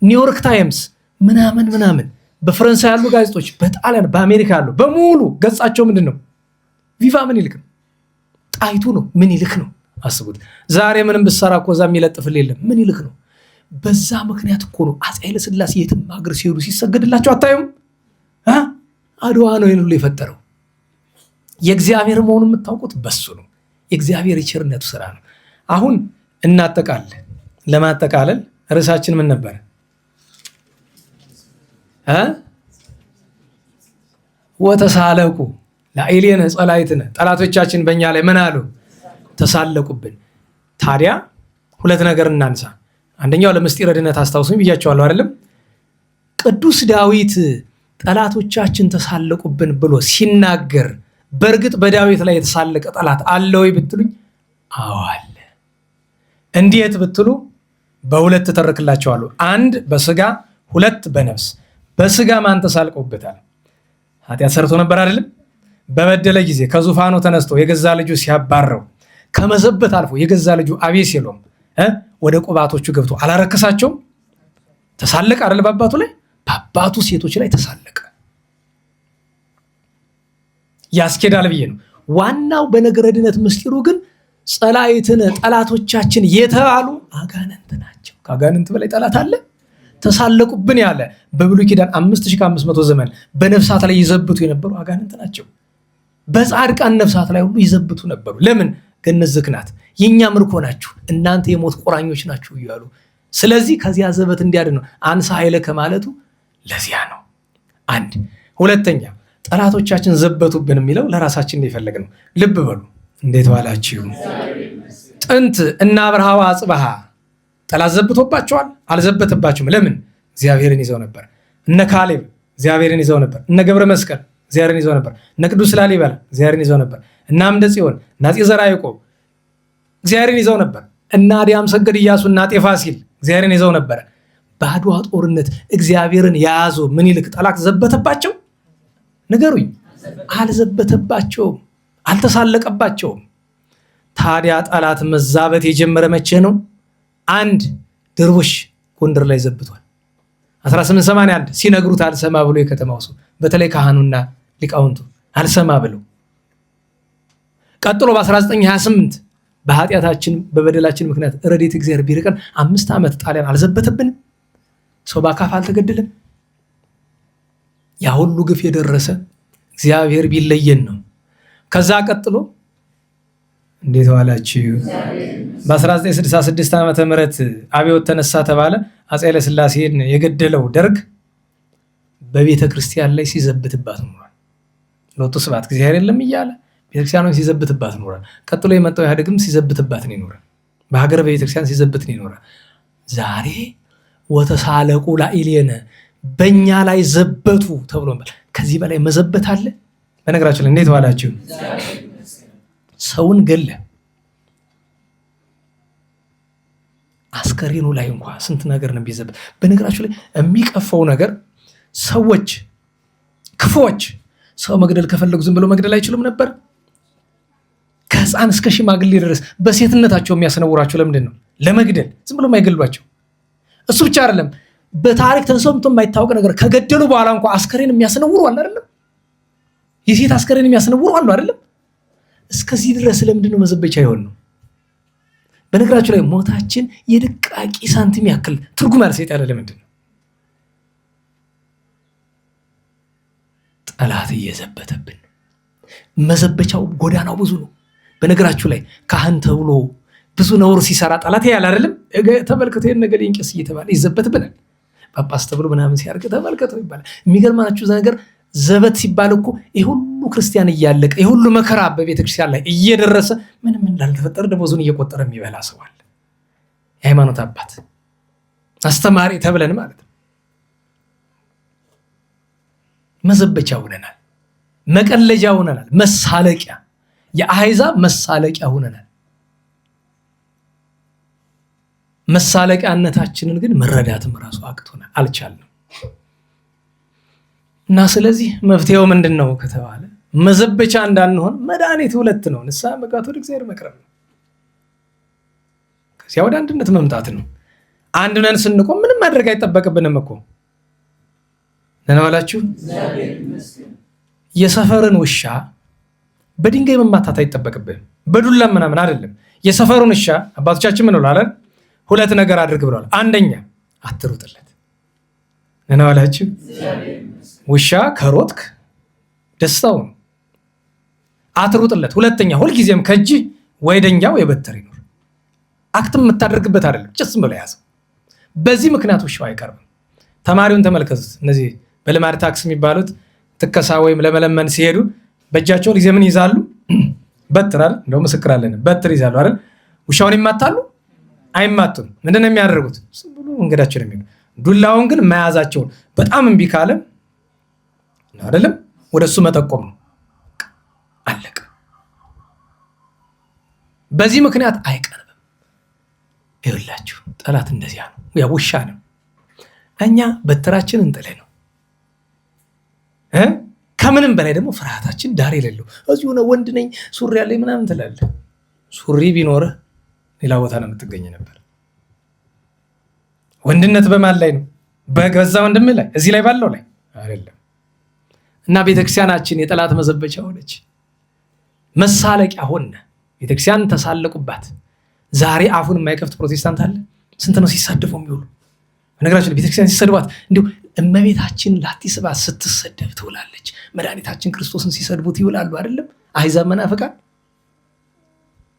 ኒውዮርክ ታይምስ ምናምን በፈረንሳይ ያሉ ጋዜጦች፣ በጣሊያን በአሜሪካ ያሉ በሙሉ ገጻቸው ምንድን ነው? ቪቫ ምኒልክ ነው፣ ጣይቱ ነው፣ ምኒልክ ነው። አስቡት። ዛሬ ምንም ብትሰራ እኮ እዛ የሚለጥፍል የለም፣ ምኒልክ ነው። በዛ ምክንያት እኮ ነው አፄ ኃይለ ሥላሴ የትም ሀገር ሲሄዱ ሲሰገድላቸው አታዩም? አድዋ ነው ይህን ሁሉ የፈጠረው። የእግዚአብሔር መሆኑን የምታውቁት በሱ ነው። የእግዚአብሔር የቸርነቱ ስራ ነው። አሁን እናጠቃለን። ለማጠቃለል ርዕሳችን ምን ነበር? ወተሳለቁ ላዕሌነ ጸላእትነ፣ ጠላቶቻችን በእኛ ላይ ምን አሉ? ተሳለቁብን። ታዲያ ሁለት ነገር እናንሳ። አንደኛው ለምስጢረ ድነት አስታውሱኝ ብያቸዋለሁ አይደለም? ቅዱስ ዳዊት ጠላቶቻችን ተሳለቁብን ብሎ ሲናገር በእርግጥ በዳዊት ላይ የተሳለቀ ጠላት አለ ወይ ብትሉኝ፣ አዎ አለ። እንዴት ብትሉ በሁለት ተተርክላቸዋለሁ። አንድ በስጋ ሁለት በነፍስ። በስጋ ማን ተሳልቆበታል? ኃጢአት ሰርቶ ነበር አይደለም? በበደለ ጊዜ ከዙፋኑ ተነስቶ የገዛ ልጁ ሲያባረው ከመዘበት አልፎ የገዛ ልጁ አቤሴሎም ወደ ቁባቶቹ ገብቶ አላረከሳቸውም? ተሳለቀ አይደል? በአባቱ ላይ በአባቱ ሴቶች ላይ ተሳለቀ። ያስኬዳል ብዬ ነው። ዋናው በነገረ ድነት ምስጢሩ ግን ጸላእትነ ጠላቶቻችን የተባሉ አጋንንት ናቸው። ከአጋንንት በላይ ጠላት አለ? ተሳለቁብን ያለ በብሉይ ኪዳን 5500 ዘመን በነፍሳት ላይ ይዘብቱ የነበሩ አጋንንት ናቸው። በጻድቃን ነፍሳት ላይ ሁሉ ይዘብቱ ነበሩ። ለምን? ገነት ዝግ ናት፣ የእኛ ምርኮ ናችሁ፣ እናንተ የሞት ቁራኞች ናችሁ እያሉ። ስለዚህ ከዚያ ዘበት እንዲያድን ነው። አንሳ ኃይለ ከማለቱ ለዚያ ነው። አንድ ሁለተኛ ጠላቶቻችን ዘበቱብን የሚለው ለራሳችን የፈለግ ነው። ልብ በሉ። እንዴት ዋላችሁ? ጥንት እና አብርሃዋ አጽብሃ ጠላት ዘብቶባቸዋል? አልዘበተባቸውም። ለምን? እግዚአብሔርን ይዘው ነበር። እነ ካሌብ እግዚአብሔርን ይዘው ነበር። እነ ገብረ መስቀል እግዚአብሔርን ይዘው ነበር። እነ ቅዱስ ላሊበላ እግዚአብሔርን ይዘው ነበር። እነ አምደ ጽዮን፣ እነ አፄ ዘርዓ ያዕቆብ እግዚአብሔርን ይዘው ነበር። እነ አድያም ሰገድ ኢያሱ፣ እነ አጤ ፋሲል እግዚአብሔርን ይዘው ነበር። በአድዋ ጦርነት እግዚአብሔርን የያዙ ምኒልክ ጠላት ዘበተባቸው? ንገሩኝ። አልዘበተባቸውም፣ አልተሳለቀባቸውም። ታዲያ ጠላት መዛበት የጀመረ መቼ ነው? አንድ ድርቡሽ ጎንደር ላይ ዘብቷል። 1881 ሲነግሩት አልሰማ ብሎ የከተማው ሰው በተለይ ካህኑና ሊቃውንቱ አልሰማ ብለው። ቀጥሎ በ1928 በኃጢአታችን በበደላችን ምክንያት ረድኤተ እግዚአብሔር ቢርቀን 5 ዓመት ጣሊያን አልዘበተብንም? ሰው በአካፍ አልተገደለም? ያ ሁሉ ግፍ የደረሰ እግዚአብሔር ቢለየን ነው። ከዛ ቀጥሎ እንዴት ዋላችሁ? በ1966 ዓመተ ምህረት አብዮት ተነሳ ተባለ። አፄ ኃይለ ሥላሴን የገደለው ደርግ በቤተ ክርስቲያን ላይ ሲዘብትባት ኖሯል። ሎቱ ስብሐት እግዚአብሔር የለም እያለ ቤተክርስቲያኑን ሲዘብትባት ኖሯል። ቀጥሎ የመጣው ኢህአዴግም ሲዘብትባት ነው ይኖራል። በሀገር በቤተክርስቲያን ሲዘብት ነው ይኖራል። ዛሬ ወተሳለቁ ላዕሌነ በእኛ ላይ ዘበቱ ተብሎ ከዚህ በላይ መዘበት አለ? በነገራችን ላይ እንዴት ዋላችሁ? ሰውን ገለ አስከሬኑ ላይ እንኳን ስንት ነገር ነው ቢዘበት። በነገራችሁ ላይ የሚቀፈው ነገር ሰዎች ክፎች ሰው መግደል ከፈለጉ ዝም ብሎ መግደል አይችሉም ነበር? ከህፃን እስከ ሽማግሌ ድረስ በሴትነታቸው የሚያስነውራቸው ለምንድን ነው? ለመግደል ዝም ብሎ የማይገሏቸው። እሱ ብቻ አይደለም፣ በታሪክ ተሰምቶ የማይታወቅ ነገር ከገደሉ በኋላ እንኳን አስከሬን የሚያስነውሩ አለ አይደለም? የሴት አስከሬን የሚያስነውሩ አሉ አይደለም? እስከዚህ ድረስ ለምንድን ነው መዘበቻ ይሆን ነው? በነገራችሁ ላይ ሞታችን የድቃቂ ሳንቲም ያክል ትርጉም ያለ ሰይጣን ለምንድን ነው? ጠላት እየዘበተብን። መዘበቻው ጎዳናው ብዙ ነው። በነገራችሁ ላይ ካህን ተብሎ ብዙ ነውር ሲሰራ ጠላት ያያል አይደለም? ተመልከቱ የነገሌን ቄስ እየተባለ ይዘበትብናል። ጳጳስ ተብሎ ምናምን ሲያርግ ተመልከቱ ይባላል። የሚገርማችሁ ነገር ዘበት ሲባል እኮ የሁሉ ክርስቲያን እያለቀ የሁሉ መከራ በቤተክርስቲያን ላይ እየደረሰ ምንም እንዳልተፈጠረ ደሞዙን እየቆጠረ የሚበላ ሰው አለ። የሃይማኖት አባት አስተማሪ ተብለን ማለት ነው። መዘበቻ ሆነናል፣ መቀለጃ ሆነናል፣ መሳለቂያ፣ የአሕዛብ መሳለቂያ ሆነናል። መሳለቂያነታችንን ግን መረዳትም ራሱ አቅቶናል፣ አልቻልንም። እና ስለዚህ መፍትሄው ምንድን ነው ከተባለ መዘበቻ እንዳንሆን መድኃኒት ሁለት ነው። ንስሐ መግባት፣ ወደ እግዚአብሔር መቅረብ ነው። ከዚያ ወደ አንድነት መምጣት ነው። አንድ ነን ስንቆም ምንም ማድረግ አይጠበቅብንም እኮ ነናዋላችሁ። የሰፈርን ውሻ በድንጋይ መማታት አይጠበቅብንም፣ በዱላ ምናምን አይደለም። የሰፈሩን ውሻ አባቶቻችን ምን ብለዋል? ሁለት ነገር አድርግ ብለዋል። አንደኛ አትሩጥለት። ነናዋላችሁ። ውሻ ከሮጥክ ደስታው ነው፣ አትሩጥለት። ሁለተኛ ሁልጊዜም ከእጅ ወይ ደንጊያ ወይ በትር ይኖር። አክትም የምታደርግበት አይደለም፣ ጭስም ብለ ያዘው። በዚህ ምክንያት ውሻው አይቀርብም። ተማሪውን ተመልከቱት። እነዚህ በልማድ ታክስ የሚባሉት ትከሳ ወይም ለመለመን ሲሄዱ በእጃቸው ጊዜ ምን ይዛሉ? በትር አይደል? እንደው ምስክር አለን። በትር ይዛሉ አይደል? ውሻውን ይማታሉ? አይማቱም። ምንድነው የሚያደርጉት? ብሎ እንግዳቸው ነው የሚሉ። ዱላውን ግን መያዛቸውን በጣም እምቢ ካለ አይደለም ወደሱ መጠቆም ነው። አለቀ። በዚህ ምክንያት አይቀርብም። ይኸውላችሁ ጠላት እንደዚያ ነው። ያ ውሻ ነው። እኛ በትራችንን እንጥለ ነው። ከምንም በላይ ደግሞ ፍርሃታችን ዳር የሌለው እዚሁ ነው። ወንድ ነኝ ሱሪ ያለኝ ምናምን ትላለህ። ሱሪ ቢኖርህ ሌላ ቦታ ነው የምትገኝ ነበር። ወንድነት በማን ላይ ነው? በገዛ ወንድም ላይ፣ እዚህ ላይ ባለው ላይ አይደለም። እና ቤተክርስቲያናችን የጠላት መዘበቻ ሆነች፣ መሳለቂያ ሆነ። ቤተክርስቲያን ተሳለቁባት። ዛሬ አፉን የማይከፍት ፕሮቴስታንት አለ። ስንት ነው ሲሳደፈው የሚውሉ። በነገራችን ቤተክርስቲያን ሲሰድባት እንዲሁ እመቤታችን ላቲስባት ስትሰደብ ትውላለች። መድኃኒታችን ክርስቶስን ሲሰድቡት ይውላሉ አይደለም? አሕዛብ መናፍቃን።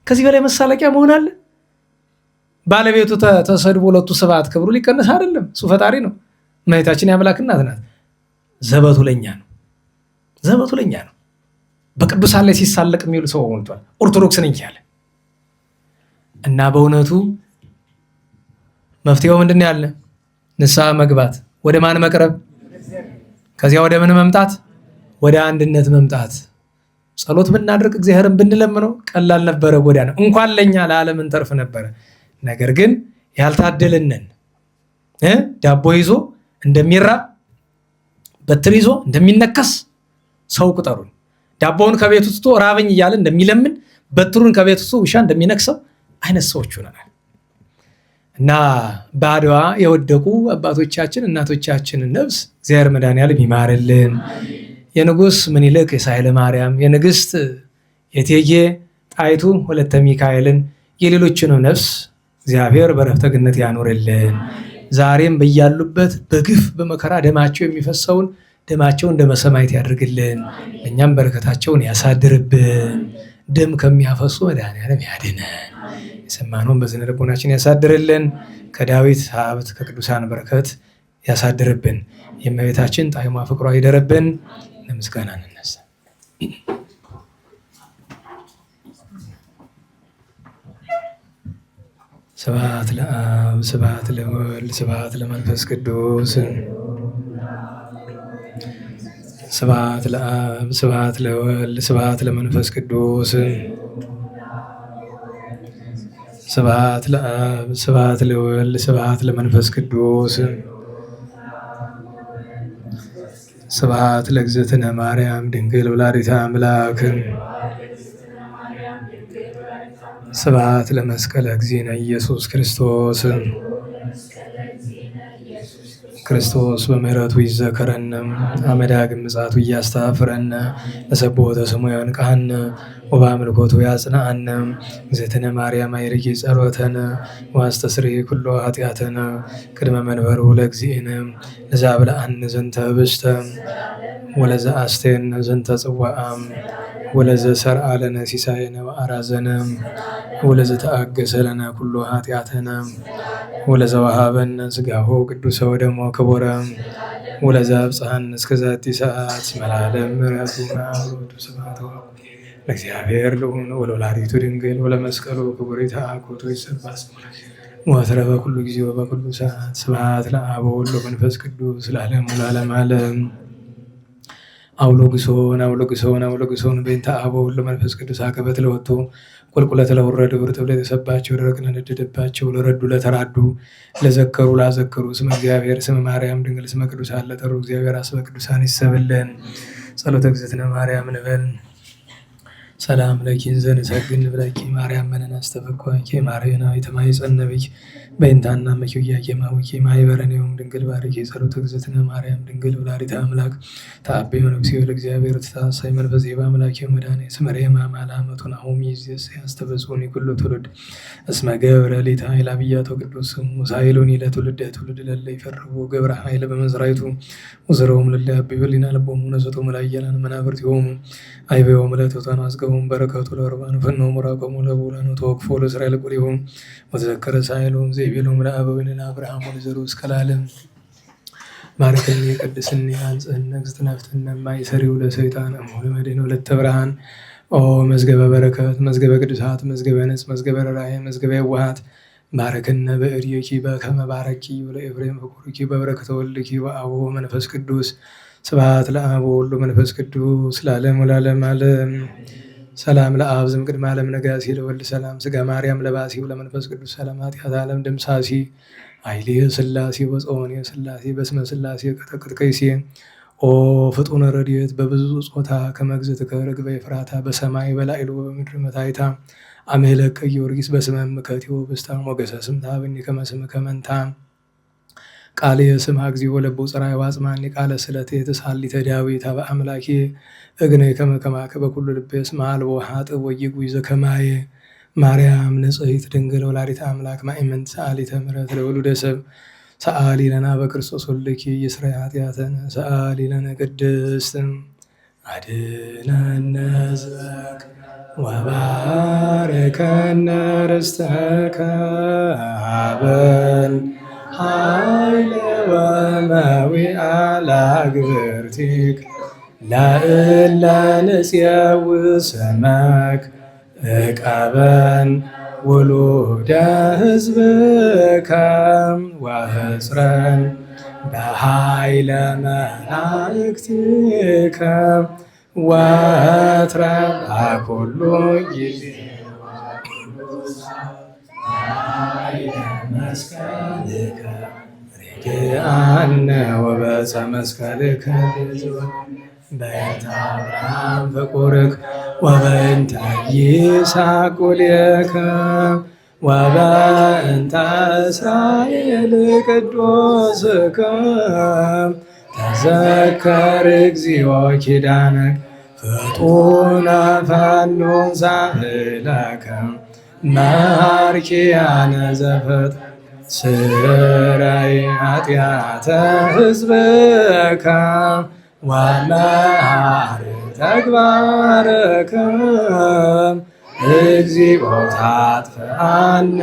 ከዚህ በላይ መሳለቂያ መሆን አለ? ባለቤቱ ተሰድቦ ሁለቱ ስብሐት ክብሩ ሊቀነስ አይደለም። እሱ ፈጣሪ ነው። እመቤታችን የአምላክ እናት ናት። ዘበቱ ለኛ ነው። ዘበቱ ለኛ ነው። በቅዱሳን ላይ ሲሳለቅ የሚውል ሰው ሆኗል። ኦርቶዶክስ ነኝ ያለ እና በእውነቱ መፍትሄው ምንድን ነው ያለ? ንስሐ መግባት። ወደ ማን መቅረብ? ከዚያ ወደ ምን መምጣት? ወደ አንድነት መምጣት። ጸሎት ብናደርግ እግዚአብሔርን ብንለምነው ቀላል ነበረ ጎዳና። እንኳን ለኛ ለዓለም እንተርፍ ነበረ። ነገር ግን ያልታደልነን ዳቦ ይዞ እንደሚራብ በትር ይዞ እንደሚነከስ ሰው ቁጠሩን። ዳቦውን ከቤት ውስጥ ራበኝ እያለ እንደሚለምን በትሩን ከቤት ውስጥ ውሻ እንደሚነክሰው አይነት ሰዎች ሆነናል። እና በአድዋ የወደቁ አባቶቻችን እናቶቻችንን ነፍስ እግዚአብሔር መድኃኔዓለም ይማርልን። የንጉሥ ምኒልክ የሳህለ ማርያም፣ የንግሥት የእቴጌ ጣይቱ ወለተ ሚካኤልን የሌሎችንም ነፍስ እግዚአብሔር በረፍተ ገነት ያኖርልን። ዛሬም በያሉበት በግፍ በመከራ ደማቸው የሚፈሰውን ደማቸው እንደ መሰማየት ያድርግልን። እኛም በረከታቸውን ያሳድርብን። ደም ከሚያፈሱ መድኃኔዓለም ያድነን። የሰማነውን በዝነ ልቦናችን ያሳድርልን። ከዳዊት ሀብት ከቅዱሳን በረከት ያሳድርብን። የእመቤታችን ጣዕሟ ፍቅሯ ይደረብን። ለምስጋና እንነሳ። ስብሐት ለአብ ስብሐት ለወልድ ስብሐት ለመንፈስ ቅዱስ ስብሐት ለአብ ስብሐት ለወልድ ስብሐት ለመንፈስ ቅዱስ ስብሐት ለአብ ስብሐት ለወልድ ስብሐት ለመንፈስ ቅዱስ ስብሐት ለእግዝእትነ ማርያም ድንግል ወላዲተ አምላክ ስብሐት ለመስቀለ እግዚእነ ኢየሱስ ክርስቶስ ክርስቶስ በምሕረቱ ይዘከረን አመዳግም ምጽአቱ እያስተፍረን ለሰቦተ ስሙ ያንቃን ወበአምልኮቱ ያጽናን እግዝእትነ ማርያም አይርጊ ጸሎተነ ወአስተስርይ ኩሎ ኃጢአተነ ቅድመ መንበሩ ለእግዚእነ ለዛብልዐነ ዘንተ ህብስተ ወለዘአስተየነ ዘንተ ጽዋዓ ወለዘሰርዐ ለነ ሲሳየነ ወአራዘነ ወለዘተአገሰ ለነ ኩሎ ኃጢአተነ ወለዘወሃበነ ሥጋሁ ቅዱሰ ወደሞ ክቡረ ወለዘአብጽሐነ እስከ ዛቲ ሰዓት መላለም ምሕረቱ ወአብሮቱ ስብሐት ለእግዚአብሔር ልዑል ወለወላዲቱ ድንግል ወለመስቀሉ ክቡር ይትአኮቱ ይትሰብሐ ወትረ በኩሉ ጊዜ ወበኩሉ ሰዓት ስብሐት ለአብ ወወልድ ወመንፈስ ቅዱስ ለዓለሙ ለዓለመ ዓለም። አውሎግሶን አውሎግሶን አውሎግሶን በእንተ አብ ወወልድ ወመንፈስ ቅዱስ አቀበት ለወጡ ቁልቁለት ለወረዱ ብርትብ ለተሰባቸው ደረቅ ለነደደባቸው ለረዱ ለተራዱ ለዘከሩ ላዘከሩ ስመ እግዚአብሔር ስመ ማርያም ድንግል ስመ ቅዱሳን ለጠሩ እግዚአብሔር አስበ ቅዱሳን ይሰብልን። ጸሎተ እግዝእትነ ማርያም ንበል። ሰላም ለኪ ዘንሰግድ ብለኪ ማርያም መነን አስተበኳኪ ማርያና የተማይጸነብኪ በእንታና መኪያኪ ማውኪ ማይበረኔውም ድንግል ባርኪ ጸሎተ እግዝእትነ ማርያም ድንግል ወላዲተ አምላክ ተአበይ መንፈስ ለእግዚአብሔር ተሳሳይ መንፈስ በአምላክ መድኃኔ ስመሬማ ማላመቱን አሁን ይዝስ ያስተበጹኒ ኩሉ ትውልድ እስመ ገብረ ሊታ ኃይል አብያቶ ቅዱስ ሙሳይሎኒ ለትውልድ ትውልድ ለለ ይፈርቡ ገብረ ኃይል በመዝራይቱ ወዘረውም ለለ አብይልና ለቦሙ ነዘቶ መላየላን መናብርቲሆሙ አይበዮም ለተቷን አስገቡም በረከቱ ለርባን ፈነው መራቀሙ ለቡላኑ ተወክፎ ለእስራኤል ቁሪሁም ወተዘከረ ሳይሎም ዘይቤሎም ለአበዊነ ለአብርሃም ወለዘሩ እስከ ለዓለም ባረከኒ ቅድስኒ አንጽህነ እግዝእትነ ማይሰሪው ለሰይጣን አሞለ መድኅን ወለተ ብርሃን ኦ መዝገበ በረከት መዝገበ ቅዱሳት መዝገበ ነጽ መዝገበ ራእይ መዝገበ የዋሃት ባረከነ በእርየኪ በከመ ባረኪ ለኤፍሬም ፍቁርኪ በበረከተ ወልድኪ ወአብ ወመንፈስ ቅዱስ ስብሐት ለአብ ወወልድ ወመንፈስ ቅዱስ ለዓለሙ ለዓለመ ዓለም። ሰላም ለአብ ዘእምቅድመ ዓለም ነጋሲ ለወልድ ሰላም ሥጋ ማርያም ለባሲ ለመንፈስ ቅዱስ ሰላም ኃጢአት ዓለም ደምሳሲ ኃይልየ ሥላሴ ወጾንየ ሥላሴ በስመ ሥላሴ ቀጠቅጥቀይሴ ኦ ፍጡነ ረድኤት በብዙ ጾታ ከመግዝእትከ ርግበ ኤፍራታ በሰማይ በላዕሉ በምድር መታይታ አምኅለከ ጊዮርጊስ በስመ እምከቲሁ ብስታ ሞገሰ ስም ታብኒ ከመ ስምከ መንታ ቃል የስም እግዚኦ ለቦ ጽራይ ዋጽማኒ ቃለ ስለቴ ተሳሊተ ዳዊት አበ አምላኬ እግነ ከመከማከ በኩሉ ልቤስ ማልቦ ሀጥብ ወይጉይ ዘከማየ ማርያም ንጽሕት ድንግል ወላዲተ አምላክ ማእመንት ሰአሊተ ምሕረት ለወሉደ ሰብ ሰአሊ ለነ በክርስቶስ ወልድኪ ይስረይ ኃጢአተነ ሰአሊ ለነ ቅድስት አድኅነነ ሕዝበከ ወባርከነ ርስተከ ሀበነ ኃይለ ወመዊአ ለአግብርቲከ ለእለ ንፄውእ ስመከ ዕቀበነ ውሉደ ሕዝብከ ወሕጽረነ በኃይለ መላእክቲከ ወትረ በኩሉ ጊዜ መስቀልከ ርድአነ ወበፀ መስቀልከ በእንተ አብርሃም ፍቁርከ ወበእንተ ይስሐቅ ቁልኤከ ወበእንተ እስራኤል ቅዱስከ ተዘከር እግዚኦ ኪዳነከ ፍጡነ ፈኑ ዛህለከ መሐርኪያነ ዘፈጥረ ስረይ ኃጢአተ ሕዝብከ ወመሐር ተግባርከ እግዚኦ ታጥፍአነ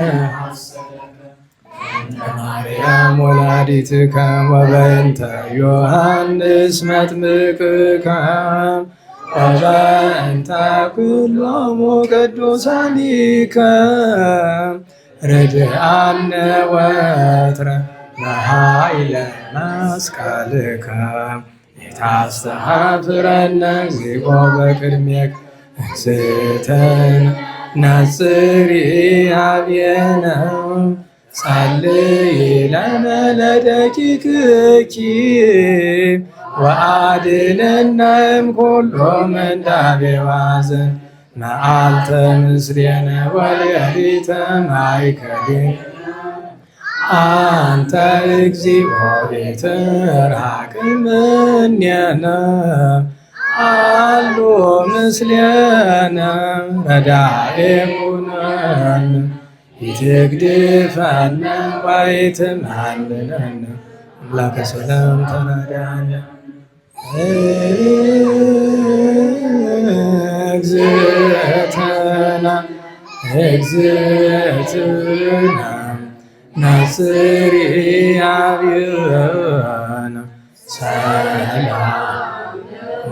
ማርያም ወላዲትከ ወበእንተ ዮሐንስ መጥምቅከ ወበእንተ ኩሎሙ ቅዱሳኒከ ርድአነ ወትረ በኃይለ መስቀልከ ታስተሐፍረነ እግዚኦ በቅድሜከ እግዝእትነ ነጽሪ ኀቤነ ጸልዪ ለነ ለደቂቅኪ ወአድኅነነ እምኩሉ ምንዳቤ ወኀዘን መዓልተ ምስሌነ ወሌሊተ ማእከሌነ አንተ እግዚኦ ኢትርሐቅ እምኔነ አሉ ምስሌነ ረዳኤኩነነ ኢትግድፈነ ወኢትማልለነ አምላከ ሰላም ተራዳነ እግዝእትነ ነጽሪ ኀቤነ ሰላም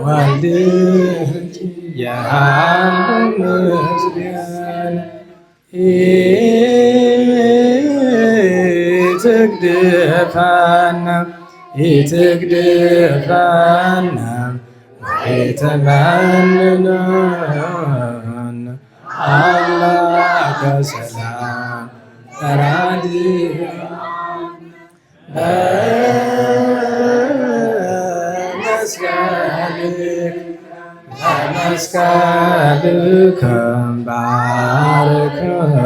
ወልድኪ የሃሉ ምስሌነ ኢትግድፈነ ወኢትመንነነ አምላከ ሰላም ተራድእ በመስቀልከ ባርከነ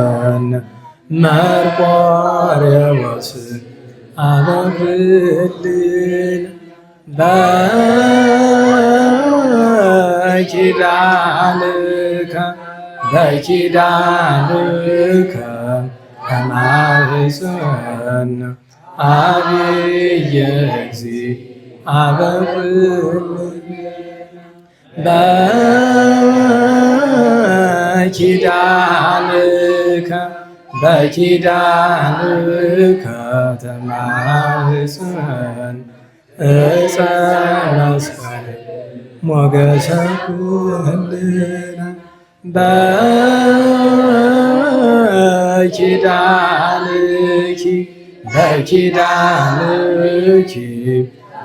መርቆሬዎስ አበብልን በኪዳንከ ከማኅፀን አብየ እግዚእ አበብልን በኪዳንከ ተማኅፀን ዕፀ መስቀል ሞገሰ ኩልነ በኪዳንኪ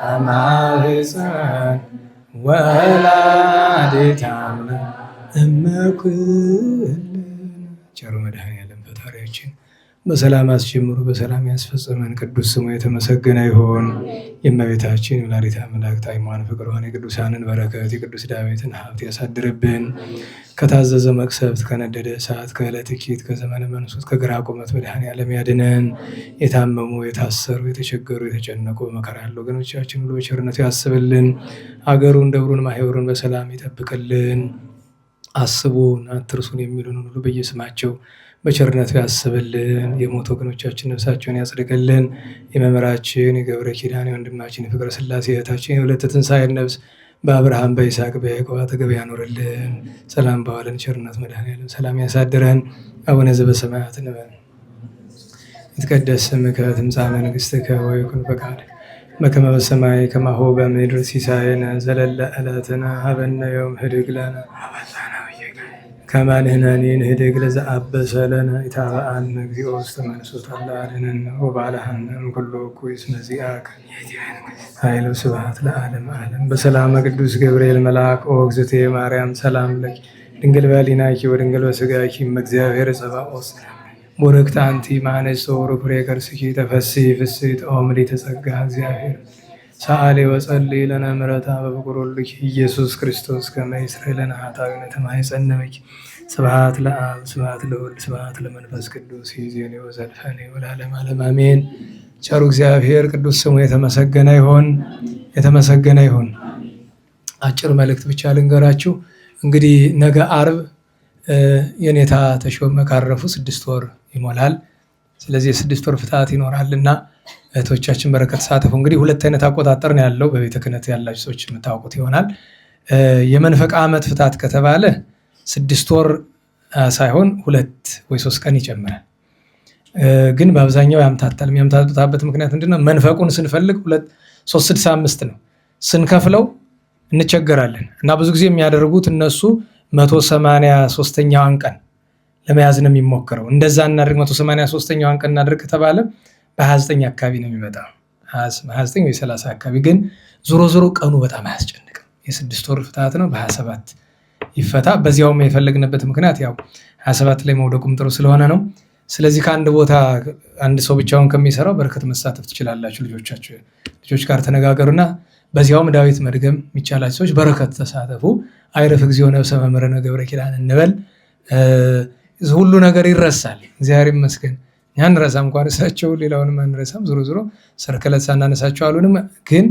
ተማኅፀን ወላዲተ አምላክ እመ ኩልነ ቸሩ መድኃኔዓለም ፈጣሪያችን በሰላም አስጀምሮ በሰላም ያስፈጸመን ቅዱስ ስሙ የተመሰገነ ይሁን። የእመቤታችን የወላዲተ አምላክ ጣዕሟን ፍቅሯን የቅዱሳንን በረከት የቅዱስ ዳዊትን ሀብት ያሳድርብን። ከታዘዘ መቅሰፍት ከነደደ እሳት ከዕለት ኪት ከዘመነ መንሱት ከግራ ቁመት መድኃኔዓለም ያድነን። የታመሙ የታሰሩ የተቸገሩ የተጨነቁ በመከራ ያሉ ወገኖቻችን ሁሉ በቸርነቱ ያስብልን። አገሩን ደብሩን ማህበሩን በሰላም ይጠብቅልን። አስቡን አትርሱን የሚሉን ሁሉ በየስማቸው በቸርነቱ ያስብልን። የሞቱ ወገኖቻችን ነፍሳቸውን ያጽድቅልን። የመምህራችን የገብረ ኪዳን የወንድማችን የፍቅረ ሥላሴ እህታችን የሁለት ትንሣኤን ነፍስ በአብርሃም በይስሐቅ በያዕቆብ አጠገብ ያኖርልን። ሰላም በዋለን ቸርነት መድኃኔዓለም ሰላም ያሳድረን። አቡነ ዘበሰማያት እንበል። ይትቀደስ ስምከ ትምጻእ መንግሥትከ ወይኩን ፈቃድከ በከመ በሰማይ ከማሁ በምድር ሲሳየነ ዘለለ ዕለትነ ሀበነ ዮም ህድግ ለነ ከመ ንሕነኒ ንህድግ ለዘአበሰ ለነ ኢታብአነ እግዚኦ ውስተ መንሱት አላ አድኅነነ ወባልሐነ እምኩሉ እኩይ እስመ ዚአከ ኃይል ወስብሐት ለዓለመ ዓለም። በሰላመ ቅዱስ ገብርኤል መልአክ ኦ እግዝእትየ ማርያም ሰላም ለኪ ድንግል በኅሊናኪ ወድንግል በሥጋኪ እም እግዚአብሔር ጸባኦት ቡርክት አንቲ እምአንስቶ ወፍሬ ከርሥኪ ተፈሥሒ ፍሥሕት ኦ ምልዕተ ጸጋ እግዚአብሔር ሰአሊ ወጸልይ ለነ ምሕረታ በፍቁር ወልድኪ ኢየሱስ ክርስቶስ ከመ ይስረይ ለነ ኃጣውኢነ ተማኅፀነ በኪ። ስብሐት ለአብ ስብሐት ለወልድ ስብሐት ለመንፈስ ቅዱስ ይእዜኒ ወዘልፈኒ ወለዓለመ ዓለም አሜን። ቸሩ እግዚአብሔር ቅዱስ ስሙ የተመሰገነ ይሁን፣ የተመሰገነ ይሁን። አጭር መልእክት ብቻ ልንገራችሁ። እንግዲህ ነገ ዓርብ የኔታ ተሾመ ካረፉ 6 ወር ይሞላል። ስለዚህ የ6 ወር ፍትሐት ይኖራልና እህቶቻችን በረከት ተሳተፉ። እንግዲህ 2 አይነት አቆጣጠር ነው ያለው። በቤተ ክህነት ያላችሁ ሰዎች የምታውቁት ይሆናል። የመንፈቅ ዓመት ፍትሐት ከተባለ 6 ወር ሳይሆን 2 ወይ 3 ቀን ይጨምራል። ግን በአብዛኛው ያምታታል። የሚያምታታበት ምክንያት ምንድነው? መንፈቁን ስንፈልግ 365 ነው፣ ስንከፍለው እንቸገራለን እና ብዙ ጊዜ የሚያደርጉት እነሱ 183ኛዋን ቀን ለመያዝ ነው የሚሞክረው። እንደዛ እናድርግ 183ኛዋን ቀን እናድርግ ከተባለ በ29 አካባቢ ነው የሚመጣው፣ 29 ወይ 30 አካባቢ። ግን ዞሮ ዞሮ ቀኑ በጣም አያስጨንቅም። የ6 ወር ፍትሐት ነው። በ27 ይፈታ። በዚያውም የፈለግንበት ምክንያት ያው 27 ላይ መውደቁም ጥሩ ስለሆነ ነው። ስለዚህ ከአንድ ቦታ አንድ ሰው ብቻውን ከሚሰራው በረከት መሳተፍ ትችላላችሁ። ልጆች ጋር ተነጋገሩና በዚያውም ዳዊት መድገም የሚቻላችሁ ሰዎች በረከት ተሳተፉ። አይረፍ እግዚኦ ነፍሰ መምህርነ ገብረ ኪዳን እንበል። ሁሉ ነገር ይረሳል። እግዚአብሔር ይመስገን። እኛ አንረሳም፣ እንኳን እሳቸው ሌላውንም አንረሳም። ዞሮ ዞሮ ሰርክለት ሳናነሳቸው አሉንም። ግን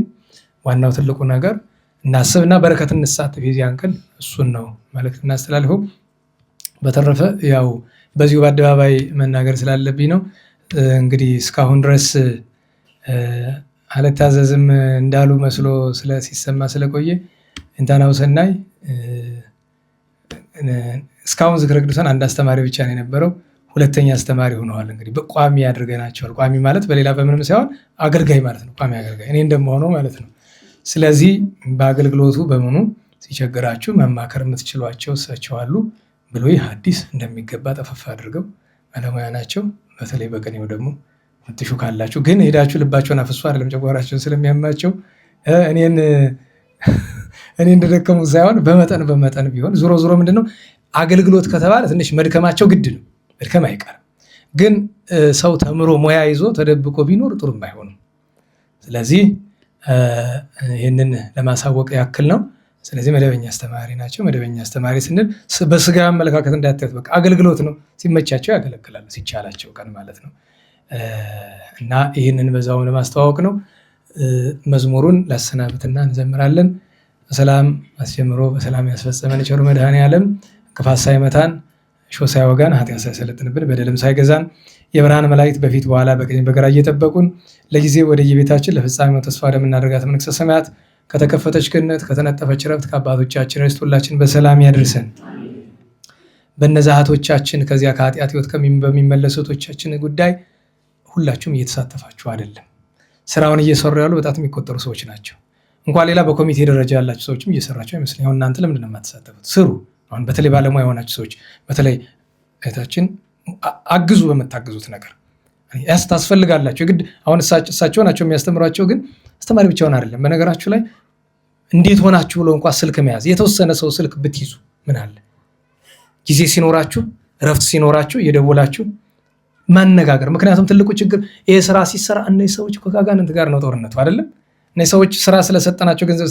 ዋናው ትልቁ ነገር እናስብና በረከት እንሳተፍ። የዚያን ቀን እሱን ነው መልእክት እናስተላልፈው። በተረፈ ያው በዚሁ በአደባባይ መናገር ስላለብኝ ነው። እንግዲህ እስካሁን ድረስ አልታዘዝም እንዳሉ መስሎ ሲሰማ ስለቆየ እንታናው ሰናይ እስካሁን ዝክረ ቅዱሳን አንድ አስተማሪ ብቻ ነው የነበረው። 2ኛ አስተማሪ ሆነዋል። እንግዲህ በቋሚ አድርገናቸዋል። ቋሚ ማለት በሌላ በምንም ሳይሆን አገልጋይ ማለት ነው። ቋሚ አገልጋይ እኔ እንደምሆነው ማለት ነው። ስለዚህ በአገልግሎቱ በምኑ ሲቸግራችሁ መማከር የምትችሏቸው እሳቸው አሉ። ብሉይ ሐዲስ እንደሚገባ ጠፈፍ አድርገው ባለሙያ ናቸው። በተለይ በቅኔው ደግሞ ፍትሹ ካላችሁ። ግን ሄዳችሁ ልባቸውን አፍሱ አይደለም፣ ጨጓራቸውን ስለሚያማቸው እኔ እንደደከሙ ሳይሆን በመጠን ቢሆን ዞሮ ዞሮ ምንድነው አገልግሎት ከተባለ ትንሽ መድከማቸው ግድ ነው። መድከም አይቀርም። ግን ሰው ተምሮ ሙያ ይዞ ተደብቆ ቢኖር ጥሩም አይሆንም። ስለዚህ ይህንን ለማሳወቅ ያክል ነው። ስለዚህ መደበኛ አስተማሪ ናቸው። መደበኛ አስተማሪ ስንል በስጋ አመለካከት እንዳታዩት፣ በቃ አገልግሎት ነው። ሲመቻቸው ያገለግላሉ፣ ሲቻላቸው ቀን ማለት ነው። እና ይህንን በዛው ለማስተዋወቅ ነው። መዝሙሩን ላሰናብትና እንዘምራለን። በሰላም አስጀምሮ በሰላም ያስፈጸመን ቸሩ መድኃኔዓለም ክፋት ሳይመታን ሾህ ሳይወጋን ኃጢአት ሳይሰለጥንብን በደልም ሳይገዛን የብርሃን መላእክት በፊት በኋላ በቀኝ በግራ እየጠበቁን ለጊዜ ወደ የቤታችን ለፍጻሜው ተስፋ ወደምናደርጋት መንግሥተ ሰማያት ከተከፈተች ገነት ከተነጠፈች ረፍት ከአባቶቻችን ርስት ሁላችን በሰላም ያድርሰን። በእነዚያ እህቶቻችን ከዚያ ከኃጢአት ሕይወት በሚመለሱ እህቶቻችን ጉዳይ ሁላችሁም እየተሳተፋችሁ አይደለም። ስራውን እየሰሩ ያሉ በጣም የሚቆጠሩ ሰዎች ናቸው። እንኳን ሌላ በኮሚቴ ደረጃ ያላችሁ ሰዎችም እየሰራችሁ አይመስለኝ። አሁን እናንተ ለምንድን ነው የማትሳተፉት? ስሩ። አሁን በተለይ ባለሙያ የሆናችሁ ሰዎች በተለይ እህታችን አግዙ። በምታግዙት ነገር ታስፈልጋላችሁ። ግድ አሁን እሳቸው ናቸው የሚያስተምሯቸው፣ ግን አስተማሪ ብቻውን አይደለም። በነገራችሁ ላይ እንዴት ሆናችሁ ብሎ እንኳን ስልክ መያዝ የተወሰነ ሰው ስልክ ብትይዙ ምን አለ? ጊዜ ሲኖራችሁ እረፍት ሲኖራችሁ እየደወላችሁ ማነጋገር። ምክንያቱም ትልቁ ችግር ይሄ ስራ ሲሰራ እነዚህ ሰዎች ከአጋንንት ጋር ነው ጦርነቱ አይደለም። እነዚህ ሰዎች ስራ ስለሰጠናቸው ገንዘብ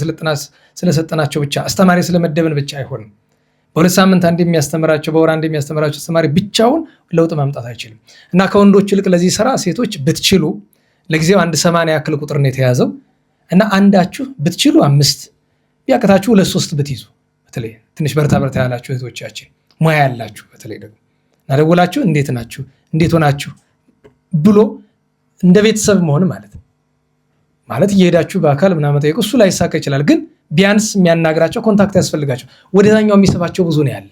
ስለሰጠናቸው ብቻ አስተማሪ ስለመደብን ብቻ አይሆንም። በሁለት ሳምንት አንድ የሚያስተምራቸው በወር አንድ የሚያስተምራቸው አስተማሪ ብቻውን ለውጥ ማምጣት አይችልም። እና ከወንዶች ይልቅ ለዚህ ስራ ሴቶች ብትችሉ ለጊዜው 180 ያክል ቁጥር ነው የተያዘው እና አንዳችሁ ብትችሉ 5 ቢያቅታችሁ 2-3 ብትይዙ በተለይ ትንሽ በርታ ያላችሁ እህቶቻችን ሙያ ያላችሁ በተለይ ደግሞ ደውላችሁ እንዴት ናችሁ እንዴት ሆናችሁ ብሎ እንደ ቤተሰብ መሆን ማለት እየሄዳችሁ በአካል ምናምን ጠይቁ። እሱ ላይ ይሳካ ይችላል፣ ግን ቢያንስ የሚያናግራቸው ኮንታክት ያስፈልጋቸው። ወደዛኛው የሚስባቸው ብዙ ነው ያለ።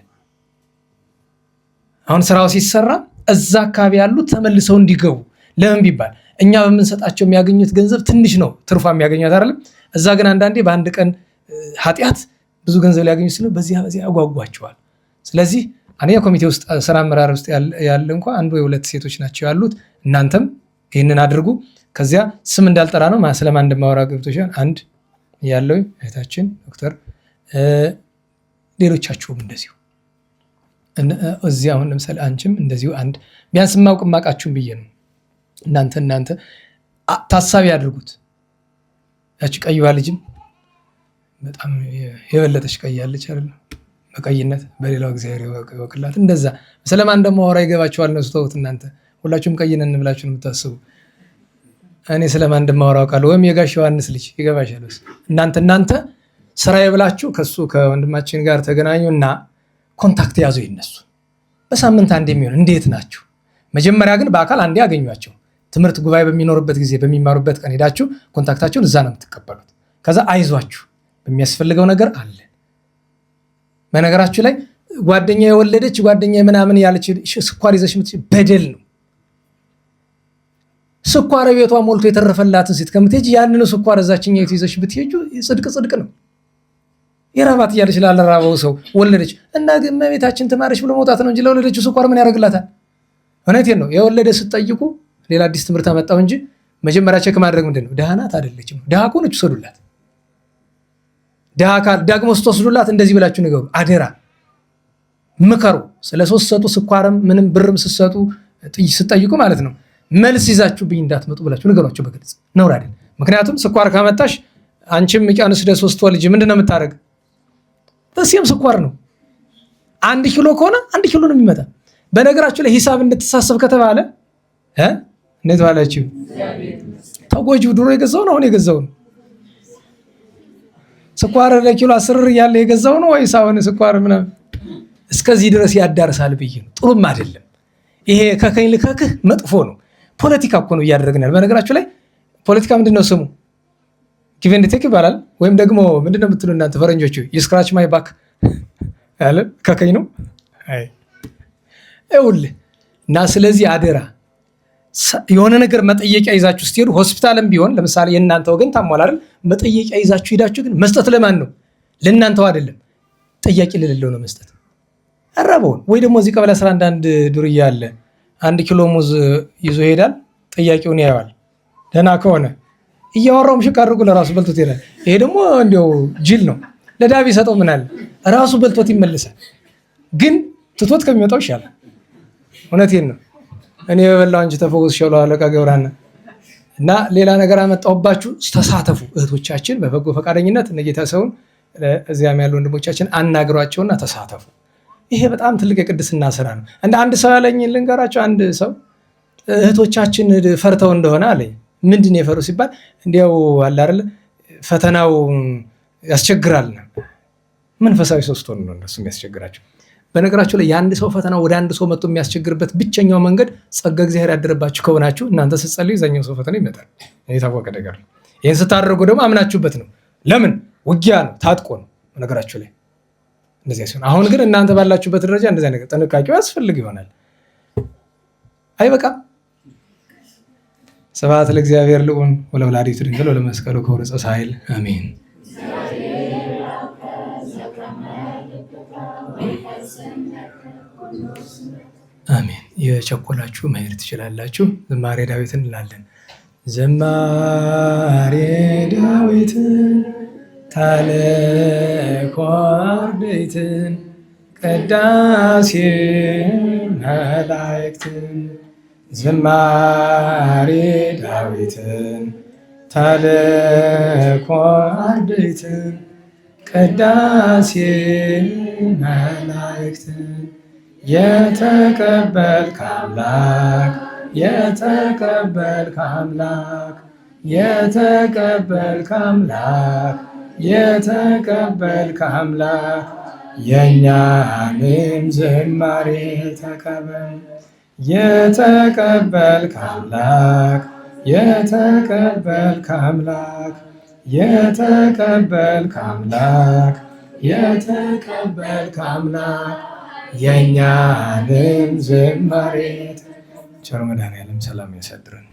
አሁን ስራው ሲሰራ እዛ አካባቢ ያሉት ተመልሰው እንዲገቡ ለምን ቢባል እኛ በምንሰጣቸው የሚያገኙት ገንዘብ ትንሽ ነው ትርፋ የሚያገኙት አይደለም። እዛ ግን አንዳንዴ በአንድ ቀን ኃጢአት ብዙ ገንዘብ ሊያገኙ ሲሉ በዚህ ያጓጓቸዋል። ስለዚህ አንደኛ ኮሚቴ ውስጥ ስራ አመራር ውስጥ ያለ እንኳን አንድ ወይ ሁለት ሴቶች ናቸው ያሉት። እናንተም ይህንን አድርጉ። ከዚያ ስም እንዳልጠራ ነው ስለማን እንደማወራ ገብቶሻል። አንድ ያለው እህታችን ዶክተር፣ ሌሎቻችሁም እንደዚሁ እዚህ አሁን ለምሳሌ አንቺም እንደዚሁ አንድ ቢያንስ ማውቃችሁም ብዬ ነው። እናንተ ታሳቢ አድርጉት። ያቺ ቀይዋ ልጅም በጣም የበለጠች ቀያለች አይደል? በቀይነት በሌላው እግዚአብሔር ይወቅላት። እንደዛ ስለማን እንደማወራ ይገባችኋል። ነው ተውት። እናንተ ሁላችሁም ቀይ ነን ብላችሁ ነው የምታስቡ። እኔ ስለማን እንደማወራ አውቃለሁ። ወይም የጋሽ ዮሐንስ ልጅ ይገባሻል። እናንተ ስራዬ ብላችሁ ከሱ ከወንድማችን ጋር ተገናኙና ኮንታክት ያዙ። ይነሱ በሳምንት አንዴ የሚሆን እንዴት ናችሁ? መጀመሪያ ግን በአካል አንዴ ያገኟቸው። ትምህርት ጉባኤ በሚኖርበት ጊዜ በሚማሩበት ቀን ሄዳችሁ ኮንታክታቸውን እዛ ነው የምትቀበሉት። ከዛ አይዟችሁ በሚያስፈልገው ነገር አለ። በነገራችሁ ላይ ጓደኛ የወለደች ጓደኛ ምናምን ያለች ስኳር ይዘሽ በደል ነው። ስኳር ቤቷ ሞልቶ የተረፈላትን ሴት ከምትሄጂ ያንን ስኳር እዛችኛ ይዘሽ ብትሄጁ ጽድቅ ነው። የራባት እያለች ላለራበው ሰው ወለደች እና ግን እመቤታችን ትማረች ብሎ መውጣት ነው እንጂ ለወለደችው ስኳር ምን ያደርግላታል? እውነቴን ነው። የወለደ ስትጠይቁ ሌላ አዲስ ትምህርት አመጣው እንጂ መጀመሪያ ቼክ ማድረግ ምንድነው? ድሃ ናት አይደለችም? ድሃ ከሆነች ውሰዱላት። ድሃ ደግሞ ስትወስዱላት እንደዚህ ብላችሁ ንገሩ። አደራ ምከሩ። ስለ ሶስት ሰጡ ስኳርም ምንም ብርም ስትጠይቁ ማለት ነው መልስ ይዛችሁብኝ እንዳትመጡ ብላችሁ ንገሯቸው በግልጽ። ነውር አይደል? ምክንያቱም ስኳር ካመጣሽ አንቺም ሚቃንስ ደ3 ወር ልጅ ምንድነው የምታደርግ? በሲም ስኳር ነው። 1 ኪሎ ከሆነ 1 ኪሎ ነው የሚመጣ። በነገራችሁ ላይ ሂሳብ እንድትሳሰብ ከተባለ እንዴት ባላችሁ ተጎጂው ድሮ የገዛው ነው አሁን የገዛው ነው? ስኳር ለኪሎ 10 ብር ያለ የገዛው ነው ወይስ አሁን ስኳር ምናምን እስከዚህ ድረስ ያዳርሳል ብዬ ነው። ጥሩም አይደለም ይሄ። ከከኝ ልከክህ መጥፎ ነው። ፖለቲካ እኮ ነው እያደረግናል። በነገራችሁ ላይ ፖለቲካ ምንድነው ስሙ? ጊቭ ኤንድ ቴክ ይባላል። ወይም ደግሞ ምንድነው የምትሉ እናንተ ፈረንጆቹ? የስክራች ማይ ባክ ያለ ከከኝ ነው። አይ ይኸውልህ እና ስለዚህ አደራ የሆነ ነገር መጠየቂያ ይዛችሁ ስትሄዱ ሆስፒታልም ቢሆን ለምሳሌ የእናንተ ወገን ታሟል አይደል? መጠየቂያ ይዛችሁ ሄዳችሁ ግን መስጠት ለማን ነው? ለእናንተው አይደለም። ጠያቂ ለሌለው ነው መስጠት። አራበውን ወይ ደግሞ እዚህ ቀበሌ 11 አንድ ዱርዬ አለ 1 ኪሎ ሙዝ ይዞ ይሄዳል። ጠያቂውን ያየዋል። ደህና ከሆነ እያወራው ምሽቅ አድርጎ ለራሱ በልቶት ይሄዳል። ይሄ ደግሞ እንዲያው ጅል ነው። ለዳቢ ሰጠው ምን አለ ራሱ በልቶት ይመለሳል። ግን ትቶት ከሚወጣው ይሻላል። እውነቴን ነው። እኔ በበላው እንጂ ተፈውስ ሸሎ አለቃ ገብረሃና እና ሌላ ነገር አመጣሁባችሁ። ተሳተፉ እህቶቻችን በበጎ ፈቃደኝነት እነጌታ ሰውን እዚያም ያሉ ወንድሞቻችን አናግሯቸውና ተሳተፉ። ይሄ በጣም ትልቅ የቅድስና ስራ ነው። እንደ አንድ ሰው ያለኝ ልንገራቸው። አንድ ሰው እህቶቻችን ፈርተው እንደሆነ አለኝ። ምንድን ነው የፈሩ ሲባል እንዲያው አለ አይደል ፈተናው ያስቸግራል። መንፈሳዊ ሰው ስትሆኑ ነው እነሱ የሚያስቸግራቸው። በነገራችሁ ላይ የአንድ ሰው ፈተና ወደ አንድ ሰው መጥቶ የሚያስቸግርበት ብቸኛው መንገድ ጸጋ እግዚአብሔር ያደረባችሁ ከሆናችሁ እናንተ ስትጸልዩ የዛኛው ሰው ፈተና ይመጣል። የታወቀ ነገር ነው። ይህን ስታደርጉ ደግሞ አምናችሁበት ነው። ለምን ውጊያ ነው፣ ታጥቆ ነው። በነገራችሁ ላይ እንደዚያ ሲሆን፣ አሁን ግን እናንተ ባላችሁበት ደረጃ እንደዚያ ነገር ጥንቃቄው ያስፈልግ ይሆናል። አይበቃም? ስብሐት ለእግዚአብሔር ልዑል ወለወላዲቱ ድንግል ወለመስቀሉ ክቡር ዕፀ ኃይል አሜን። አሜን። የቸኮላችሁ መሄድ ትችላላችሁ። ዝማሬ ዳዊትን እንላለን። ዝማሬ ዳዊትን ታለኮ አርድእትን ቅዳሴ መላእክትን ዝማሬ ዳዊትን ታለኮ አርድእትን ቅዳሴ መላእክትን የተቀበልክ አምላክ የተቀበልክ አምላክ የተቀበልክ አምላክ የተቀበልክ አምላክ የእኛንም ዝማሬ ተቀበል። የተቀበልክ አምላክ የተቀበልክ አምላክ የተቀበልክ አምላክ የተቀበልክ አምላክ የእኛንም ዝማሬ ቸር መድኃኔዓለም ሰላም ያሳድረን።